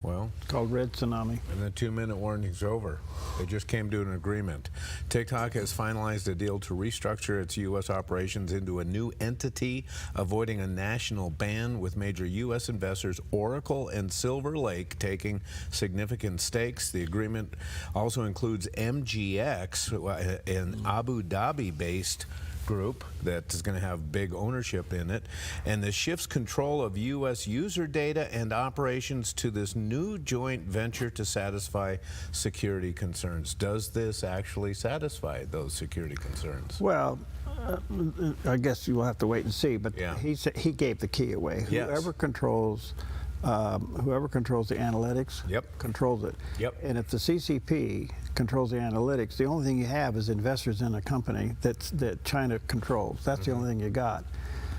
Well, it's called Red Tsunami. And the 2-minute warning's over. They just came to an agreement. TikTok has finalized a deal to restructure its U.S. operations into a new entity, avoiding a national ban, with major U.S. investors Oracle and Silver Lake taking significant stakes. The agreement also includes MGX, an Abu Dhabi-based group that is going to have big ownership in it, and this shifts control of U.S. user data and operations to this new joint venture to satisfy security concerns. Does this actually satisfy those security concerns? Well, I guess you will have to wait and see, but he gave the key away. Yes. Whoever controls the analytics controls it. And if the CCP controls the analytics, the only thing you have is investors in a company that China controls. That's the only thing you got.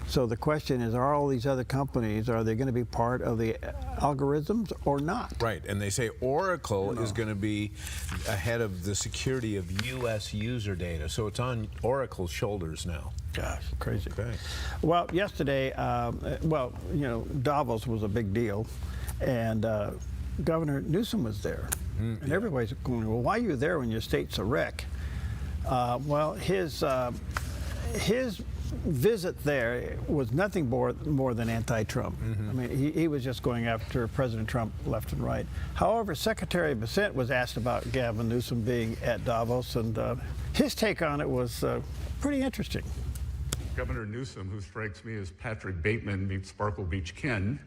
So the question is, are all these other companies, are they going to be part of the algorithms or not? Right, and they say Oracle is going to be ahead of the security of U.S. user data. So it's on Oracle's shoulders now. Gosh, crazy. Okay. Well, yesterday, Davos was a big deal, and Governor Newsom was there. And everybody's going, well, why are you there when your state's a wreck? Well, his visit there was nothing more than anti-Trump. I mean, he was just going after President Trump left and right. However, Secretary Bessent was asked about Gavin Newsom being at Davos, and his take on it was pretty interesting. Governor Newsom, who strikes me as Patrick Bateman meets Sparkle Beach Ken,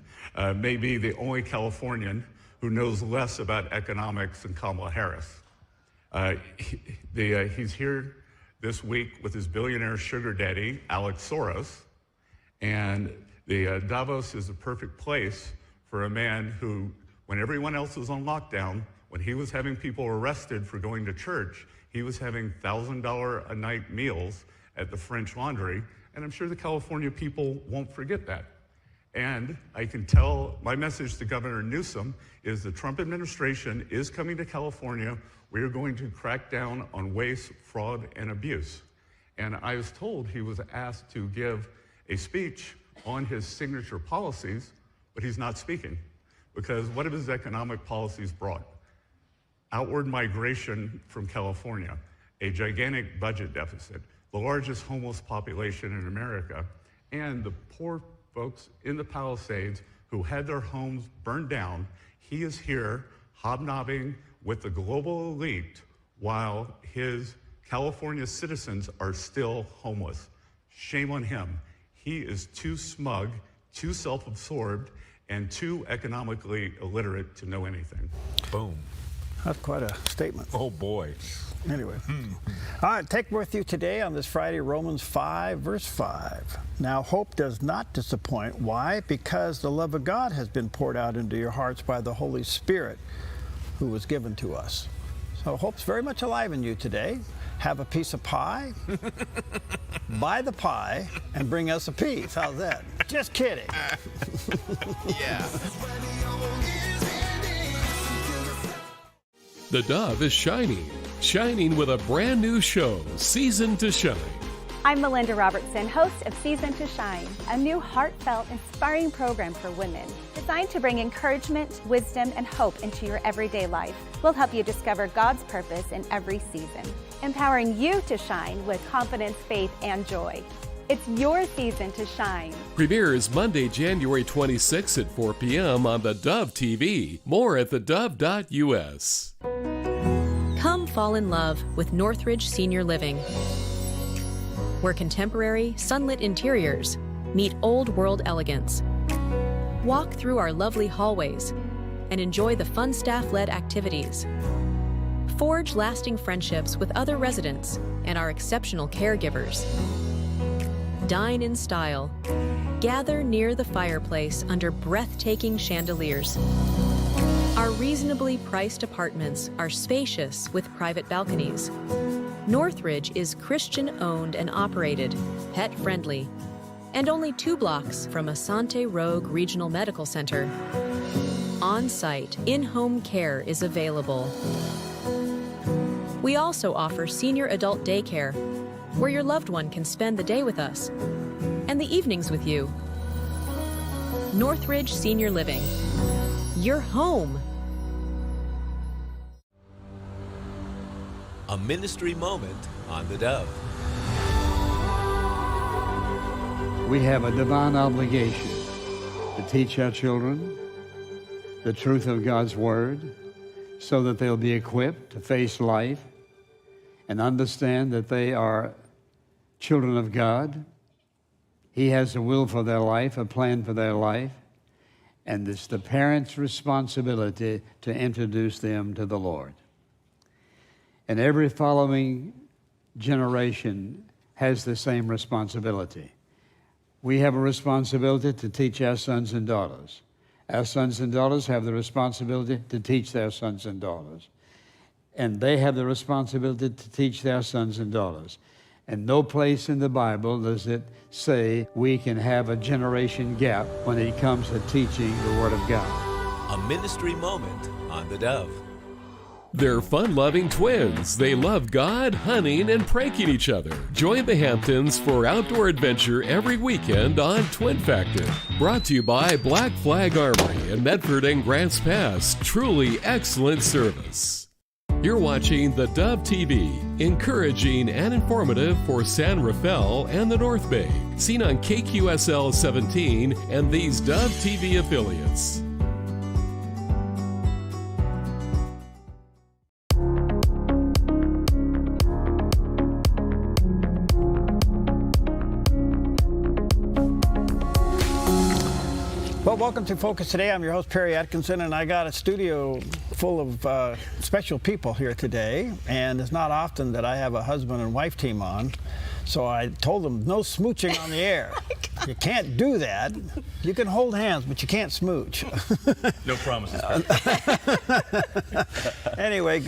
may be the only Californian who knows less about economics than Kamala Harris. He's here this week with his billionaire sugar daddy, Alex Soros, and the Davos is the perfect place for a man who, when everyone else was on lockdown, when he was having people arrested for going to church, he was having $1,000 a night meals at the French Laundry, and I'm sure the California people won't forget that. And I can tell my message to Governor Newsom is the Trump administration is coming to California. We are going to crack down on waste, fraud, and abuse. And I was told he was asked to give a speech on his signature policies, but he's not speaking. Because what have his economic policies brought? Outward migration from California, a gigantic budget deficit, the largest homeless population in America, and the poor folks in the Palisades who had their homes burned down. He is here hobnobbing with the global elite while his California citizens are still homeless. Shame on him. He is too smug, too self-absorbed, and too economically illiterate to know anything. Boom. That's quite a statement. Oh, boy. Anyway. All right, take with you today on this Friday, Romans 5, verse 5. Now, hope does not disappoint. Why? Because the love of God has been poured out into your hearts by the Holy Spirit who was given to us. So hope's very much alive in you today. Have a piece of pie, buy the pie, and bring us a piece. How's that? Just kidding. Yeah. The Dove is shining with a brand new show, Season to Shine. I'm Melinda Robertson, host of Season to Shine, a new heartfelt, inspiring program for women designed to bring encouragement, wisdom, and hope into your everyday life. We'll help you discover God's purpose in every season, empowering you to shine with confidence, faith, and joy. It's your season to shine. Premieres Monday, January 26 at 4 p.m. on the Dove TV. More at thedove.us. Come fall in love with Northridge Senior Living, where contemporary, sunlit interiors meet old world elegance. Walk through our lovely hallways and enjoy the fun staff-led activities. Forge lasting friendships with other residents and our exceptional caregivers. Dine in style. Gather near the fireplace under breathtaking chandeliers. Our reasonably priced apartments are spacious with private balconies. Northridge is Christian-owned and operated, pet-friendly, and only 2 blocks from Asante Rogue Regional Medical Center. On-site, in-home care is available. We also offer senior adult daycare, where your loved one can spend the day with us and the evenings with you. Northridge Senior Living. Your home. A ministry moment on the Dove. We have a divine obligation to teach our children the truth of God's Word so that they'll be equipped to face life and understand that they are children of God. He has a will for their life, a plan for their life, and it's the parents' responsibility to introduce them to the Lord. And every following generation has the same responsibility. We have a responsibility to teach our sons and daughters. Our sons and daughters have the responsibility to teach their sons and daughters. And they have the responsibility to teach their sons and daughters. And no place in the Bible does it say we can have a generation gap when it comes to teaching the Word of God. A ministry moment on the Dove. They're fun-loving twins. They love God, hunting, and pranking each other. Join the Hamptons for outdoor adventure every weekend on Twin Factor. Brought to you by Black Flag Armory in Medford and Grants Pass. Truly excellent service. You're watching the Dove TV, encouraging and informative for San Rafael and the North Bay. Seen on KQSL 17 and these Dove TV affiliates. Well, welcome to Focus Today. I'm your host, Perry Atkinson, and I got a studio full of special people here today. And it's not often that I have a husband and wife team on. So I told them, no smooching on the air. You can't do that. You can hold hands, but you can't smooch. No promises. Anyway,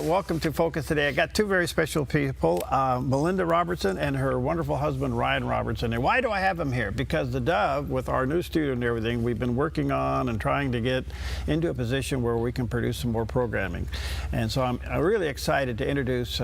welcome to Focus Today. I got two very special people, Melinda Robertson and her wonderful husband, Ryan Robertson. And why do I have them here? Because the Dove, with our new studio and everything, we've been working on and trying to get into a position where we can produce some more programming. And so I'm really excited to introduce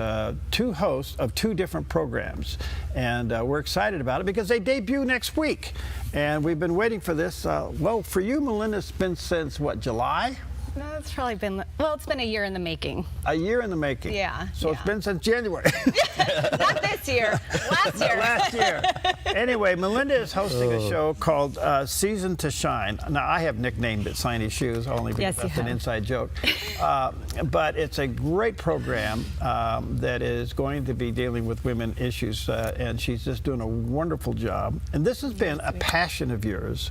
two hosts of two different programs. And we're excited about it because they debut next week. And we've been waiting for this. Well, for you, Melinda, it's been since, what, July? No, it's probably been, well, it's been a year in the making. A year in the making? Yeah. So it's been since January. Not this year. Last year. Last year. Anyway, Melinda is hosting a show called Season to Shine. Now, I have nicknamed it Shiny Shoes, only because that's an inside joke. But it's a great program that is going to be dealing with women issues, and she's just doing a wonderful job. And this has been a passion of yours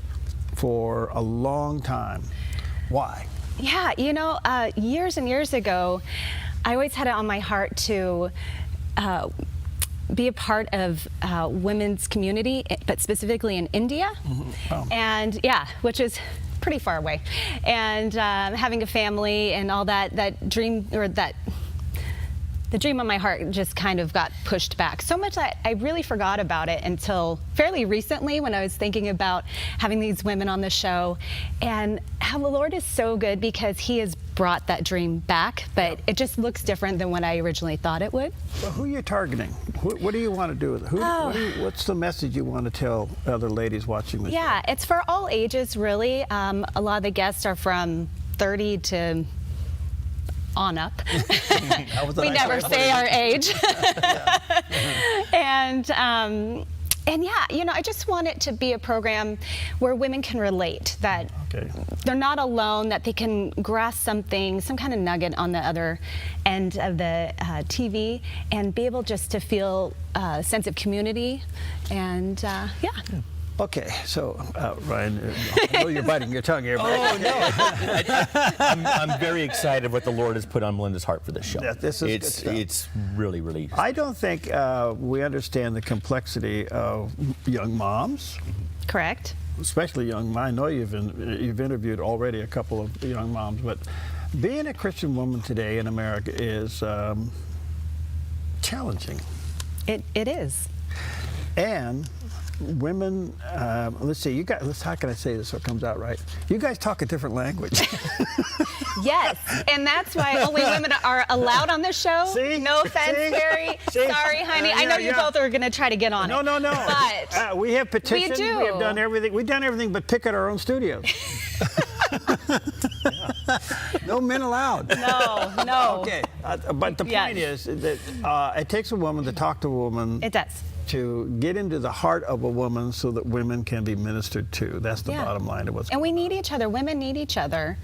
for a long time. Why? Yeah, you know, years and years ago, I always had it on my heart to be a part of women's community, but specifically in India. Mm-hmm. Oh. And yeah, which is pretty far away. And having a family and all that dream, or the dream on my heart just kind of got pushed back. So much that I really forgot about it until fairly recently when I was thinking about having these women on the show, and how the Lord is so good because He has brought that dream back, but it just looks different than what I originally thought it would. Well, who are you targeting? What do you want to do with it? What's the message you want to tell other ladies watching this show? Yeah, it's for all ages, really. A lot of the guests are from 30 to on up. We never say our age. And yeah, you know, I just want it to be a program where women can relate, that they're not alone, that they can grasp something, some kind of nugget on the other end of the TV, and be able just to feel a sense of community. And yeah. Okay, so Ryan, I know you're biting your tongue here. Oh no, I'm very excited what the Lord has put on Melinda's heart for this show. Yeah, this is it's really. I don't think we understand the complexity of young moms. Correct. Especially young moms. I know you've interviewed already a couple of young moms, but being a Christian woman today in America is challenging. It is. And women, let's see, you guys, how can I say this so it comes out right? You guys talk a different language. Yes, and that's why only women are allowed on this show. See? No offense, Barry. Sorry, honey. I know you both are going to try to get on it. No. But we have petitioned. We do. We have done everything. We've done everything but pick at our own studios. No men allowed. No. Okay, but the point is that it takes a woman to talk to a woman. It does. to get into the heart of a woman so that women can be ministered to. That's the bottom line of what's And we need each other. Women need each other.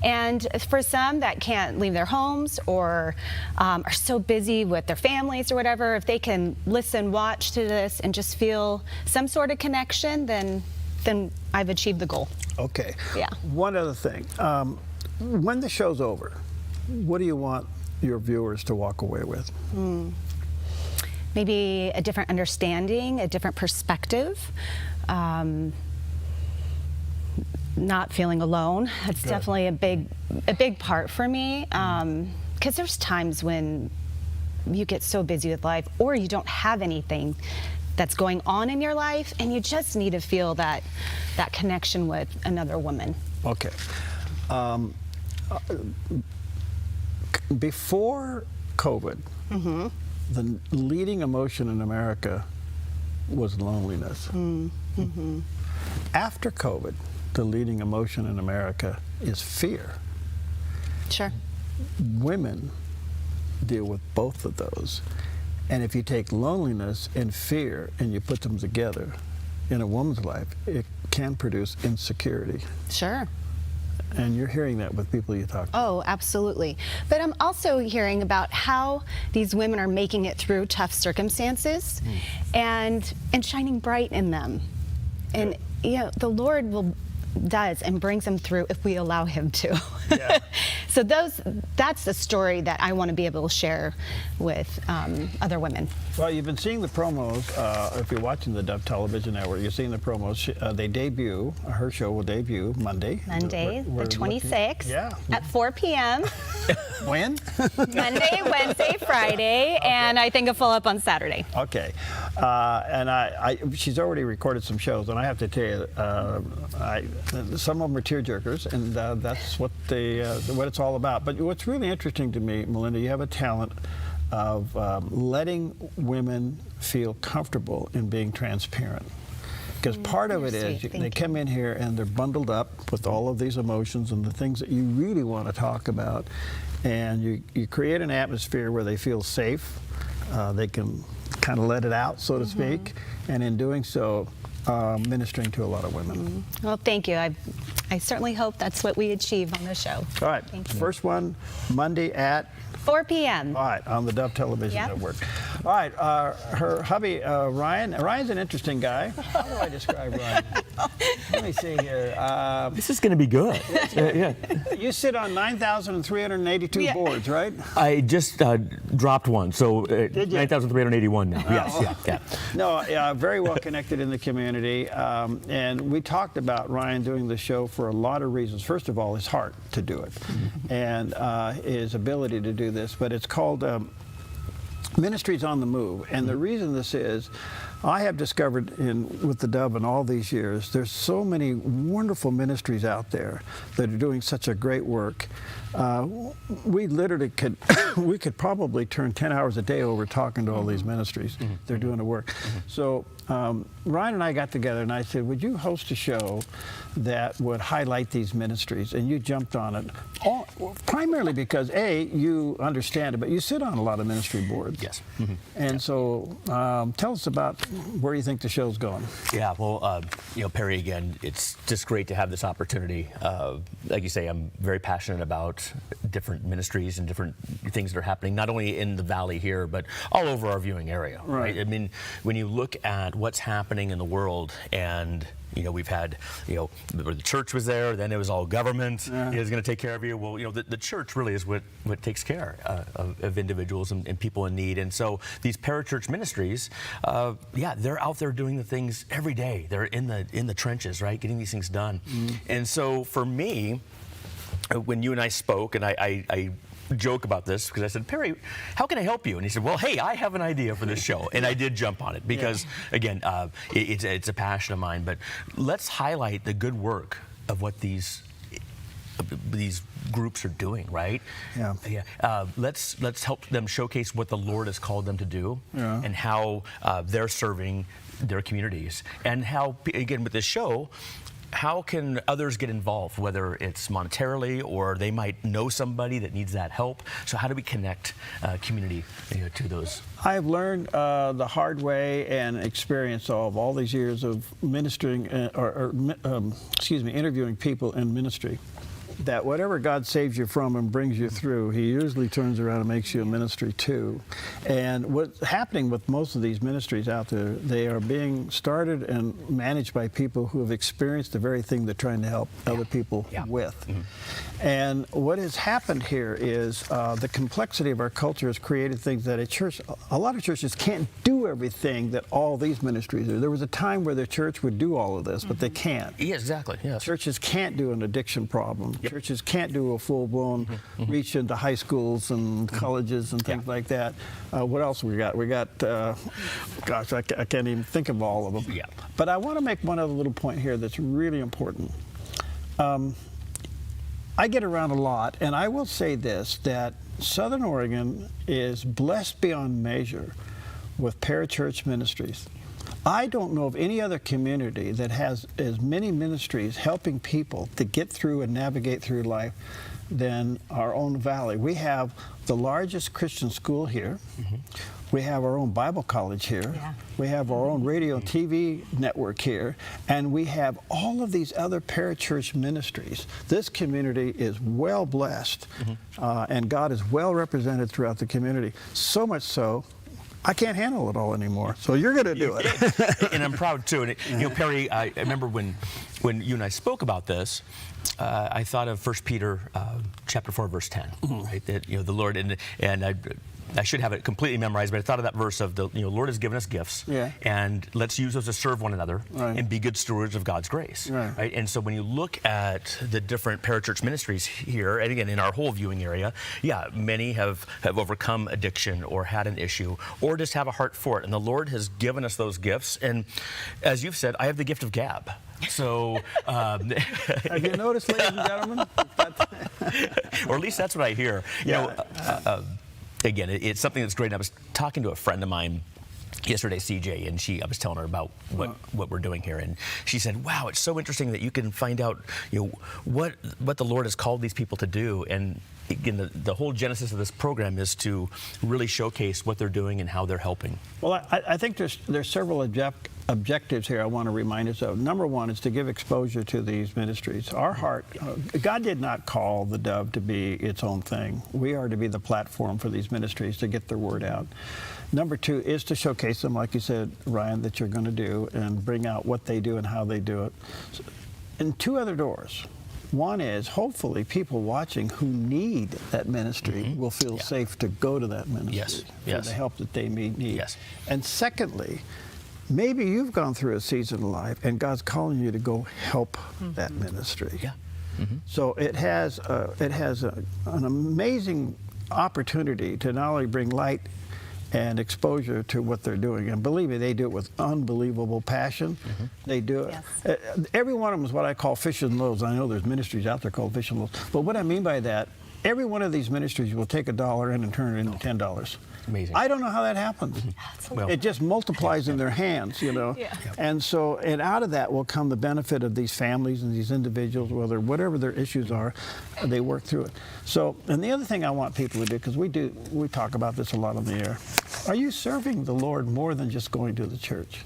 And for some that can't leave their homes or are so busy with their families or whatever, if they can listen, watch to this, and just feel some sort of connection, then I've achieved the goal. Okay. Yeah. One other thing. When the show's over, what do you want your viewers to walk away with? Maybe a different understanding, a different perspective. Not feeling alone. It's definitely a big part for me. Because there's times when you get so busy with life, or you don't have anything that's going on in your life, and you just need to feel that connection with another woman. Okay. Before COVID, the leading emotion in America was loneliness. After COVID, the leading emotion in America is fear. Sure. Women deal with both of those. And if you take loneliness and fear and you put them together in a woman's life, it can produce insecurity. Sure. And you're hearing that with people you talk to. Oh, absolutely. But I'm also hearing about how these women are making it through tough circumstances and shining bright in them. And the Lord does and brings them through if we allow him to. Yeah. So that's the story that I want to be able to share with other women. Well, you've been seeing the promos. If you're watching the Dove Television Network, you're seeing the promos. They debut. Her show will debut Monday. The 26th at 4 p.m. When? Monday, Wednesday, Friday, and I think a follow-up on Saturday. Okay. And she's already recorded some shows, and I have to tell you, some of them are tearjerkers, and that's what it's all about. But what's really interesting to me, Melinda, you have a talent of letting women feel comfortable in being transparent. Because part of it is they come in here and they're bundled up with all of these emotions and the things that you really want to talk about, and you create an atmosphere where they feel safe. They can kind of let it out, so to speak, and in doing so, ministering to a lot of women. Well, thank you. I certainly hope that's what we achieve on the show. All right. First one, Monday at 4 p.m. All right, on the Dove Television Network. All right, her hubby, Ryan. Ryan's an interesting guy. How do I describe Ryan? Let me see here. This is going to be good. You sit on 9,382 boards, right? I just dropped one, so 9,381 now. Yes, No, very well connected in the community. And we talked about Ryan doing the show for a lot of reasons. First of all, his heart to do it, and his ability to do this. But it's called Ministries on the Move. And the reason this is, I have discovered with the Dove in all these years, there's so many wonderful ministries out there that are doing such a great work. We literally could we could probably turn 10 hours a day over talking to all these ministries. They're doing the work. So Ryan and I got together and I said, would you host a show that would highlight these ministries? And you jumped on it, primarily because A, you understand it, but you sit on a lot of ministry boards. Yes. And so tell us about where you think the show's going. Yeah, well, Perry, again, it's just great to have this opportunity. Like you say, I'm very passionate about different ministries and different things that are happening, not only in the valley here, but all over our viewing area. Right? I mean, when you look at what's happening in the world, and we've had, the church was there, then it was all government is going to take care of you. Well, the church really is what takes care of individuals and people in need. And so these parachurch ministries, they're out there doing the things every day. They're in the trenches, right, getting these things done. And so for me, when you and I spoke, and I joke about this because I said, Perry, how can I help you? And he said, well, hey, I have an idea for this show. And I did jump on it because, again, it's a passion of mine. But let's highlight the good work of what these groups are doing, right? Let's help them showcase what the Lord has called them to do and how they're serving their communities. And how, again, with this show, how can others get involved, whether it's monetarily or they might know somebody that needs that help? So how do we connect community to those? I've learned the hard way and experience of all these years of ministering, interviewing people in ministry, that whatever God saves you from and brings you through, He usually turns around and makes you a ministry too. And what's happening with most of these ministries out there, they are being started and managed by people who have experienced the very thing they're trying to help other people with. And what has happened here is the complexity of our culture has created things that a lot of churches can't do everything that all these ministries do. There was a time where the church would do all of this, but they can't. Yes, exactly. Yes. Churches can't do an addiction problem. Churches can't do a full-blown reach into high schools and colleges and things like that. What else we got? We got, gosh, I can't even think of all of them. But I want to make one other little point here that's really important. I get around a lot, and I will say this, that Southern Oregon is blessed beyond measure with parachurch ministries. I don't know of any other community that has as many ministries helping people to get through and navigate through life than our own valley. We have the largest Christian school here. We have our own Bible college here. We have our own radio and TV network here. And we have all of these other parachurch ministries. This community is well blessed, and God is well represented throughout the community. So much so, I can't handle it all anymore. So you're going to do it. And I'm proud too. And you know, Perry, I remember when you and I spoke about this, I thought of 1 Peter chapter 4, verse 10. Right? That the Lord and I should have it completely memorized, but I thought of that verse of the Lord has given us gifts, and let's use those to serve one another and be good stewards of God's grace. Right? And so when you look at the different parachurch ministries here, and again in our whole viewing area, many have overcome addiction or had an issue or just have a heart for it, and the Lord has given us those gifts. And as you've said, I have the gift of gab. So, have you noticed, ladies and gentlemen? Or at least that's what I hear. You know, again, it's something that's great. I was talking to a friend of mine yesterday, CJ, and I was telling her about what we're doing here, and she said, "Wow, it's so interesting that you can find out, what the Lord has called these people to do." And again, the whole genesis of this program is to really showcase what they're doing and how they're helping. Well, I think there's several objectives here I want to remind us of. Number one is to give exposure to these ministries. Our heart, God did not call the Dove to be its own thing. We are to be the platform for these ministries to get their word out. Number two is to showcase them, like you said, Ryan, that you're going to do, and bring out what they do and how they do it. And two other doors. One is, hopefully, people watching who need that ministry will feel safe to go to that ministry for the help that they may need. And secondly, maybe you've gone through a season of life and God's calling you to go help that ministry. So it has an amazing opportunity to not only bring light and exposure to what they're doing. And believe me, they do it with unbelievable passion. They do it. Every one of them is what I call fish and loaves. I know there's ministries out there called fish and loaves. But what I mean by that, every one of these ministries will take $1 in and turn it into $10. Amazing. I don't know how that happens. It just multiplies in their hands, And so, and out of that will come the benefit of these families and these individuals, whatever their issues are, they work through it. So, and the other thing I want people to do, because we talk about this a lot on the air, are you serving the Lord more than just going to the church?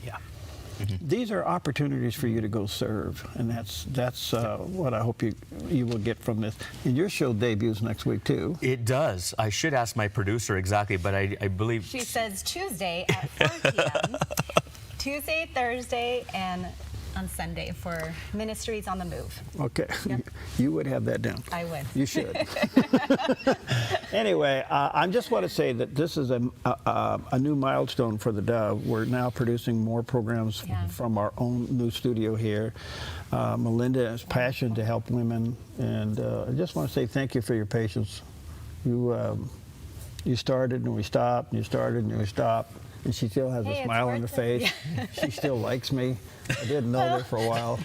These are opportunities for you to go serve, and that's what I hope you will get from this. And your show debuts next week too. It does. I should ask my producer exactly, but I believe she says Tuesday at 4 p.m. Tuesday, Thursday, and on Sunday for Ministries on the Move. Okay, you would have that down. I would. You should. Anyway, I just want to say that this is a new milestone for the Dove. We're now producing more programs from our own new studio here. Melinda has passion to help women, and I just want to say thank you for your patience. You started and we stopped, and you started and we stopped. And she still has a smile on her face. She still likes me. I didn't know her for a while.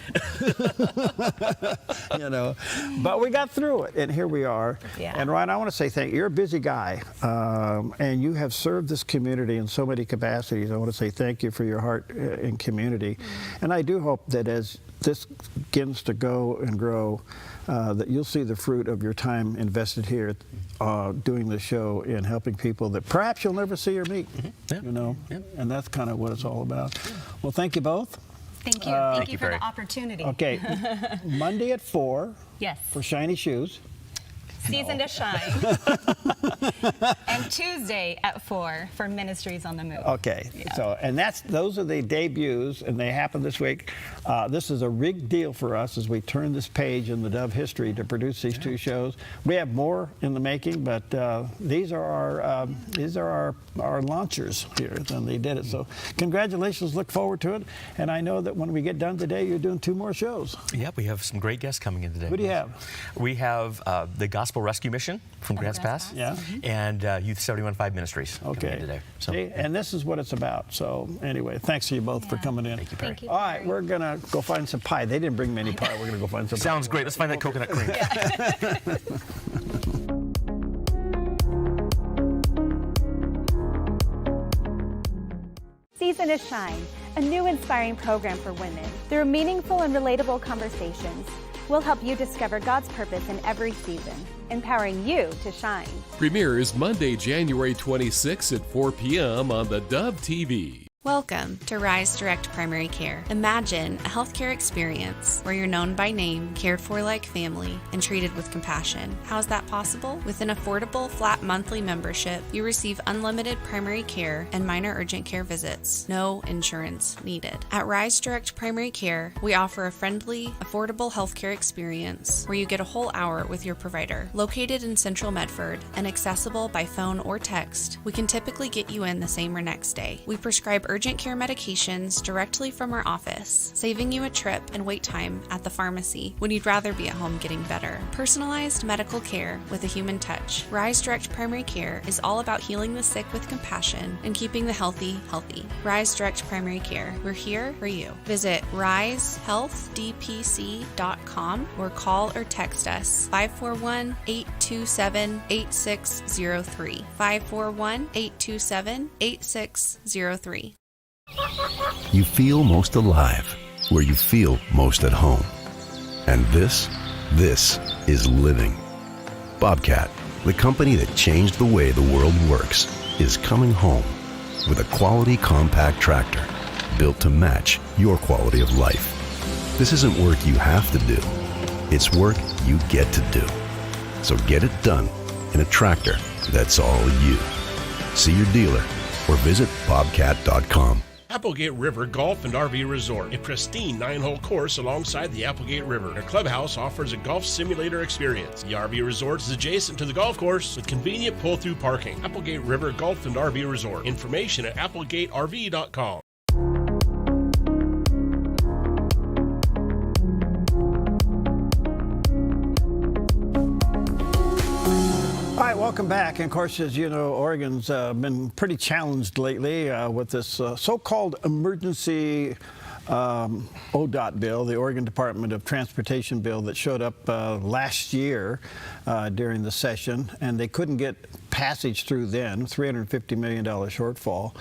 You know, but we got through it, and here we are. Yeah. And Ryan, I want to say thank you. You're a busy guy, and you have served this community in so many capacities. I want to say thank you for your heart in community. And I do hope that as this begins to go and grow, that you'll see the fruit of your time invested here doing the show and helping people that perhaps you'll never see or meet, you know, and that's kind of what it's all about. Well, thank you both. Thank you. Thank you for the opportunity. Okay, Monday at 4 Yes. for Shiny Shoes. Season to Shine. And Tuesday at 4 for Ministries on the Move. Okay, so and those are the debuts, and they happen this week. This is a big deal for us as we turn this page in the Dove history to produce these two shows. We have more in the making, but these are our launchers here, and they did it. So congratulations, look forward to it. And I know that when we get done today, you're doing 2 more shows. Yep, we have some great guests coming in today. Who do you have? We have the Gospel Rescue Mission from Grants Pass, and Youth 715 Ministries coming in today. So, see, and this is what it's about. So anyway, thanks to you both for coming in. Thank you, Perry. All right, we're going to go find some pie. They didn't bring me any pie. We're going to go find some Sounds great. Let's find that coconut cream. Season to Shine, a new inspiring program for women. Through meaningful and relatable conversations, we'll help you discover God's purpose in every season, empowering you to shine. Premieres Monday, January 26 at 4 p.m. on the Dove TV. Welcome to Rise Direct Primary Care. Imagine a healthcare experience where you're known by name, cared for like family, and treated with compassion. How is that possible? With an affordable, flat monthly membership, you receive unlimited primary care and minor urgent care visits. No insurance needed. At Rise Direct Primary Care, we offer a friendly, affordable healthcare experience where you get a whole hour with your provider. Located in Central Medford and accessible by phone or text, we can typically get you in the same or next day. We prescribe urgent care medications directly from our office, saving you a trip and wait time at the pharmacy when you'd rather be at home getting better. Personalized medical care with a human touch. Rise Direct Primary Care is all about healing the sick with compassion and keeping the healthy healthy. Rise Direct Primary Care. We're here for you. Visit risehealthdpc.com or call or text us 541-827-8603. 541-827-8603. You feel most alive where you feel most at home. And this is living. Bobcat, the company that changed the way the world works, is coming home with a quality compact tractor built to match your quality of life. This isn't work you have to do. It's work you get to do. So get it done in a tractor that's all you. See your dealer or visit bobcat.com. Applegate River Golf and RV Resort, a pristine 9-hole course alongside the Applegate River. Their clubhouse offers a golf simulator experience. The RV Resort is adjacent to the golf course with convenient pull-through parking. Applegate River Golf and RV Resort. Information at applegaterv.com. All right, welcome back. And of course, as you know, Oregon's been pretty challenged lately with this so-called emergency ODOT bill, the Oregon Department of Transportation bill that showed up last year during the session, and they couldn't get passage through then, $350 million shortfall.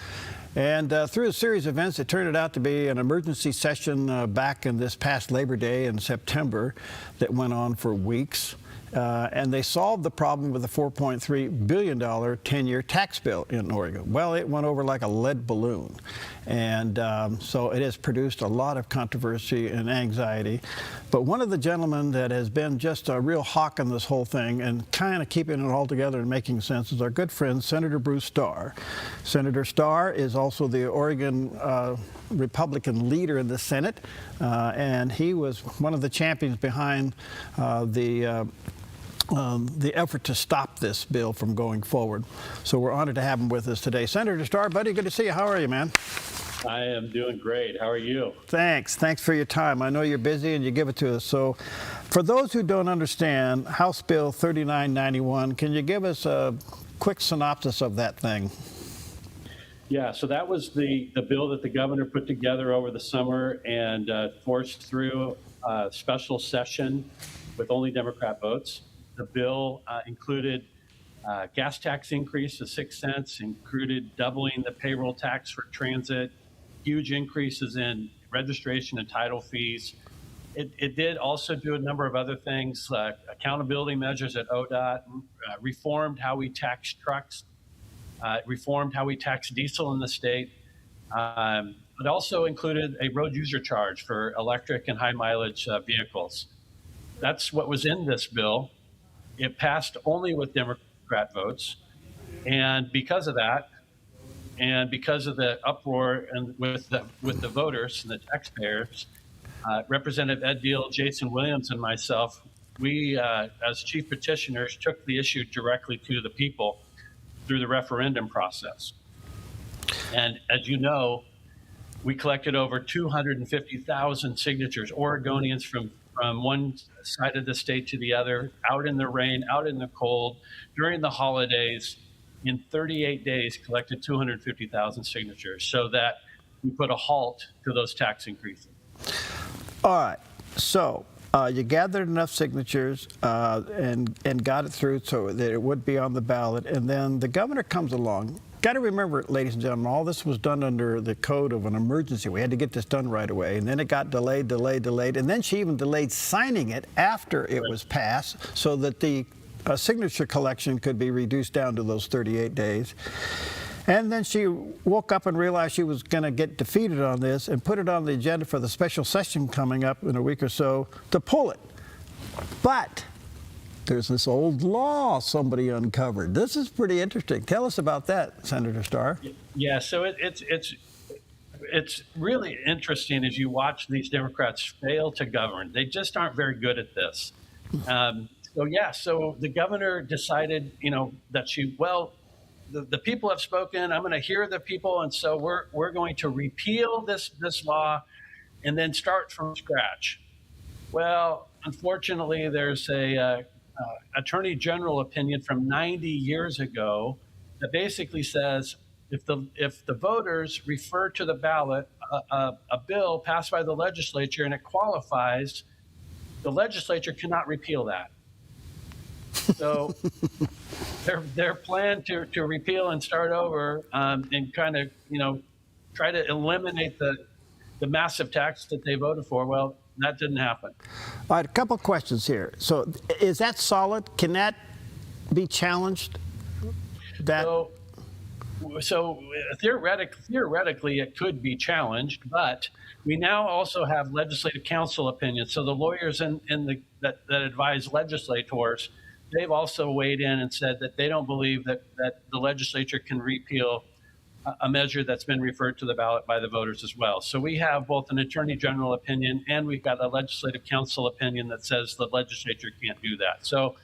And through a series of events, it turned out to be an emergency session back in this past Labor Day in September that went on for weeks. And they solved the problem with a $4.3 billion 10-year tax bill in Oregon. Well, it went over like a lead balloon. And so it has produced a lot of controversy and anxiety. But one of the gentlemen that has been just a real hawk on this whole thing and kind of keeping it all together and making sense is our good friend, Senator Bruce Starr. Senator Starr is also the Oregon Republican leader in the Senate. And he was one of the champions behind the effort to stop this bill from going forward. So we're honored to have him with us today. Senator Starr, buddy, good to see you. How are you, man? I am doing great. How are you? Thanks. Thanks for your time. I know you're busy and you give it to us. So for those who don't understand, House Bill 3991, can you give us a quick synopsis of that thing? Yeah, so that was the bill that the governor put together over the summer and forced through a special session with only Democrat votes. The bill included gas tax increase of 6 cents, included doubling the payroll tax for transit, huge increases in registration and title fees. It did also do a number of other things, accountability measures at ODOT, reformed how we tax trucks, reformed how we tax diesel in the state. It also included a road user charge for electric and high mileage vehicles. That's what was in this bill. It passed only with Democrat votes. And because of that, and because of the uproar and with the voters and the taxpayers, Representative Ed Deal, Jason Williams, and myself, we, as chief petitioners, took the issue directly to the people through the referendum process. And as you know, we collected over 250,000 signatures, Oregonians from one side of the state to the other, out in the rain, out in the cold, during the holidays. In 38 days, collected 250,000 signatures so that we put a halt to those tax increases. All right, so you gathered enough signatures and got it through so that it would be on the ballot, and then the governor comes along. Got to remember, ladies and gentlemen, all this was done under the code of an emergency. We had to get this done right away, and then it got delayed, and then she even delayed signing it after it was passed so that the signature collection could be reduced down to those 38 days. And then she woke up and realized she was going to get defeated on this and put it on the agenda for the special session coming up in a week or so to pull it. But there's this old law somebody uncovered. This is pretty interesting. Tell us about that, Senator Starr. Yeah, so it's really interesting as you watch these Democrats fail to govern. They just aren't very good at this. So the governor decided, that the people have spoken. I'm going to hear the people, and so we're going to repeal this law, and then start from scratch. Well, unfortunately, there's a Attorney General opinion from 90 years ago that basically says if the voters refer to the ballot a bill passed by the legislature and it qualifies, the legislature cannot repeal that. So their plan to repeal and start over and kind of try to eliminate the massive tax that they voted for, well, that didn't happen. All right, a couple of questions here. So is that solid? Can that be challenged? So theoretically, it could be challenged, but we now also have legislative council opinions. So the lawyers that advise legislators, they've also weighed in and said that they don't believe that the legislature can repeal a measure that's been referred to the ballot by the voters as well. So we have both an attorney general opinion and we've got a legislative council opinion that says the legislature can't do that. So,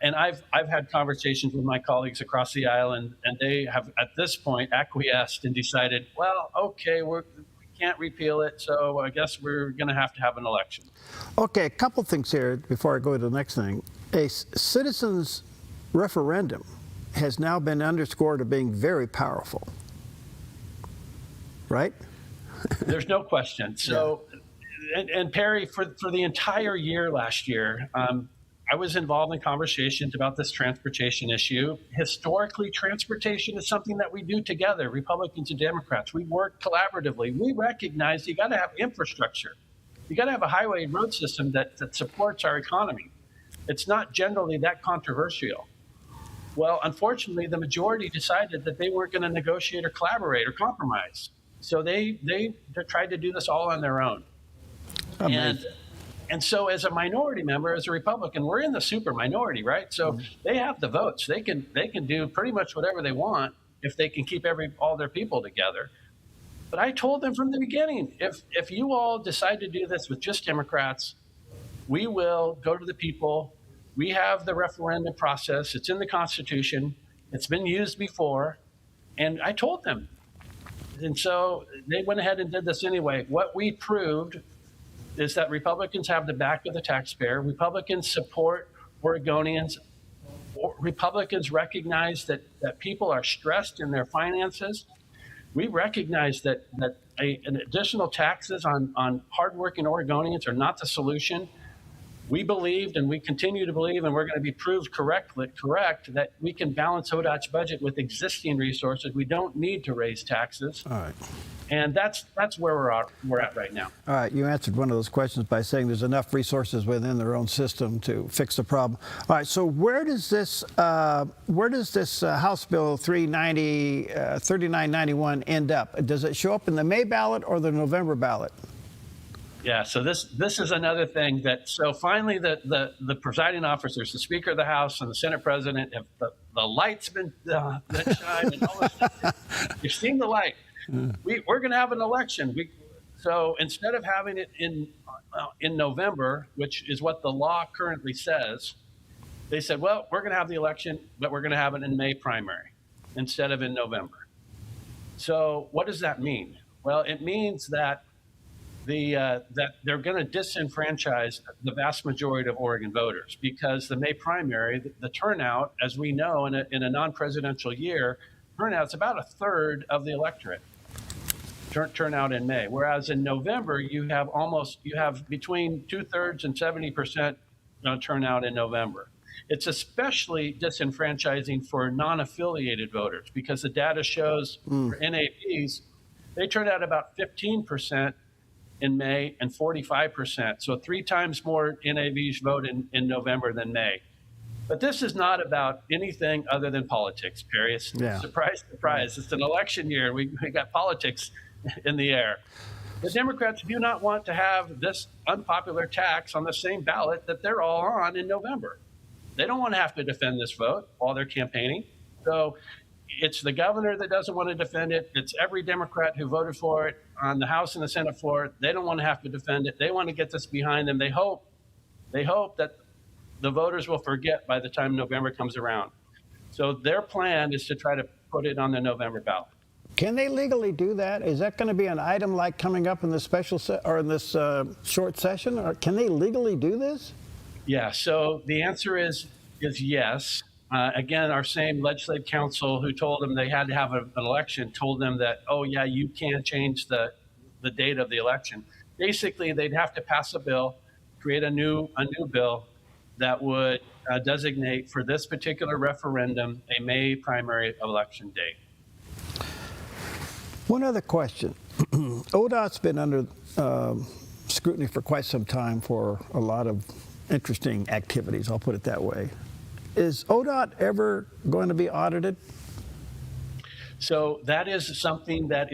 and I've had conversations with my colleagues across the aisle, and they have at this point acquiesced and decided, well, okay, we can't repeal it, so I guess we're going to have an election. Okay, a couple things here before I go to the next thing. A citizens' referendum has now been underscored as being very powerful, right? There's no question. So, and Perry, for the entire year last year, I was involved in conversations about this transportation issue. Historically, transportation is something that we do together, Republicans and Democrats. We work collaboratively. We recognize you got to have infrastructure. You got to have a highway and road system that supports our economy. It's not generally that controversial. Well, unfortunately, the majority decided that they weren't going to negotiate or collaborate or compromise. So they tried to do this all on their own. And so as a minority member, as a Republican, we're in the super minority, right? So they have the votes. They can do pretty much whatever they want if they can keep all their people together. But I told them from the beginning, if you all decide to do this with just Democrats, we will go to the people. We have the referendum process. It's in the Constitution. It's been used before. And I told them. And so they went ahead and did this anyway. What we proved is that Republicans have the back of the taxpayer. Republicans support Oregonians. Republicans recognize that people are stressed in their finances. We recognize that an additional taxes on hardworking Oregonians are not the solution. We believed, and we continue to believe, and we're going to be proved correct that we can balance ODOT's budget with existing resources. We don't need to raise taxes. All right. And that's where we're at right now. All right, you answered one of those questions by saying there's enough resources within their own system to fix the problem. All right, so where does this House Bill 3991 end up? Does it show up in the May ballot or the November ballot? Yeah, so this is another thing so finally the presiding officers, the Speaker of the House and the Senate President, the light's been shined and all this stuff. You've seen the light. We're going to have an election. So instead of having it in November, which is what the law currently says, they said, well, we're going to have the election, but we're going to have it in May primary instead of in November. So what does that mean? Well, it means that that they're going to disenfranchise the vast majority of Oregon voters, because the May primary, the turnout, as we know, in a non-presidential year, turnout's about a third of the electorate turnout in May, whereas in November you have between 2/3 and 70% turnout in November. It's especially disenfranchising for non-affiliated voters, because the data shows for NAVs, they turn out about 15% in May and 45%. So 3 times more NAVs vote in November than May. But this is not about anything other than politics, Perry. Surprise, surprise. It's an election year. We got politics in the air. The Democrats do not want to have this unpopular tax on the same ballot that they're all on in November. They don't want to have to defend this vote while they're campaigning. So it's the governor that doesn't want to defend it. It's every Democrat who voted for it on the House and the Senate floor. They don't want to have to defend it. They want to get this behind them. They hope that the voters will forget by the time November comes around. So their plan is to try to put it on the November ballot. Can they legally do that? Is that going to be an item like coming up in this in this short session? Or can they legally do this? Yeah. So the answer is yes. Again, our same legislative counsel who told them they had to have an election told them that, oh yeah, you can change the date of the election. Basically, they'd have to pass a bill, create a new bill that would designate for this particular referendum a May primary election date. One other question. ODOT's been under scrutiny for quite some time for a lot of interesting activities, I'll put it that way. Is ODOT ever going to be audited? So that is something that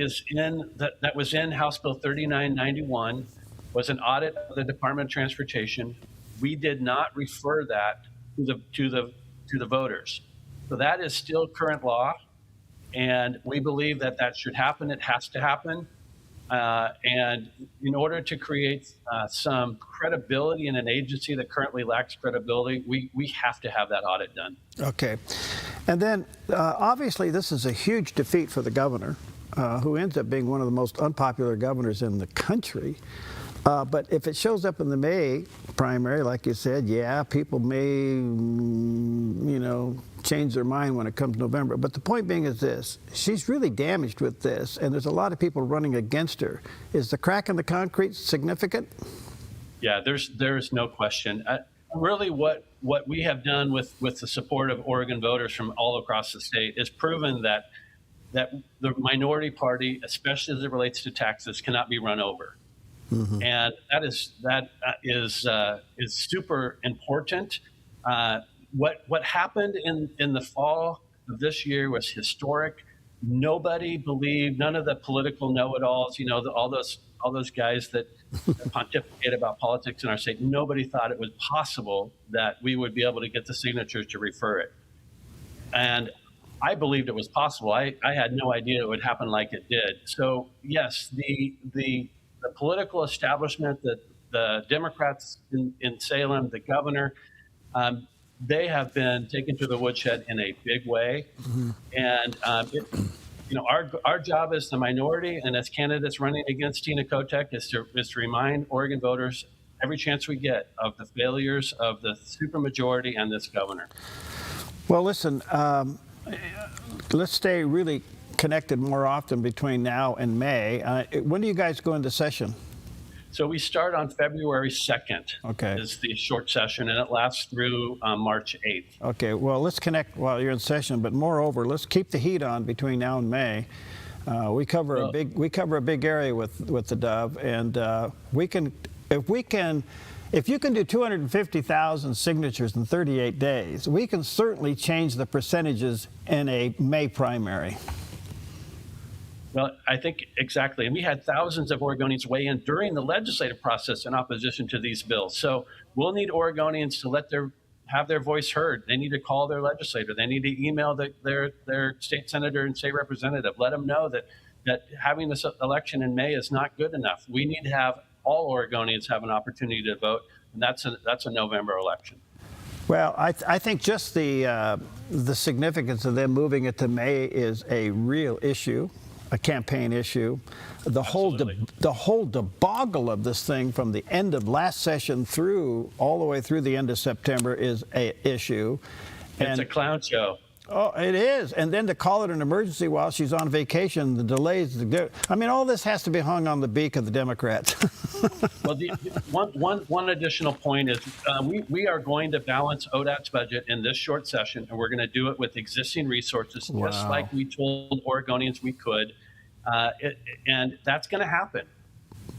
was in House Bill 3991, was an audit of the Department of Transportation. We did not refer that to the voters. So that is still current law, and we believe that should happen. It has to happen. And in order to create some credibility in an agency that currently lacks credibility, we have to have that audit done. Okay. And then obviously this is a huge defeat for the governor, who ends up being one of the most unpopular governors in the country. But if it shows up in the May primary, like you said, yeah, people may, change their mind when it comes November. But the point being is this: she's really damaged with this, and there's a lot of people running against her. Is the crack in the concrete significant? Yeah, there's no question. Really, what we have done with the support of Oregon voters from all across the state is proven that the minority party, especially as it relates to taxes, cannot be run over. Mm-hmm. And that is super important. What happened in the fall of this year was historic. Nobody believed, none of the political know-it-alls, all those guys that pontificate about politics in our state. Nobody thought it was possible that we would be able to get the signatures to refer it. And I believed it was possible. I had no idea it would happen like it did. So yes, the political establishment, the Democrats in Salem, the governor, they have been taken to the woodshed in a big way. Mm-hmm. And our job as the minority and as candidates running against Tina Kotek is to remind Oregon voters every chance we get of the failures of the supermajority and this governor. Well, listen, let's stay really connected more often between now and May. When do you guys go into session? So we start on February 2nd. Okay. Is the short session, and it lasts through March 8th. Okay, well, let's connect while you're in session, but moreover, let's keep the heat on between now and May. We cover a big area with the Dove, and if you can do 250,000 signatures in 38 days, we can certainly change the percentages in a May primary. Well, I think exactly. And we had thousands of Oregonians weigh in during the legislative process in opposition to these bills. So we'll need Oregonians to have their voice heard. They need to call their legislator. They need to email their state senator and state representative. Let them know that having this election in May is not good enough. We need to have all Oregonians have an opportunity to vote, and that's a November election. Well, I think just the significance of them moving it to May is a real issue, a campaign issue. The whole debacle of this thing from the end of last session all the way through the end of September is an issue. It's a clown show. Oh, it is. And then to call it an emergency while she's on vacation, the delays. I mean, all this has to be hung on the beak of the Democrats. Well, one additional point is we are going to balance ODOT's budget in this short session, and we're going to do it with existing resources, just like we told Oregonians we could. And that's going to happen.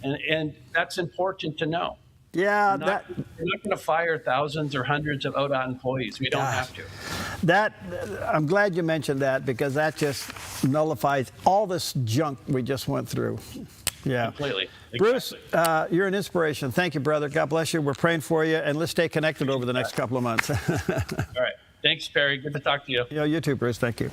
And that's important to know. Yeah, we're not going to fire thousands or hundreds of ODOT employees. We don't have to. I'm glad you mentioned that, because that just nullifies all this junk we just went through. Yeah. Completely. Bruce, you're an inspiration. Thank you, brother. God bless you. We're praying for you, and let's stay connected over the next couple of months. All right. Thanks, Perry. Good to talk to you. Yeah, you too, Bruce. Thank you.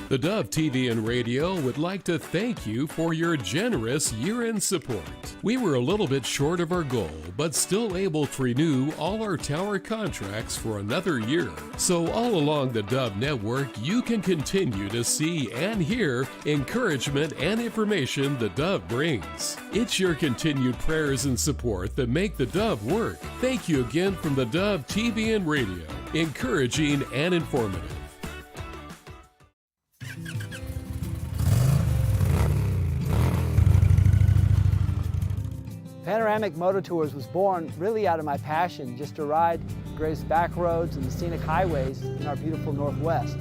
The Dove TV and Radio would like to thank you for your generous year-end support. We were a little bit short of our goal, but still able to renew all our tower contracts for another year. So all along the Dove network, you can continue to see and hear encouragement and information the Dove brings. It's your continued prayers and support that make the Dove work. Thank you again from the Dove TV and Radio, encouraging and informative. Panoramic Moto Tours was born really out of my passion just to ride Gray's back roads and the scenic highways in our beautiful Northwest.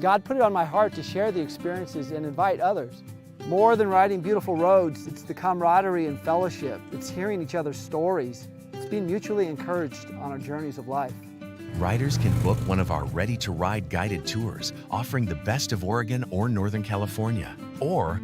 God put it on my heart to share the experiences and invite others. More than riding beautiful roads, it's the camaraderie and fellowship. It's hearing each other's stories. It's being mutually encouraged on our journeys of life. Riders can book one of our ready-to-ride guided tours offering the best of Oregon or Northern California. Or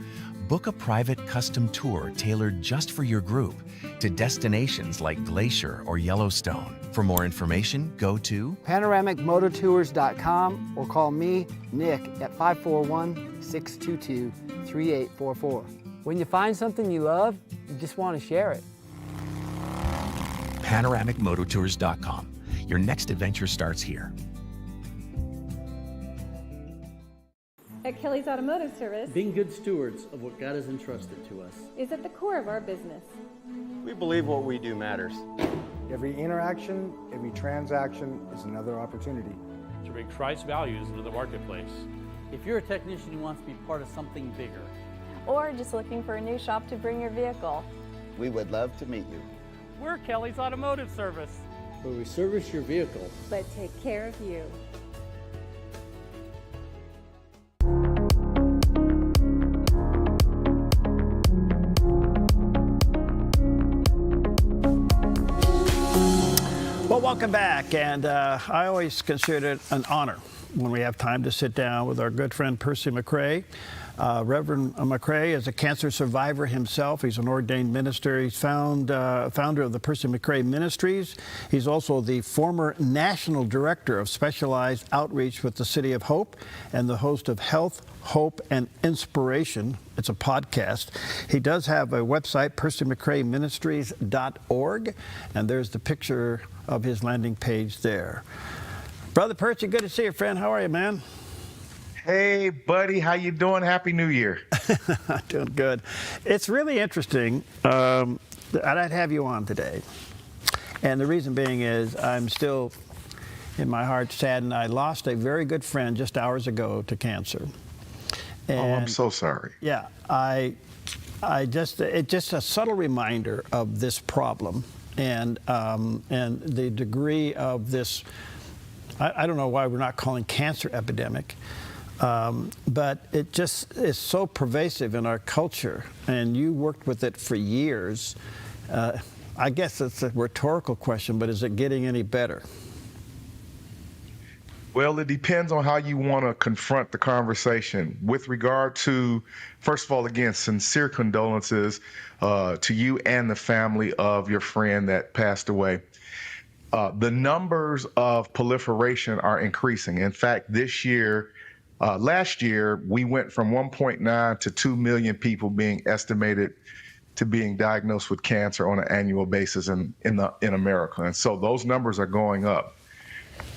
book a private custom tour tailored just for your group to destinations like Glacier or Yellowstone. For more information, go to panoramicmototours.com or call me, Nick, at 541-622-3844. When you find something you love, you just want to share it. panoramicmototours.com. Your next adventure starts here. At Kelly's Automotive Service, being good stewards of what God has entrusted to us is at the core of our business. We believe what we do matters. Every interaction, every transaction is another opportunity to bring Christ's values into the marketplace. If you're a technician who wants to be part of something bigger, or just looking for a new shop to bring your vehicle, we would love to meet you. We're Kelly's Automotive Service, where we service your vehicle, but take care of you. Well, welcome back, and I always consider it an honor when we have time to sit down with our good friend Percy McCray. Reverend McCray is a cancer survivor himself. He's an ordained minister. He's founder of the Percy McCray Ministries. He's also the former National Director of Specialized Outreach with the City of Hope and the host of Health, Hope, and Inspiration. It's a podcast. He does have a website, percymccrayministries.org, and there's the picture of his landing page there. Brother Percy, good to see you, friend. How are you, man? Hey, buddy. How you doing? Happy New Year. Doing good. It's really interesting that I'd have you on today. And the reason being is I'm still, in my heart, saddened. I lost a very good friend just hours ago to cancer. And oh, I'm so sorry. Yeah, it's just a subtle reminder of this problem and the degree of this. I don't know why we're not calling cancer epidemic, but it just is so pervasive in our culture. And you worked with it for years. I guess it's a rhetorical question, but is it getting any better? Well, it depends on how you want to confront the conversation. With regard to, first of all, again, sincere condolences to you and the family of your friend that passed away. The numbers of proliferation are increasing. In fact, last year, we went from 1.9 to 2 million people being estimated to being diagnosed with cancer on an annual basis in America. And so those numbers are going up.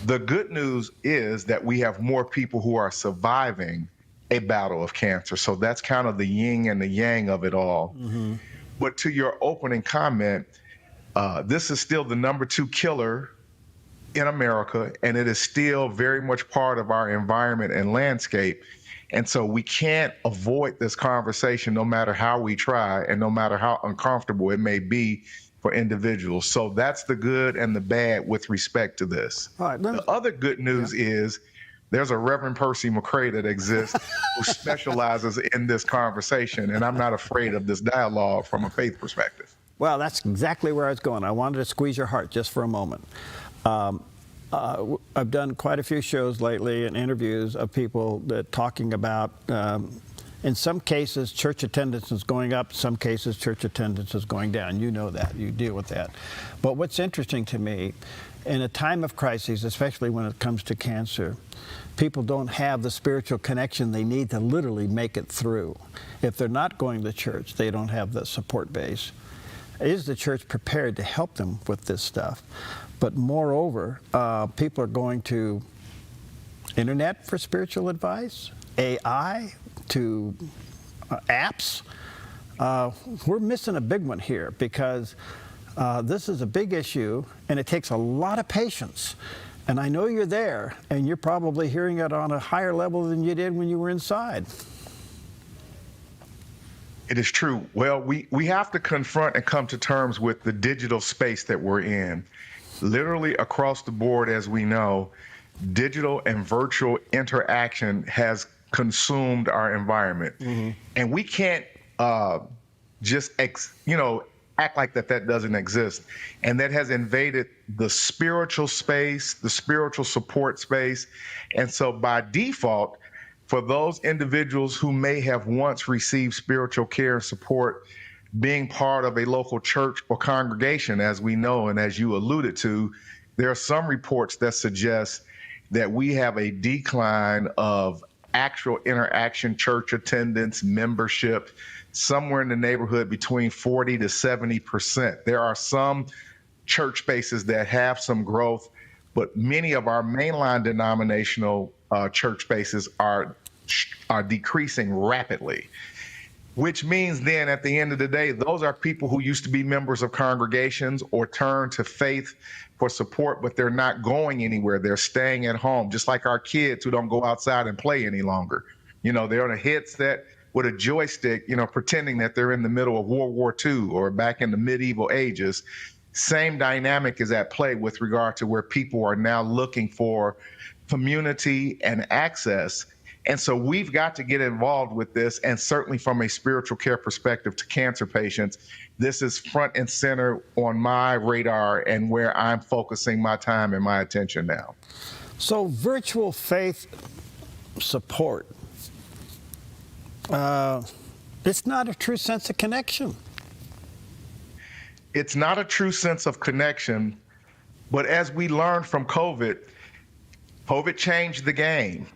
The good news is that we have more people who are surviving a battle of cancer. So that's kind of the yin and the yang of it all. Mm-hmm. But to your opening comment, this is still the number 2 killer in America, and it is still very much part of our environment and landscape. And so we can't avoid this conversation no matter how we try and no matter how uncomfortable it may be for individuals. So that's the good and the bad with respect to this. All right, the other good news is there's a Reverend Percy McCray that exists who specializes in this conversation, and I'm not afraid of this dialogue from a faith perspective. Well, that's exactly where I was going. I wanted to squeeze your heart just for a moment. I've done quite a few shows lately and interviews of people that talking about, in some cases, church attendance is going up. Some cases, church attendance is going down. You know that. You deal with that. But what's interesting to me, in a time of crisis, especially when it comes to cancer, people don't have the spiritual connection they need to literally make it through. If they're not going to church, they don't have the support base. Is the church prepared to help them with this stuff? But moreover, people are going to internet for spiritual advice, AI, to apps. We're missing a big one here because this is a big issue and it takes a lot of patience. And I know you're there and you're probably hearing it on a higher level than you did when you were inside. It is true. Well, we have to confront and come to terms with the digital space that we're in. Literally across the board, as we know, digital and virtual interaction has consumed our environment. Mm-hmm. And we can't just act like that doesn't exist. And that has invaded the spiritual space, the spiritual support space. And so by default, for those individuals who may have once received spiritual care and support, being part of a local church or congregation, as we know and as you alluded to, there are some reports that suggest that we have a decline of actual interaction, church attendance, membership, somewhere in the neighborhood between 40 to 70%. There are some church spaces that have some growth, but many of our mainline denominational church spaces are decreasing rapidly. Which means then at the end of the day, those are people who used to be members of congregations or turn to faith for support, but they're not going anywhere. They're staying at home, just like our kids who don't go outside and play any longer. They're on a headset with a joystick, pretending that they're in the middle of World War II or back in the medieval ages. Same dynamic is at play with regard to where people are now looking for community and access. And so we've got to get involved with this, and certainly from a spiritual care perspective to cancer patients, this is front and center on my radar and where I'm focusing my time and my attention now. So virtual faith support, it's not a true sense of connection. It's not a true sense of connection, but as we learned from COVID changed the game.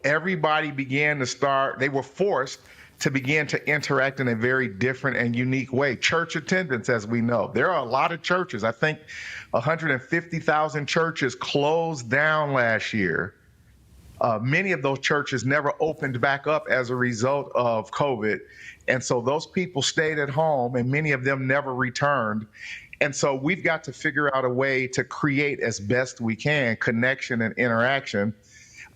Everybody began to they were forced to begin to interact in a very different and unique way. Church attendance, as we know, there are a lot of churches. I think 150,000 churches closed down last year. Many of those churches never opened back up as a result of COVID. And so those people stayed at home and many of them never returned. And so we've got to figure out a way to create as best we can connection and interaction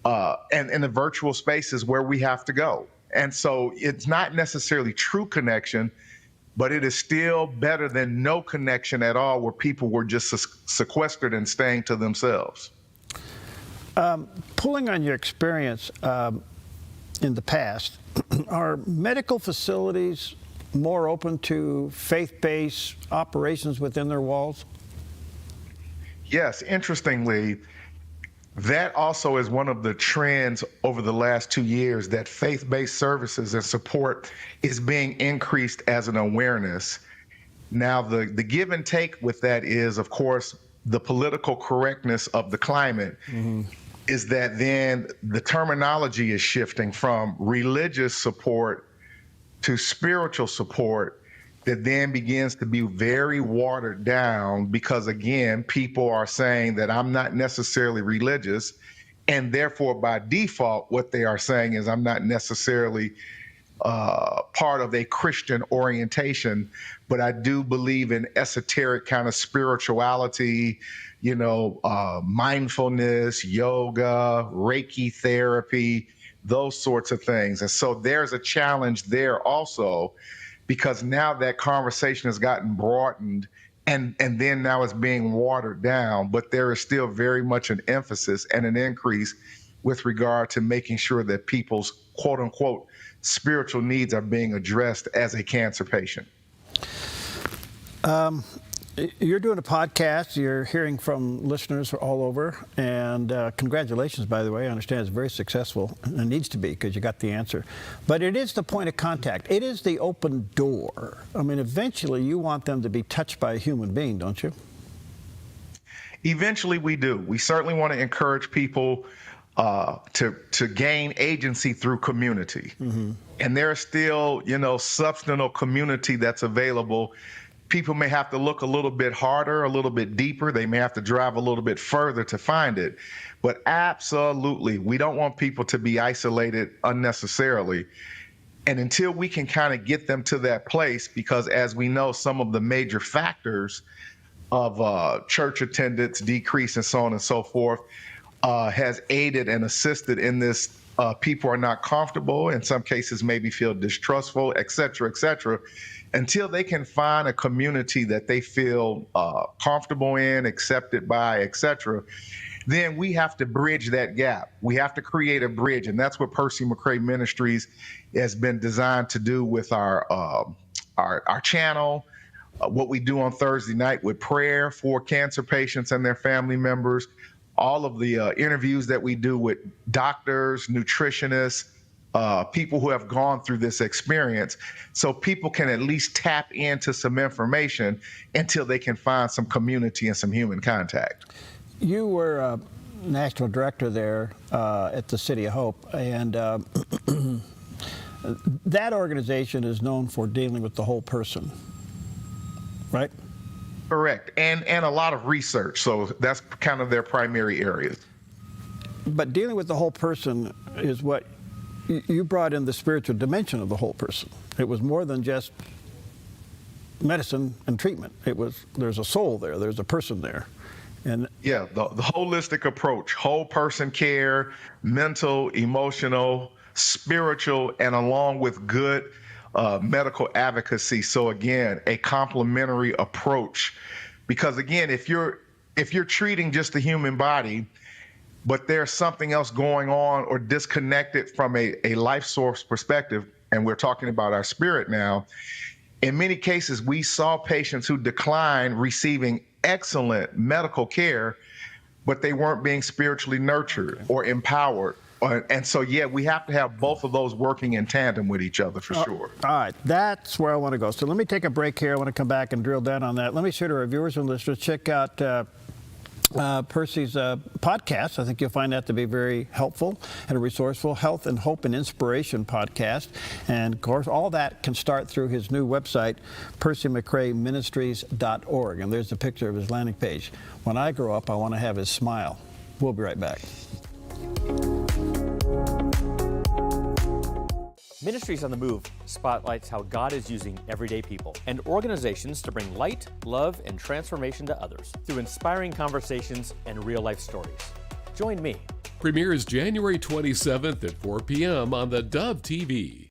and in the virtual spaces where we have to go. And so it's not necessarily true connection, but it is still better than no connection at all where people were just sequestered and staying to themselves. Pulling on your experience in the past, are medical facilities more open to faith-based operations within their walls? Yes, interestingly, that also is one of the trends over the last 2 years, that faith-based services and support is being increased as an awareness. Now, the give and take with that is, of course, the political correctness of the climate is that then the terminology is shifting from religious support to spiritual support that then begins to be very watered down because, again, people are saying that I'm not necessarily religious, and therefore by default what they are saying is I'm not necessarily part of a Christian orientation, but I do believe in esoteric kind of spirituality, mindfulness, yoga, Reiki therapy, those sorts of things. And so there's a challenge there also, because now that conversation has gotten broadened and then now it's being watered down, but there is still very much an emphasis and an increase with regard to making sure that people's quote unquote spiritual needs are being addressed as a cancer patient. You're doing a podcast. You're hearing from listeners all over, and congratulations, by the way. I understand it's very successful, and it needs to be because you got the answer. But it is the point of contact. It is the open door. I mean, eventually you want them to be touched by a human being, don't you? Eventually we do. We certainly want to encourage people to gain agency through community. And there's still, substantial community that's available. People may have to look a little bit harder, a little bit deeper. They may have to drive a little bit further to find it. But absolutely, we don't want people to be isolated unnecessarily. And until we can kind of get them to that place, because as we know, some of the major factors of church attendance decrease and so on and so forth has aided and assisted in this. People are not comfortable, in some cases maybe feel distrustful, et cetera, until they can find a community that they feel comfortable in, accepted by, et cetera. Then we have to bridge that gap. We have to create a bridge, and that's what Percy McCray Ministries has been designed to do with our channel, what we do on Thursday night with prayer for cancer patients and their family members, all of the interviews that we do with doctors, nutritionists, people who have gone through this experience, so people can at least tap into some information until they can find some community and some human contact. You were national director there at the City of Hope, and that organization is known for dealing with the whole person, right? Correct, and a lot of research, so that's kind of their primary areas. But dealing with the whole person is what you brought in, the spiritual dimension of the whole person. It was more than just medicine and treatment. There's a soul there, there's a person there. And yeah, the holistic approach, whole person care, mental, emotional, spiritual, and along with good medical advocacy. So again, a complementary approach, because again, if you're treating just the human body, but there's something else going on or disconnected from a life source perspective, and we're talking about our spirit now, in many cases, we saw patients who declined receiving excellent medical care, but they weren't being spiritually nurtured or empowered. And so, yeah, we have to have both of those working in tandem with each other for sure. All right, that's where I want to go. So let me take a break here. I want to come back and drill down on that. Let me say to our viewers and listeners, check out Percy's podcast. I think you'll find that to be very helpful and resourceful. Health and Hope and Inspiration podcast. And of course, all that can start through his new website, percymccrayministries.org. And there's a picture of his landing page. When I grow up, I want to have his smile. We'll be right back. Ministries on the Move spotlights how God is using everyday people and organizations to bring light, love, and transformation to others through inspiring conversations and real-life stories. Join me. Premieres January 27th at 4 p.m. on theDove TV.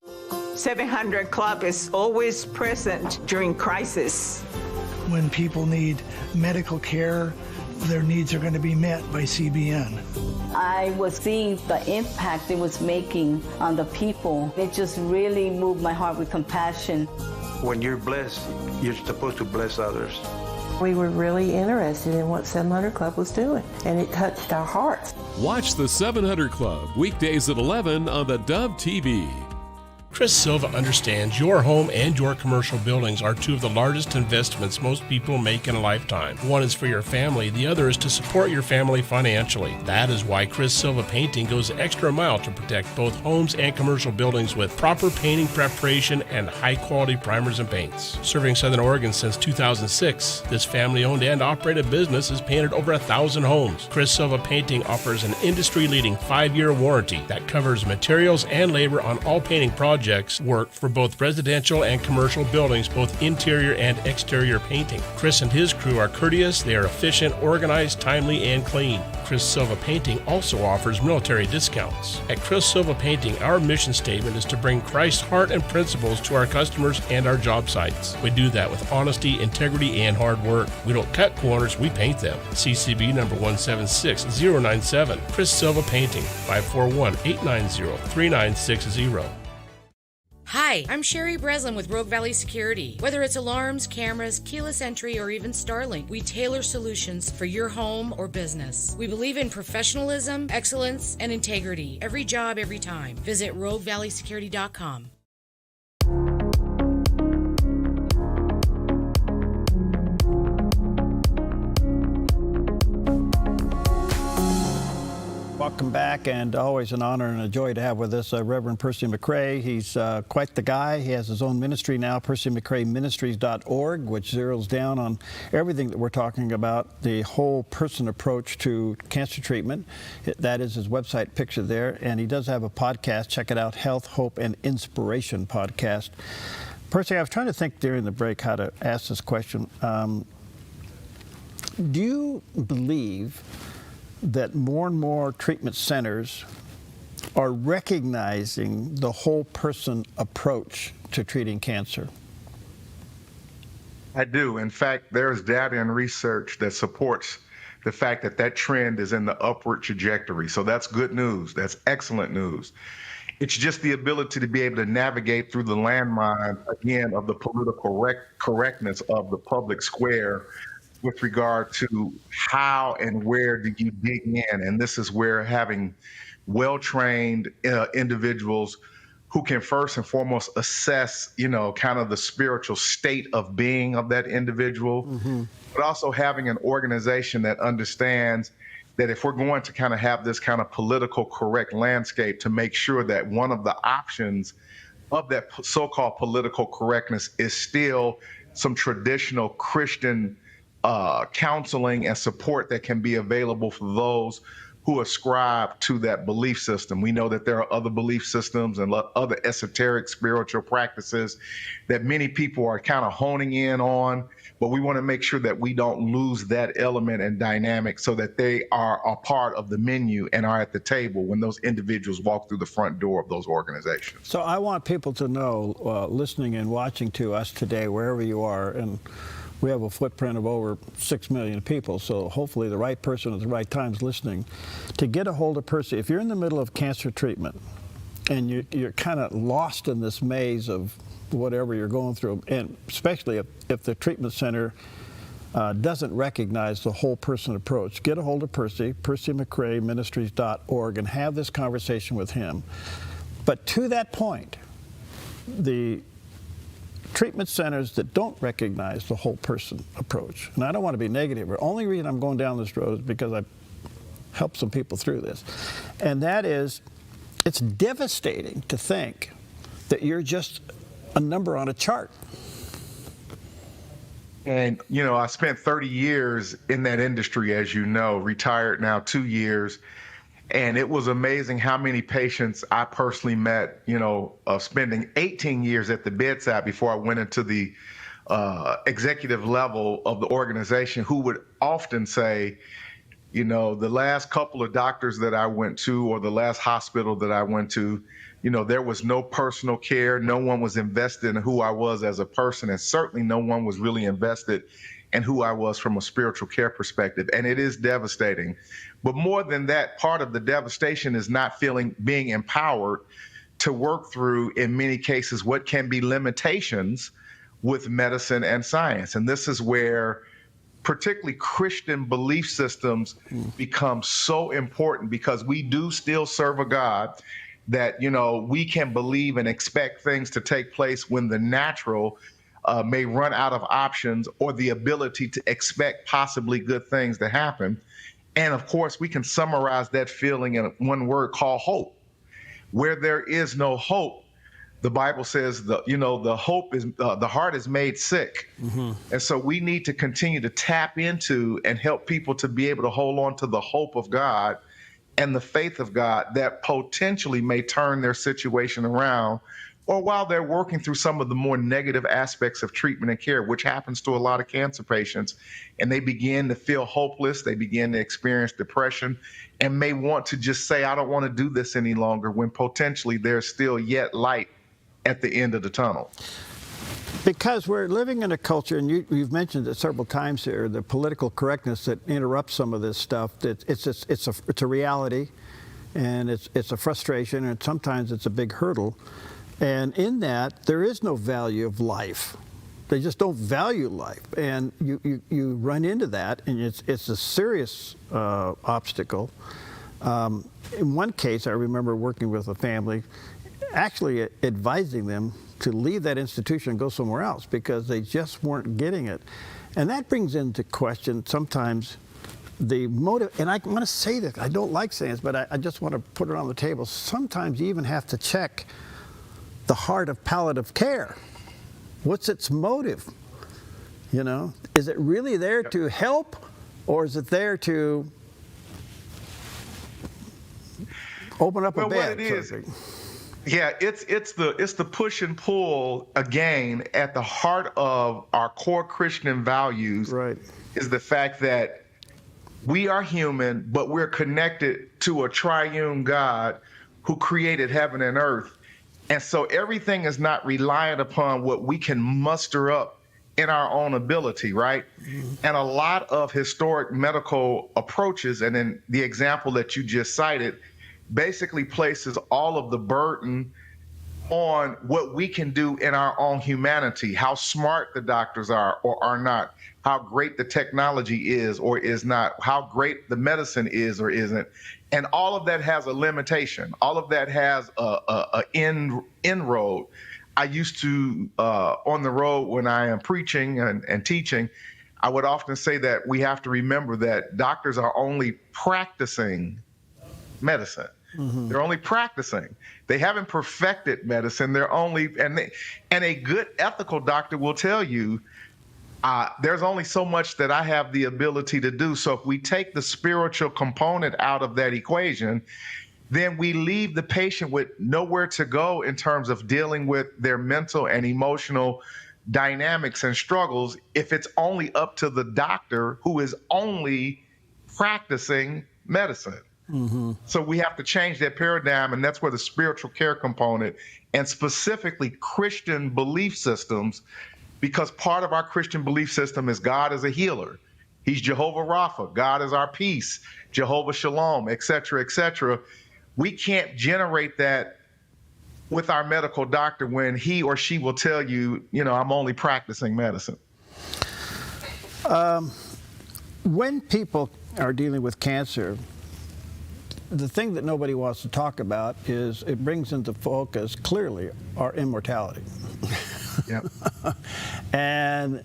700 Club is always present during crisis. When people need medical care, their needs are going to be met by CBN. I was seeing the impact it was making on the people. It just really moved my heart with compassion. When you're blessed, you're supposed to bless others. We were really interested in what 700 Club was doing, and it touched our hearts. Watch the 700 Club weekdays at 11 on theDove TV. Chris Silva understands your home and your commercial buildings are two of the largest investments most people make in a lifetime. One is for your family, the other is to support your family financially. That is why Chris Silva Painting goes the extra mile to protect both homes and commercial buildings with proper painting preparation and high-quality primers and paints. Serving Southern Oregon since 2006, this family-owned and operated business has painted over 1,000 homes. Chris Silva Painting offers an industry-leading 5-year warranty that covers materials and labor on all painting projects. Work for both residential and commercial buildings, both interior and exterior painting. Chris and his crew are courteous, they are efficient, organized, timely, and clean. Chris Silva Painting also offers military discounts. At Chris Silva Painting, our mission statement is to bring Christ's heart and principles to our customers and our job sites. We do that with honesty, integrity, and hard work. We don't cut corners, we paint them. CCB number 176097. Chris Silva Painting, 541-890-3960. Hi, I'm Sherry Breslin with Rogue Valley Security. Whether it's alarms, cameras, keyless entry, or even Starlink, we tailor solutions for your home or business. We believe in professionalism, excellence, and integrity. Every job, every time. Visit RogueValleySecurity.com. Welcome back, and always an honor and a joy to have with us Reverend Percy McCray. He's quite the guy. He has his own ministry now, PercyMcCrayMinistries.org, which zeroes down on everything that we're talking about, the whole person approach to cancer treatment. That is his website picture there, and he does have a podcast. Check it out, Health, Hope, and Inspiration podcast. Percy, I was trying to think during the break how to ask this question. Do you believe that more and more treatment centers are recognizing the whole person approach to treating cancer? I do. In fact, there's data and research that supports the fact that that trend is in the upward trajectory. So that's good news. That's excellent news. It's just the ability to be able to navigate through the landmine, again, of the political correctness of the public square with regard to how and where do you dig in. And this is where having well-trained individuals who can first and foremost assess, kind of the spiritual state of being of that individual, but also having an organization that understands that if we're going to kind of have this kind of political correct landscape, to make sure that one of the options of that so-called political correctness is still some traditional Christian counseling and support that can be available for those who ascribe to that belief system. We know that there are other belief systems and other esoteric spiritual practices that many people are kind of honing in on, but we want to make sure that we don't lose that element and dynamic so that they are a part of the menu and are at the table when those individuals walk through the front door of those organizations. So I want people to know, listening and watching to us today, wherever you are, and we have a footprint of over 6 million people, so hopefully the right person at the right time is listening. To get a hold of Percy, if you're in the middle of cancer treatment and you're kind of lost in this maze of whatever you're going through, and especially if the treatment center doesn't recognize the whole person approach, get a hold of Percy, PercyMcCrayMinistries.org, and have this conversation with him. But to that point, the treatment centers that don't recognize the whole person approach, and I don't want to be negative, the only reason I'm going down this road is because I've helped some people through this, and that is, it's devastating to think that you're just a number on a chart. And, I spent 30 years in that industry, as you know, retired now 2 years. And it was amazing how many patients I personally met, of spending 18 years at the bedside before I went into the executive level of the organization, who would often say, the last couple of doctors that I went to, or the last hospital that I went to, there was no personal care. No one was invested in who I was as a person, and certainly no one was really invested in who I was from a spiritual care perspective. And it is devastating. But more than that, part of the devastation is not being empowered to work through, in many cases, what can be limitations with medicine and science. And this is where particularly Christian belief systems become so important, because we do still serve a God that, we can believe and expect things to take place when the natural may run out of options, or the ability to expect possibly good things to happen. And of course, we can summarize that feeling in one word called hope. Where there is no hope, the Bible says the hope is the heart is made sick. And so we need to continue to tap into and help people to be able to hold on to the hope of God and the faith of God that potentially may turn their situation around, or while they're working through some of the more negative aspects of treatment and care, which happens to a lot of cancer patients, and they begin to feel hopeless, they begin to experience depression, and may want to just say, I don't want to do this any longer, when potentially there's still yet light at the end of the tunnel. Because we're living in a culture, and you've mentioned it several times here, the political correctness that interrupts some of this stuff. That it's a reality, and it's a frustration, and sometimes it's a big hurdle. And in that, there is no value of life. They just don't value life, and you run into that, and it's a serious obstacle. In one case, I remember working with a family, actually advising them to leave that institution and go somewhere else, because they just weren't getting it. And that brings into question sometimes the motive. And I want to say this, I don't like saying this, but I just want to put it on the table. Sometimes you even have to check the heart of palliative care. What's its motive? Is it really there to help, or is it there to open up a bed? What it is, it's the push and pull again at the heart of our core Christian values. Right. Is the fact that we are human, but we're connected to a triune God who created heaven and earth. And so everything is not reliant upon what we can muster up in our own ability, right? And a lot of historic medical approaches, and in the example that you just cited, basically places all of the burden on what we can do in our own humanity, how smart the doctors are or are not, how great the technology is or is not, how great the medicine is or isn't. And all of that has a limitation. All of that has a inroad. I used to, on the road when I am preaching and teaching, I would often say that we have to remember that doctors are only practicing medicine. They're only practicing. They haven't perfected medicine. They're only, and a good ethical doctor will tell you, there's only so much that I have the ability to do. So if we take the spiritual component out of that equation, then we leave the patient with nowhere to go in terms of dealing with their mental and emotional dynamics and struggles, if it's only up to the doctor who is only practicing medicine. So we have to change that paradigm, and that's where the spiritual care component, and specifically Christian belief systems, because part of our Christian belief system is God is a healer. He's Jehovah Rapha. God is our peace. Jehovah Shalom, et cetera, et cetera. We can't generate that with our medical doctor when he or she will tell you, I'm only practicing medicine. When people are dealing with cancer, the thing that nobody wants to talk about is it brings into focus clearly our immortality. Yep. And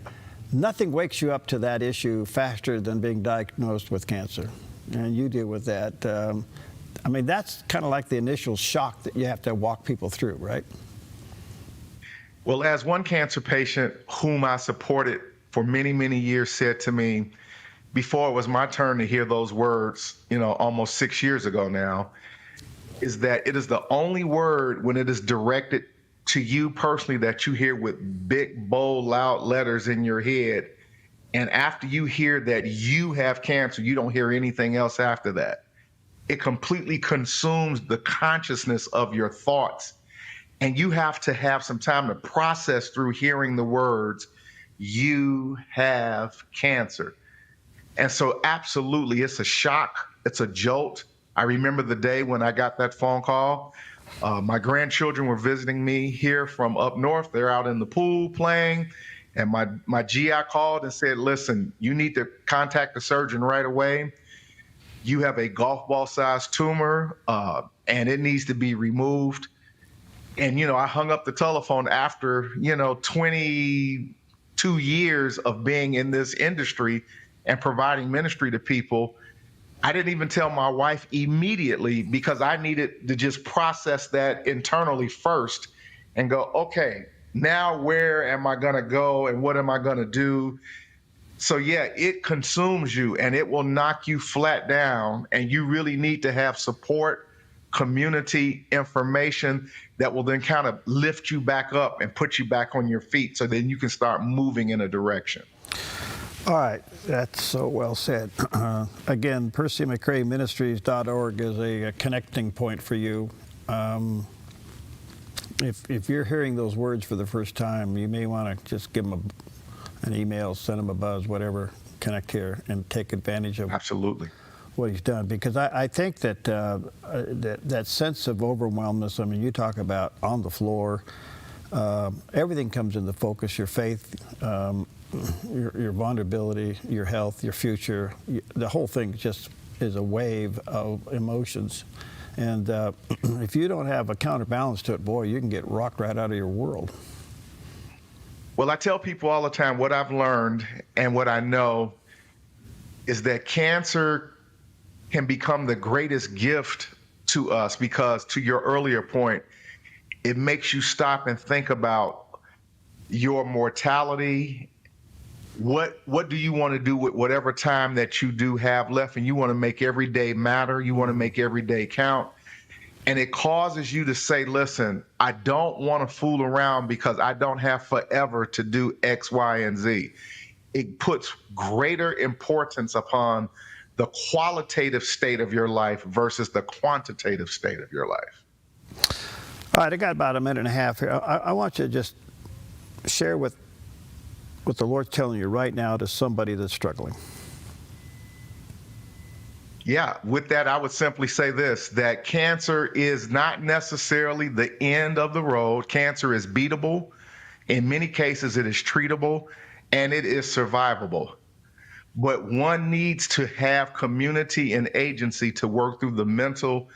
nothing wakes you up to that issue faster than being diagnosed with cancer. And you deal with that. That's kind of like the initial shock that you have to walk people through, right? Well, as one cancer patient whom I supported for many, many years said to me, before it was my turn to hear those words, almost 6 years ago now, is that it is the only word when it is directed to you personally that you hear with big, bold, loud letters in your head. And after you hear that you have cancer, you don't hear anything else after that. It completely consumes the consciousness of your thoughts. And you have to have some time to process through hearing the words, you have cancer. And so absolutely, it's a shock. It's a jolt. I remember the day when I got that phone call. My grandchildren were visiting me here from up north. They're out in the pool playing. And my GI called and said, listen, you need to contact the surgeon right away. You have a golf ball sized tumor and it needs to be removed. And, I hung up the telephone after, 22 years of being in this industry and providing ministry to people. I didn't even tell my wife immediately because I needed to just process that internally first and go, okay, now where am I going to go and what am I going to do? So yeah, it consumes you and it will knock you flat down, and you really need to have support, community, information that will then kind of lift you back up and put you back on your feet so then you can start moving in a direction. All right, that's so well said. Again, PercyMcRaeMinistries.org is a connecting point for you. If you're hearing those words for the first time, you may want to just give them an email, send them a buzz, whatever, connect here and take advantage of absolutely what he's done. Because I think that that sense of overwhelmness, I mean, you talk about on the floor, everything comes into focus, your faith, your vulnerability, your health, your future, the whole thing just is a wave of emotions. And if you don't have a counterbalance to it, boy, you can get rocked right out of your world. Well, I tell people all the time what I've learned and what I know is that cancer can become the greatest gift to us because, to your earlier point, it makes you stop and think about your mortality. What do you want to do with whatever time that you do have left? And you want to make every day matter. You want to make every day count. And it causes you to say, listen, I don't want to fool around because I don't have forever to do X, Y, and Z. It puts greater importance upon the qualitative state of your life versus the quantitative state of your life. All right, I got about a minute and a half here. I want you to just share what the Lord's telling you right now to somebody that's struggling. Yeah, with that, I would simply say this, that cancer is not necessarily the end of the road. Cancer is beatable. In many cases, it is treatable, and it is survivable. But one needs to have community and agency to work through the mental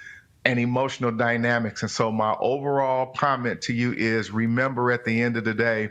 and emotional dynamics. And so my overall comment to you is, remember at the end of the day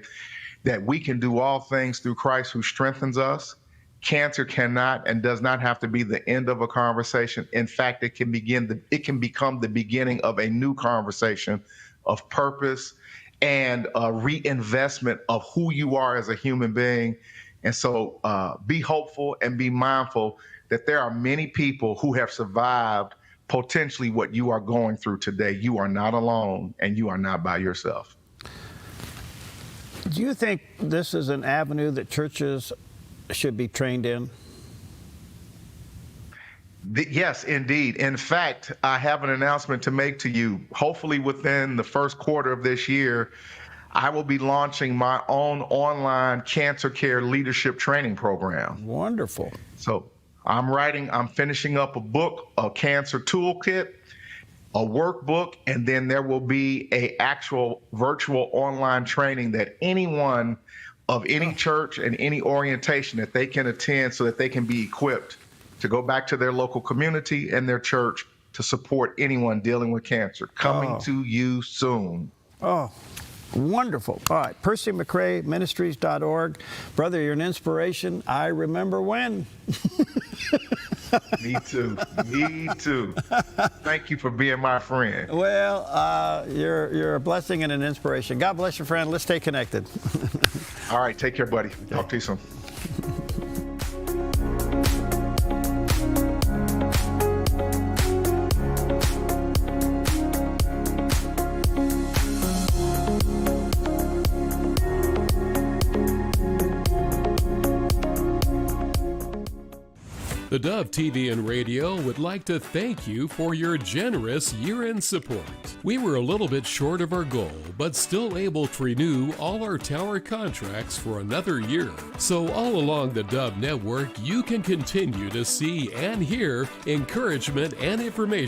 that we can do all things through Christ who strengthens us. Cancer cannot and does not have to be the end of a conversation. In fact, it can become the beginning of a new conversation of purpose and a reinvestment of who you are as a human being. And so be hopeful and be mindful that there are many people who have survived potentially what you are going through today. You are not alone and you are not by yourself. Do you think this is an avenue that churches should be trained in? Yes, indeed. In fact, I have an announcement to make to you. Hopefully within the first quarter of this year, I will be launching my own online cancer care leadership training program. Wonderful. So I'm finishing up a book, a cancer toolkit, a workbook, and then there will be a actual virtual online training that anyone of any church and any orientation that they can attend so that they can be equipped to go back to their local community and their church to support anyone dealing with cancer. Coming to you soon. Oh, wonderful. All right, PercyMcRaeMinistries.org. Brother, you're an inspiration. I remember when. Me too. Me too. Thank you for being my friend. Well, you're a blessing and an inspiration. God bless you, friend. Let's stay connected. All right, take care, buddy. Talk to you soon. The Dove TV and Radio would like to thank you for your generous year-end support. We were a little bit short of our goal, but still able to renew all our tower contracts for another year. So all along the Dove Network, you can continue to see and hear encouragement and information